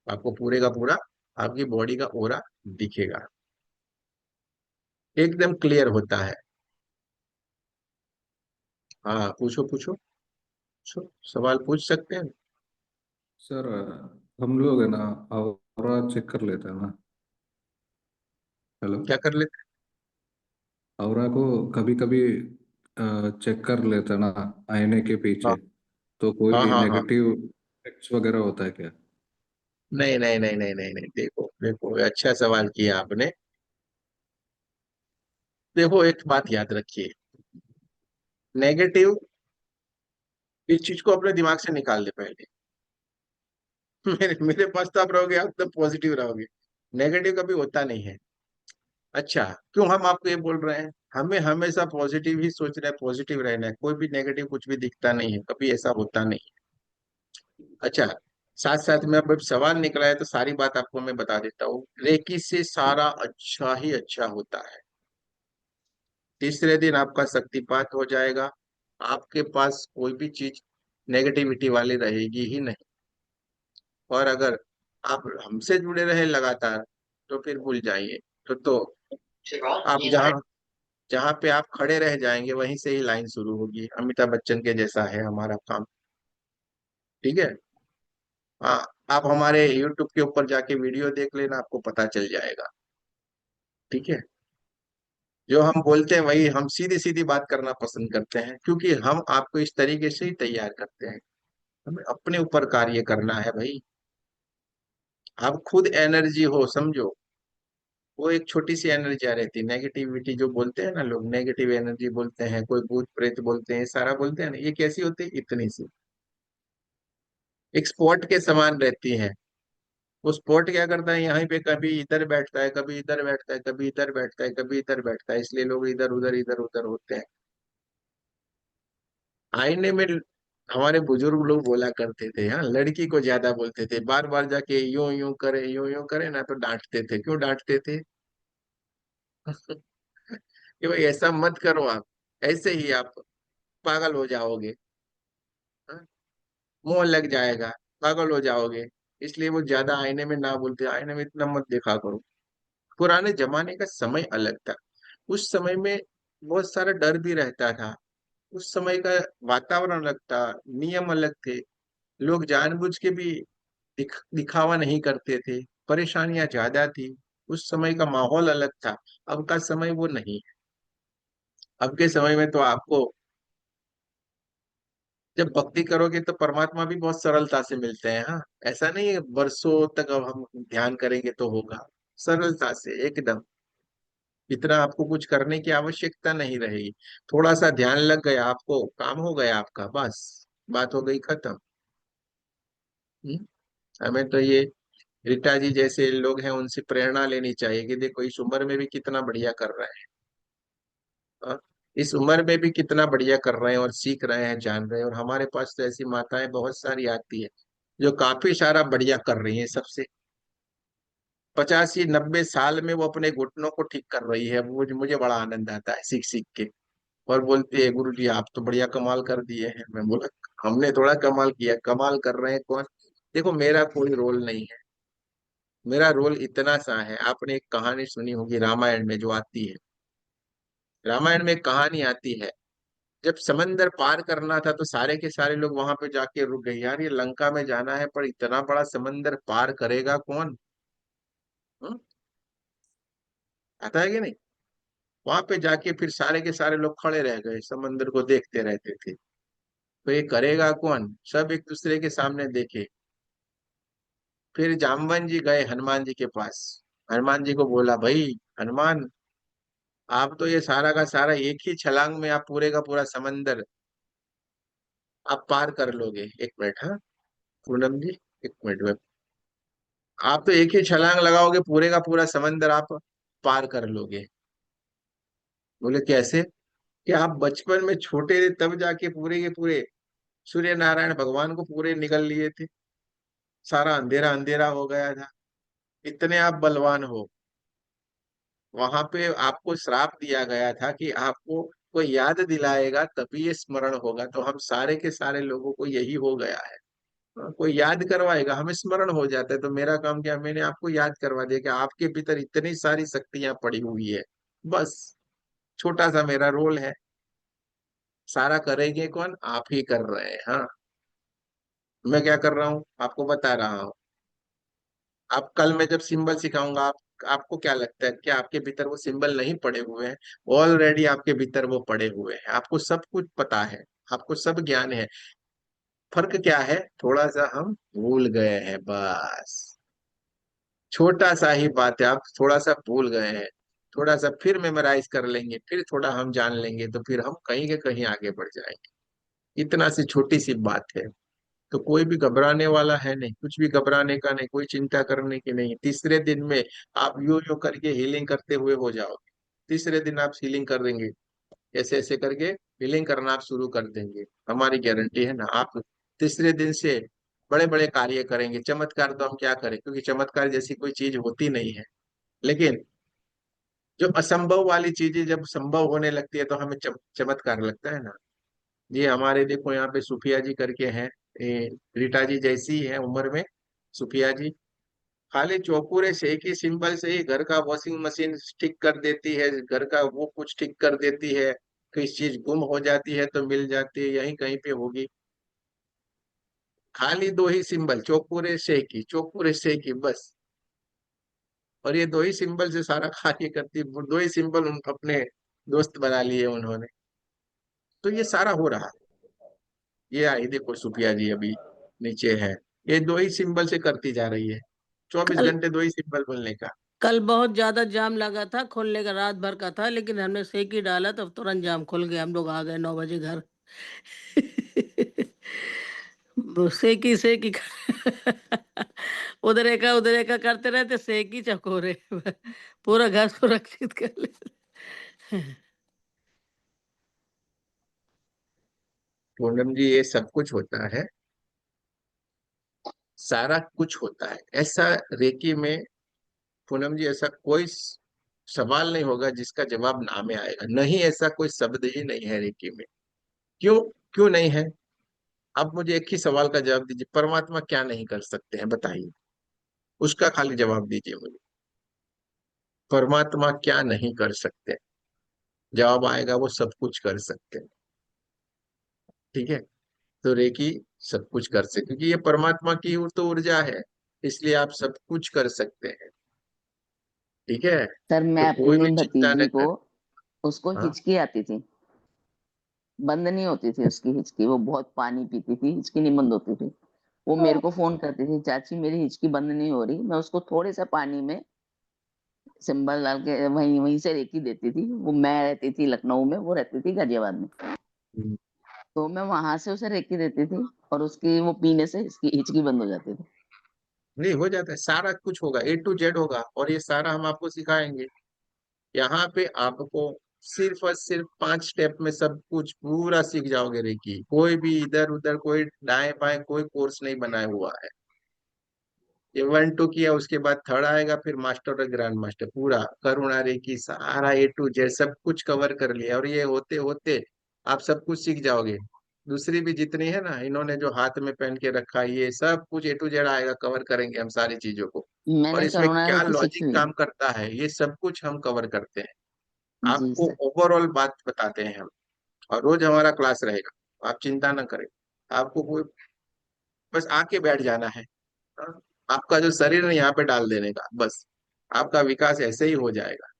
आपको पूरे का पूरा आपकी बॉडी का ओरा दिखेगा, एकदम क्लियर होता है। हाँ, पूछो पूछो पूछो, सवाल पूछ सकते हैं। सर, हम लोग है ना और चेक कर लेते हैं ना। हेलो। क्या कर लेते औरा को कभी कभी चेक कर लेते हैं ना, आईने के हैं? पीछे। तो हाँ कोई हाँ हाँ हाँ। नेगेटिव इफेक्ट्स वगैरह होता है क्या? नहीं नहीं नहीं नहीं नहीं नहीं, देखो देखो, ये अच्छा सवाल किया आपने। देखो एक बात याद रखिए, नेगेटिव, इस चीज को अपने दिमाग से निकाल दे पहले। मेरे मेरे पास तो आप रहोगे, आप एकदम पॉजिटिव रहोगे, नेगेटिव कभी होता नहीं है। अच्छा, क्यों हम आपको ये बोल रहे हैं? हमें हमेशा पॉजिटिव ही सोच रहे हैं, पॉजिटिव रहना है, कोई भी नेगेटिव कुछ भी दिखता नहीं है, कभी ऐसा होता नहीं। अच्छा, साथ साथ में अब सवाल निकला है तो सारी बात आपको मैं बता देता हूँ। रेकी से सारा अच्छा ही अच्छा होता है। तीसरे दिन आपका शक्तिपात हो जाएगा, आपके पास कोई भी चीज नेगेटिविटी वाली रहेगी ही नहीं। और अगर आप हमसे जुड़े रहे लगातार तो फिर भूल जाइए। तो आप जहाँ जहाँ पे आप खड़े रह जाएंगे वहीं से ही लाइन शुरू होगी, अमिताभ बच्चन के जैसा है हमारा काम। ठीक है, हाँ, आप हमारे YouTube के ऊपर जाके वीडियो देख लेना, आपको पता चल जाएगा। ठीक है, जो हम बोलते हैं वही हम सीधी सीधी बात करना पसंद करते हैं, क्योंकि हम आपको इस तरीके से ही तैयार करते हैं। हमें अपने ऊपर कार्य करना है भाई। आप खुद एनर्जी हो, समझो, वो एक छोटी सी एनर्जी आ रहती है। नेगेटिविटी जो बोलते हैं ना लोग, नेगेटिव एनर्जी बोलते हैं, कोई भूत प्रेत बोलते हैं, सारा बोलते हैं ना, ये कैसी होती है, इतनी सी एक स्पॉट के समान रहती है। वो स्पॉट क्या करता है, यहाँ पे कभी इधर बैठता है, कभी इधर बैठता है, कभी इधर बैठता है, कभी इधर बैठता है, इसलिए लोग इधर उधर होते हैं। आईने में हमारे बुजुर्ग लोग बोला करते थे, हाँ, लड़की को ज्यादा बोलते थे, बार बार जाके यूं यूं करे ना तो डांटते थे। क्यों डांटते थे? कि भाई ऐसा मत करो आप, ऐसे ही आप पागल हो जाओगे, हाँ, मुंह लग जाएगा, पागल हो जाओगे। इसलिए वो ज्यादा आईने में ना बोलते, आईने में इतना मत देखा करो। पुराने जमाने का समय अलग था। उस समय में बहुत सारा डर भी रहता था। उस समय का वातावरण अलग था, नियम अलग थे। लोग जानबूझ के भी दिखावा नहीं करते थे। परेशानियां ज्यादा थी। उस समय का माहौल अलग था। अब का समय वो नहीं है। अब के समय में तो आपको जब भक्ति करोगे तो परमात्मा भी बहुत सरलता से मिलते हैं। हाँ, ऐसा नहीं है वर्षों तक अब हम ध्यान करेंगे तो होगा। सरलता से एकदम, इतना आपको कुछ करने की आवश्यकता नहीं रहेगी। थोड़ा सा ध्यान लग गया आपको, काम हो गया आपका, बस बात हो गई खत्म। हम्म? हमें तो ये रीटा जी जैसे लोग हैं उनसे प्रेरणा लेनी चाहिए कि देखो इस उम्र में भी कितना बढ़िया कर रहे हैं। हाँ? इस उम्र में भी कितना बढ़िया कर रहे हैं और सीख रहे हैं, जान रहे हैं। और हमारे पास तो ऐसी माताएं बहुत सारी आती है जो काफी सारा बढ़िया कर रही है सबसे। 85-90 साल में वो अपने घुटनों को ठीक कर रही है। मुझे मुझे बड़ा आनंद आता है सीख सीख के। और बोलती है गुरु जी आप तो बढ़िया कमाल कर दिए हैं। मैं बोला हमने थोड़ा कमाल किया, कमाल कर रहे हैं कौन। देखो मेरा कोई रोल नहीं है। मेरा रोल इतना सा है, आपने एक कहानी सुनी होगी रामायण में जो आती है। रामायण में एक कहानी आती है, जब समंदर पार करना था तो सारे के सारे लोग वहां पे जाके रुक गए। यार ये लंका में जाना है पर इतना बड़ा समंदर पार करेगा कौन? हम्म? आता है कि नहीं? वहां पे जाके फिर सारे के सारे लोग खड़े रह गए, समंदर को देखते रहते थे। तो ये करेगा कौन? सब एक दूसरे के सामने देखे। फिर जामवन जी गए हनुमान जी के पास। हनुमान जी को बोला, भाई हनुमान, आप तो ये सारा का सारा एक ही छलांग में आप पूरे का पूरा समंदर आप पार कर लोगे। एक मिनट, हाँ पूनम जी, एक मिनट में, आप तो एक ही छलांग लगाओगे पूरे का पूरा समंदर आप पार कर लोगे। बोले कैसे? कि आप बचपन में छोटे थे तब जाके पूरे के पूरे सूर्य नारायण भगवान को पूरे निगल लिए थे। सारा अंधेरा अंधेरा हो गया था। इतने आप बलवान हो। वहां पे आपको श्राप दिया गया था कि आपको कोई याद दिलाएगा तभी ये स्मरण होगा। तो हम सारे के सारे लोगों को यही हो गया है। हाँ, कोई याद करवाएगा, हमें स्मरण हो जाता है। तो मेरा काम क्या, मैंने आपको याद करवा दिया कि आपके भीतर इतनी सारी शक्तियां पड़ी हुई है। बस छोटा सा मेरा रोल है। सारा करेंगे कौन? आप ही कर रहे हैं। हाँ, मैं क्या कर रहा हूँ आपको बता रहा हूँ। आप कल मैं जब सिंबल सिखाऊंगा, आप आपको क्या लगता है, क्या आपके भीतर वो सिंबल नहीं पड़े हुए हैं? ऑलरेडी आपके भीतर वो पड़े हुए हैं। आपको सब कुछ पता है, आपको सब ज्ञान है। फर्क क्या है, थोड़ा सा हम भूल गए हैं बस। छोटा सा ही बात है, आप थोड़ा सा भूल गए हैं। थोड़ा सा फिर मेमोराइज कर लेंगे, फिर थोड़ा हम जान लेंगे, तो फिर हम कहीं के कहीं आगे बढ़ जाएंगे। इतना सी छोटी सी बात है। तो कोई भी घबराने वाला है नहीं, कुछ भी घबराने का नहीं, कोई चिंता करने की नहीं। तीसरे दिन में आप यो करके हीलिंग करते हुए हो जाओगे। तीसरे दिन आप हीलिंग कर देंगे, ऐसे ऐसे करके हीलिंग करना आप शुरू कर देंगे। हमारी गारंटी है ना। आप तीसरे दिन से बड़े बड़े कार्य करेंगे। चमत्कार तो हम क्या करें, क्योंकि चमत्कार जैसी कोई चीज होती नहीं है। लेकिन जो असंभव वाली चीजें जब संभव होने लगती है तो हमें चमत्कार लगता है ना। ये हमारे देखो यहाँ पे सुफिया जी करके हैं, ये रीटा जी जैसी ही है उम्र में। सुफिया जी खाली चौपूरे से एक ही सिंबल से ही घर का वॉशिंग मशीन ठीक कर देती है, घर का वो कुछ ठीक कर देती है। कोई चीज गुम हो जाती है तो मिल जाती है, यहीं कहीं पे होगी। खाली दो ही सिंबल, चौपूरे से की बस। और ये दो ही सिंबल से सारा कार्य करती है। वो दो ही सिंबल उन अपने दोस्त बना लिए उन्होंने। तो ये सारा हो रहा है। ये आई देखो सुफिया जी अभी नीचे है, ये दो ही सिंबल से करती जा रही है। 24 कल घंटे दो ही सिंबल बोलने का। कल बहुत ज्यादा जाम लगा था, खोलने का रात भर का था, लेकिन हमने सेक ही डाला तो तुरंत जाम खुल गया, हम लोग आ गए 9 बजे घर। वो सेक ही उधर एका करते रहते, सेक ही चकोरे पूरा घर सुरक्षित कर ले। पूनम जी, ये सब कुछ होता है, सारा कुछ होता है ऐसा रेकी में। पूनम जी, ऐसा कोई सवाल नहीं होगा जिसका जवाब ना में आएगा, नहीं ऐसा कोई शब्द ही नहीं है रेकी में। क्यों? क्यों नहीं है? अब मुझे एक ही सवाल का जवाब दीजिए, परमात्मा क्या नहीं कर सकते हैं बताइए, उसका खाली जवाब दीजिए मुझे। परमात्मा क्या नहीं कर सकते? जवाब आएगा वो सब कुछ कर सकते हैं। ठीक है, तो रेकी सब कुछ कर सकते, क्योंकि ये परमात्मा की तो ऊर्जा है, इसलिए आप सब कुछ कर सकते हैं। ठीक है, सर मैं तो कोई अपनी भी चिंता न भतीजी को, कर। उसको हाँ, हिचकी आती थी, बंद नहीं होती थी उसकी हिचकी, वो बहुत पानी पीती थी, हिचकी नहीं बंद होती थी। वो मेरे को फोन करती थी, चाची मेरी हिचकी बंद नहीं हो रही। मैं उसको थोड़े सा पानी में सिंबल डाल के वहीं वहीं से रेकी देती थी। वो मैं रहती थी लखनऊ में, वो रहती थी गाजियाबाद में, तो मैं वहां से उसे रेकी देती थी और उसकी वो पीने से इसकी हिचकी बंद हो जाती थी। नहीं हो जाता है, सारा कुछ होगा, A to Z होगा, और ये सारा हम आपको सिखाएंगे। यहाँ पे आपको सिर्फ और सिर्फ 5 स्टेप में सब कुछ पूरा सीख जाओगे रेकी। कोई भी इधर उधर कोई दाएं बाएं कोई कोर्स नहीं बनाया हुआ है। ये 1 2 किया, उसके बाद थर्ड आएगा, फिर मास्टर और ग्रैंड मास्टर, पूरा करुणा रेकी सारा A to Z सब कुछ कवर कर लिया, और ये होते होते आप सब कुछ सीख जाओगे। दूसरी भी जितनी है ना, इन्होंने जो हाथ में पहन के रखा है, ये सब कुछ A to Z आएगा, कवर करेंगे हम सारी चीजों को। और मैंने इसमें करुणा क्या रेकी सीखी लॉजिक हुई है। काम करता है, ये सब कुछ हम कवर करते हैं। जी आपको सर। ओवरऑल बात बताते हैं हम, और रोज हमारा क्लास रहेगा, आप चिंता ना करें। आपको कोई, बस आके बैठ जाना है। हाँ? आपका जो शरीर है यहाँ पे डाल देने का, बस आपका विकास ऐसे ही हो जाएगा।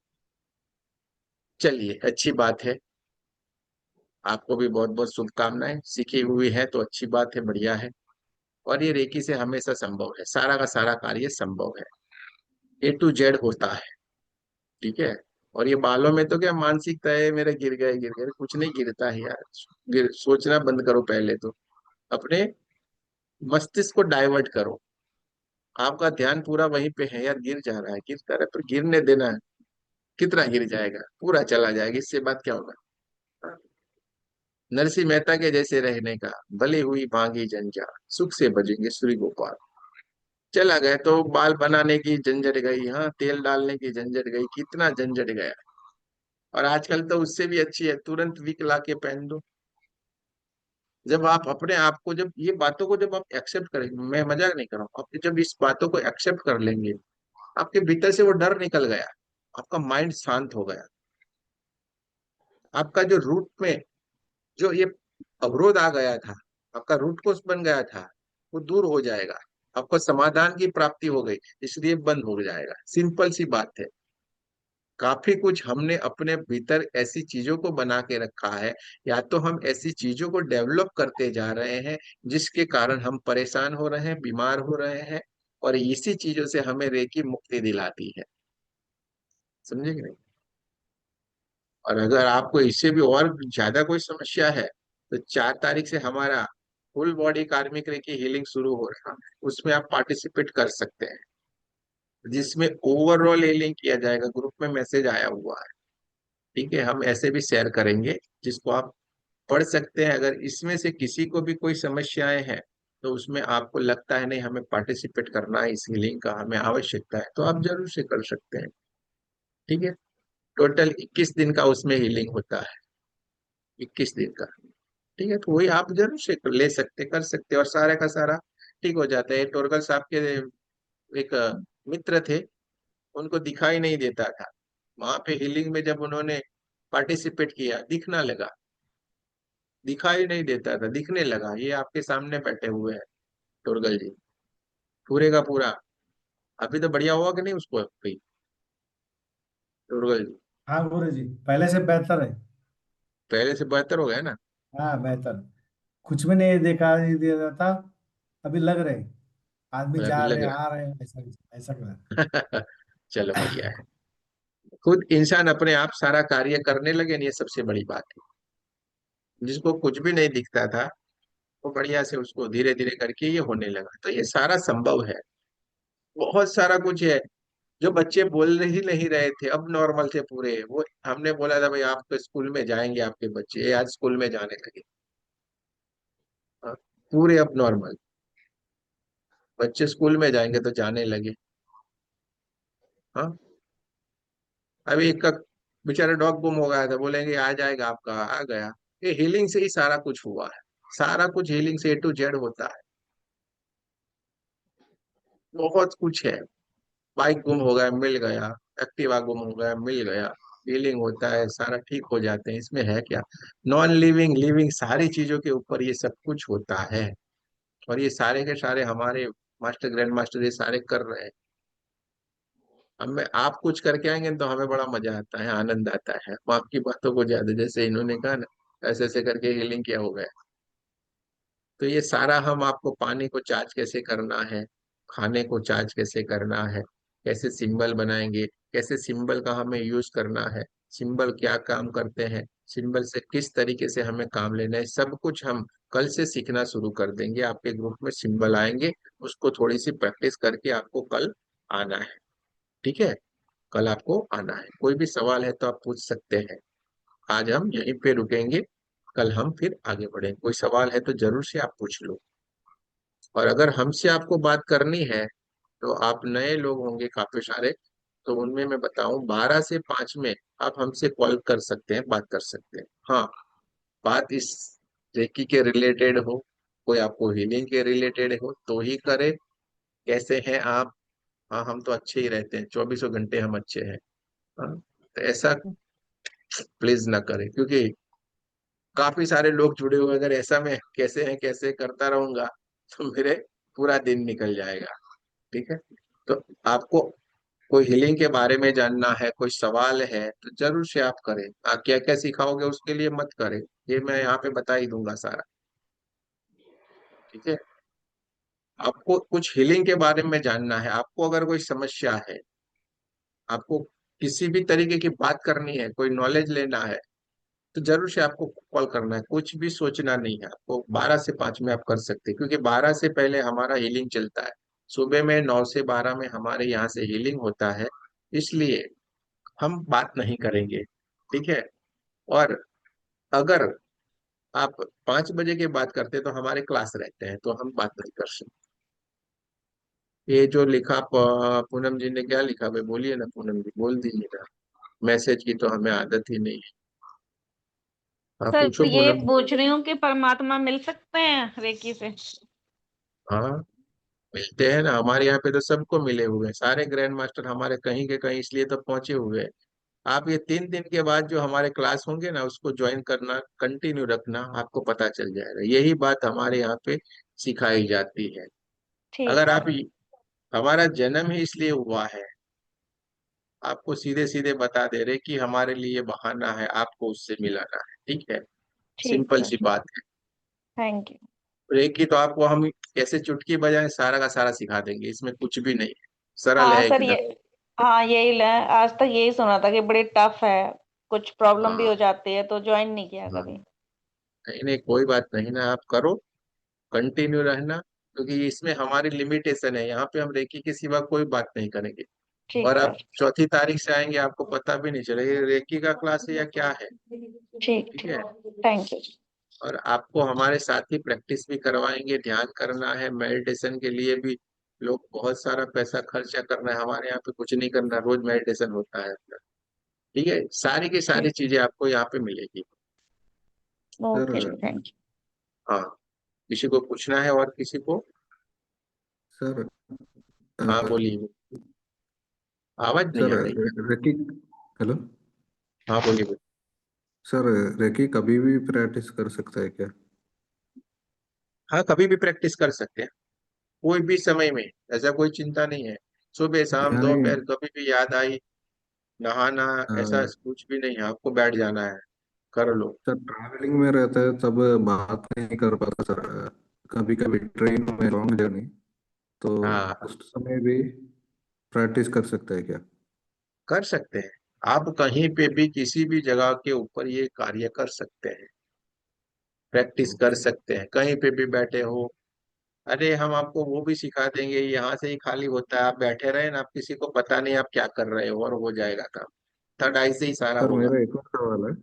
चलिए, अच्छी बात है, आपको भी बहुत बहुत शुभकामनाएं। सीखी हुई है तो अच्छी बात है, बढ़िया है। और ये रेकी से हमेशा संभव है, सारा का सारा कार्य संभव है, A to Z होता है। ठीक है, और ये बालों में तो क्या मानसिकता है, मेरे गिर गए गिर गए, कुछ नहीं गिरता है यार। सोचना बंद करो पहले तो, अपने मस्तिष्क को डाइवर्ट करो। आपका ध्यान पूरा वहीं पे है यार, गिर जा रहा है, गिरता रहे, पर गिरने देना है। कितना गिर जाएगा? पूरा चला जाएगा, इससे बात क्या होगा? नरसिंह मेहता के जैसे रहने का, भली हुई भांगी जंजाल, सुख से बजेंगे श्री गोपाल। चला गया तो बाल बनाने की झंझट गई, हाँ तेल डालने की झंझट गई, कितना झंझट गया। और आजकल तो उससे भी अच्छी है, तुरंत विक ला के पहन दो। जब आप अपने आप को, जब ये बातों को जब आप एक्सेप्ट करेंगे, मैं मजाक नहीं कर रहा हूँ, आप जब इस बातों को एक्सेप्ट कर लेंगे, आपके भीतर से वो डर निकल गया, आपका माइंड शांत हो गया, आपका जो रूट में जो ये अवरोध आ गया था, आपका रूट कोर्स बन गया था, वो दूर हो जाएगा। आपको समाधान की प्राप्ति हो गई, इसलिए बंद हो जाएगा। सिंपल सी बात है। काफी कुछ हमने अपने भीतर ऐसी चीजों को बना के रखा है, या तो हम ऐसी चीजों को डेवलप करते जा रहे हैं जिसके कारण हम परेशान हो रहे हैं, बीमार हो रहे हैं, और इसी चीजों से हमें रेकी मुक्ति दिलाती है। समझे कि नहीं? और अगर आपको इससे भी और ज्यादा कोई समस्या है, तो 4 तारीख से हमारा फुल बॉडी कार्मिक रेकी हीलिंग शुरू हो रहा है, उसमें आप पार्टिसिपेट कर सकते हैं, जिसमें ओवरऑल हीलिंग किया जाएगा। ग्रुप में मैसेज आया हुआ है। ठीक है, हम ऐसे भी शेयर करेंगे जिसको आप पढ़ सकते हैं। अगर इसमें से किसी को भी कोई समस्याएं हैं, तो उसमें आपको लगता है नहीं हमें पार्टिसिपेट करना है, इस हीलिंग का हमें आवश्यकता है, तो आप जरूर से कर सकते हैं। ठीक है, टोटल 21 दिन का उसमें हीलिंग होता है, 21 दिन का। ठीक है, तो वही आप जरूर से ले सकते, कर सकते, और सारे का सारा ठीक हो जाता है। टोरगल साहब के एक मित्र थे, उनको दिखाई नहीं देता था, वहां पे हीलिंग में जब उन्होंने पार्टिसिपेट किया, दिखना लगा। दिखाई नहीं देता था, दिखने लगा। ये आपके सामने बैठे हुए हैं टोरगल जी, पूरे का पूरा। अभी तो बढ़िया हुआ कि नहीं उसको भाई, टोरगल जी? हाँ गुरु जी, पहले से बेहतर है। पहले से बेहतर हो गया ना? हाँ बेहतर। कुछ भी नहीं देखा नहीं दिया जाता, अभी लग रहे आदमी अभी जा लग रहे रहा आ रहे, ऐसा ऐसा लग रहा है। है। चलो बढ़िया है। खुद इंसान अपने आप सारा कार्य करने लगे ना, ये सबसे बड़ी बात है। जिसको कुछ भी नहीं दिखता था, वो बढ़िया से उसको धीरे धीरे करके ये होने लगा। तो ये सारा संभव है। बहुत सारा कुछ है जो बच्चे बोल ही नहीं रहे थे, अब नॉर्मल थे पूरे। वो हमने बोला था भाई आप तो स्कूल में जाएंगे, आपके बच्चे ये आज स्कूल में जाने लगे। हाँ, पूरे अब नॉर्मल। बच्चे स्कूल में जाएंगे तो जाने लगे। हाँ, अभी एक का बेचारा डॉग गुम हो गया था, बोलेंगे आ जाएगा आपका, आ गया। ये हीलिंग से ही सारा कुछ हुआ है। सारा कुछ हीलिंग से A to Z होता है। बहुत कुछ है। बाइक गुम हो गया, मिल गया। एक्टिवा गुम हो गया, मिल गया। हीलिंग होता है, सारा ठीक हो जाते हैं, इसमें है क्या। नॉन लिविंग लिविंग सारी चीजों के ऊपर ये सब कुछ होता है। और ये सारे के सारे हमारे मास्टर ग्रैंड मास्टर ये सारे कर रहे हैं। हमें आप कुछ करके आएंगे तो हमें बड़ा मजा आता है, आनंद आता है। हम आपकी बातों को ज्यादा, जैसे इन्होंने कहा ना, ऐसे ऐसे करके हीलिंग किया हो गया। तो ये सारा हम आपको पानी को चार्ज कैसे करना है, खाने को चार्ज कैसे करना है, कैसे सिंबल बनाएंगे, कैसे सिंबल का हमें यूज करना है, सिंबल क्या काम करते हैं, सिंबल से किस तरीके से हमें काम लेना है, सब कुछ हम कल से सीखना शुरू कर देंगे। आपके ग्रुप में सिंबल आएंगे, उसको थोड़ी सी प्रैक्टिस करके आपको कल आना है। ठीक है, कल आपको आना है। कोई भी सवाल है तो आप पूछ सकते हैं। आज हम यहीं पे रुकेंगे, कल हम फिर आगे बढ़ेंगे। कोई सवाल है तो जरूर से आप पूछ लो। और अगर हमसे आपको बात करनी है तो आप नए लोग होंगे काफी सारे, तो उनमें मैं बताऊं 12 से 5 में आप हमसे कॉल कर सकते हैं, बात कर सकते हैं। हाँ, बात इस रेकी के रिलेटेड हो, कोई आपको हीलिंग के रिलेटेड हो तो ही करे। कैसे हैं आप? हाँ, हम तो अच्छे ही रहते हैं, 24 घंटे हम अच्छे हैं। हाँ, तो ऐसा प्लीज ना करें, क्योंकि काफी सारे लोग जुड़े हुए। अगर ऐसा मैं कैसे हैं कैसे करता रहूंगा तो मेरे पूरा दिन निकल जाएगा। ठीक है, तो आपको कोई हीलिंग के बारे में जानना है, कोई सवाल है तो जरूर से आप करें। आप क्या क्या सिखाओगे उसके लिए मत करें, ये मैं यहाँ पे बता ही दूंगा सारा। ठीक है, आपको कुछ हीलिंग के बारे में जानना है, आपको अगर कोई समस्या है, आपको किसी भी तरीके की बात करनी है, कोई नॉलेज लेना है, तो जरूर से आपको कॉल करना है। कुछ भी सोचना नहीं है आपको। 12 से 5 में आप कर सकते हैं, क्योंकि 12 से पहले हमारा हीलिंग चलता है। सुबह में 9 से 12 में हमारे यहाँ से हीलिंग होता है, इसलिए हम बात नहीं करेंगे। ठीक है, और अगर आप 5 बजे की बात करते हैं तो हमारे क्लास रहते हैं, तो हम बात नहीं कर सकते। ये जो लिखा पूनम जी ने क्या लिखा भाई, बोलिए ना पूनम जी, बोल दीजिए ना। मैसेज की तो हमें आदत ही नहीं है। हाँ पूछो सर ये पूनम। पूछ रही हूँ कि परमात्मा मिल सकते हैं रेकी से? हाँ, मिलते हैं ना, हमारे यहाँ पे तो सबको मिले हुए हैं, सारे ग्रैंड मास्टर हमारे कहीं के कहीं, इसलिए तो पहुंचे हुए हैं। आप ये 3 दिन के बाद जो हमारे क्लास होंगे ना, उसको ज्वाइन करना, कंटिन्यू रखना, आपको पता चल जाएगा। यही बात हमारे यहाँ पे सिखाई जाती है। ठीक अगर है आप सर। हमारा जन्म ही इसलिए हुआ है, आपको सीधे सीधे बता दे रहे कि हमारे लिए बहाना है आपको उससे मिलाना है। ठीक है, ठीक सिंपल सी सर। बात है। Thank you. रेकी तो आपको हम कैसे चुटकी बजाएं सारा का सारा सिखा देंगे, इसमें कुछ भी नहीं है, सरल हाँ है सर एकदम। ये, हाँ यही आज तक यही सुना था कि बड़ी टफ है, कुछ प्रॉब्लम भी हाँ, हो जाती है, तो ज्वाइन नहीं किया हाँ, कभी। नहीं नहीं कोई बात नहीं ना, आप करो, कंटिन्यू रहना। क्योंकि इसमें हमारी लिमिटेशन है, यहाँ पे हम रेकी के सिवा कोई बात नहीं करेंगे। ठीक और आप सर। 4 तारीख से आएंगे, आपको पता भी नहीं चलेगा ये रेकी का क्लास है या क्या है। ठीक ठीक ठीक। है, थैंक यू। और आपको हमारे साथ ही प्रैक्टिस भी करवाएंगे। ध्यान करना है, मेडिटेशन के लिए भी लोग बहुत सारा पैसा खर्चा कर रहे हैं, हमारे यहाँ पे कुछ नहीं करना, रोज मेडिटेशन होता है अपना। ठीक है, सारी की सारी ठीक। चीजें आपको यहाँ पे मिलेगी। Sir okay thank you. हाँ, किसी को पूछना है और किसी को? सर हाँ अ, बोलिए, आवाज नहीं सर आ रही है। रेकी हेलो हाँ बोलिए बोलिए। सर, रेकी कभी भी प्रैक्टिस कर सकता है क्या? हाँ, कभी भी प्रैक्टिस कर सकते हैं, कोई भी समय में, ऐसा कोई चिंता नहीं है। सुबह शाम यानी दोपहर कभी भी याद आई, नहाना, अ, ऐसा कुछ भी नहीं है, आपको बैठ जाना है, कर लो। सर ट्रैवलिंग में रहता है तब बात नहीं कर पाता सर। कभी कभी ट्रेन में लॉन्ग जर्नी, तो हाँ, उस समय भी प्रैक्टिस कर सकता है क्या? कर सकते हैं। आप कहीं पे भी किसी भी जगह के ऊपर ये कार्य कर सकते हैं, प्रैक्टिस कर ओके सकते हैं, कहीं पे भी बैठे हो। अरे हम आपको वो भी सिखा देंगे, यहाँ से ही खाली होता है, आप बैठे रहे ना, आप किसी को पता नहीं आप क्या कर रहे हो और हो जाएगा काम। थर्ड आई से ही सारा सर, होगा। मेरा एक और सवाल है।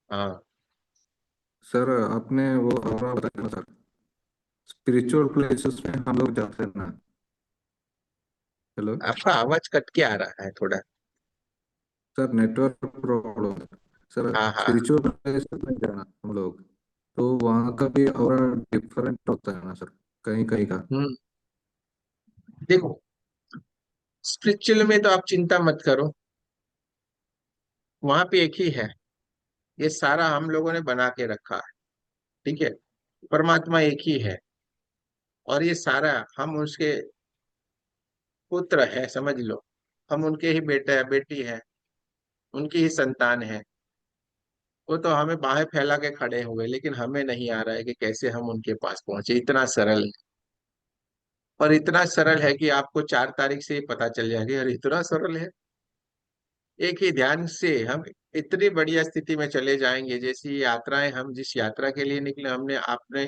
हाँ। सर, आपने वो और बताया ना सर, स्पिरिचुअल प्लेसेस में हम लोग जाते हैं ना। हेलो आपका आवाज कट के आ रहा है थोड़ा। सर, नेटवर्क प्रॉब्लम है। सर, हाँ हाँ। स्पिरिचुअल प्लेसेस में जाना हम लोग, तो वहाँ का भी और डिफरेंट होता है ना सर, कहीं कहीं का। हम्म। देखो, स्पिरिचुअल में तो आप चिंता मत करो, वहां पे एक ही है। ये सारा हम लोगों ने बना के रखा है, ठीक है। परमात्मा एक ही है, और ये सारा हम उसके पुत्र है, समझ लो। हम उनके ही बेटे है, बेटी है, उनकी ही संतान है। वो तो हमें बाहें फैला के खड़े हुए, लेकिन हमें नहीं आ रहा है कि कैसे हम उनके पास पहुंचे। इतना सरल है, और इतना सरल है कि आपको 4 तारीख से ही पता चल जाएगा, अरे इतना सरल है। एक ही ध्यान से हम इतनी बढ़िया स्थिति में चले जाएंगे। जैसी यात्राएं, हम जिस यात्रा के लिए निकले, हमने आपने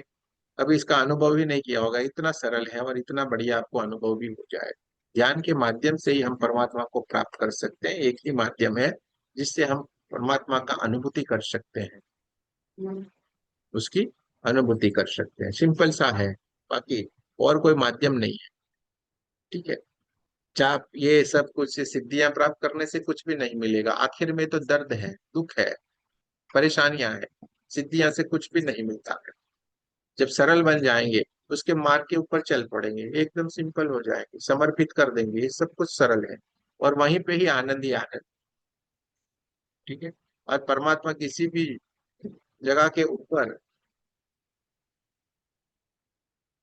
कभी इसका अनुभव ही नहीं किया होगा। इतना सरल है और इतना बढ़िया आपको अनुभव भी हो जाए। ध्यान के माध्यम से ही हम परमात्मा को प्राप्त कर सकते हैं। एक ही माध्यम है जिससे हम परमात्मा का अनुभूति कर सकते हैं, उसकी अनुभूति कर सकते हैं। सिंपल सा है, बाकी और कोई माध्यम नहीं है, ठीक है। चाहे ये सब कुछ सिद्धियां प्राप्त करने से कुछ भी नहीं मिलेगा, आखिर में तो दर्द है, दुख है, परेशानियां हैं। सिद्धियां से कुछ भी नहीं मिलता है। जब सरल बन जाएंगे, उसके मार्ग के ऊपर चल पड़ेंगे, एकदम सिंपल हो जाएंगे, समर्पित कर देंगे, ये सब कुछ सरल है। और वहीं पे ही आनंद ही आनंद, ठीक है। और परमात्मा किसी भी जगह के ऊपर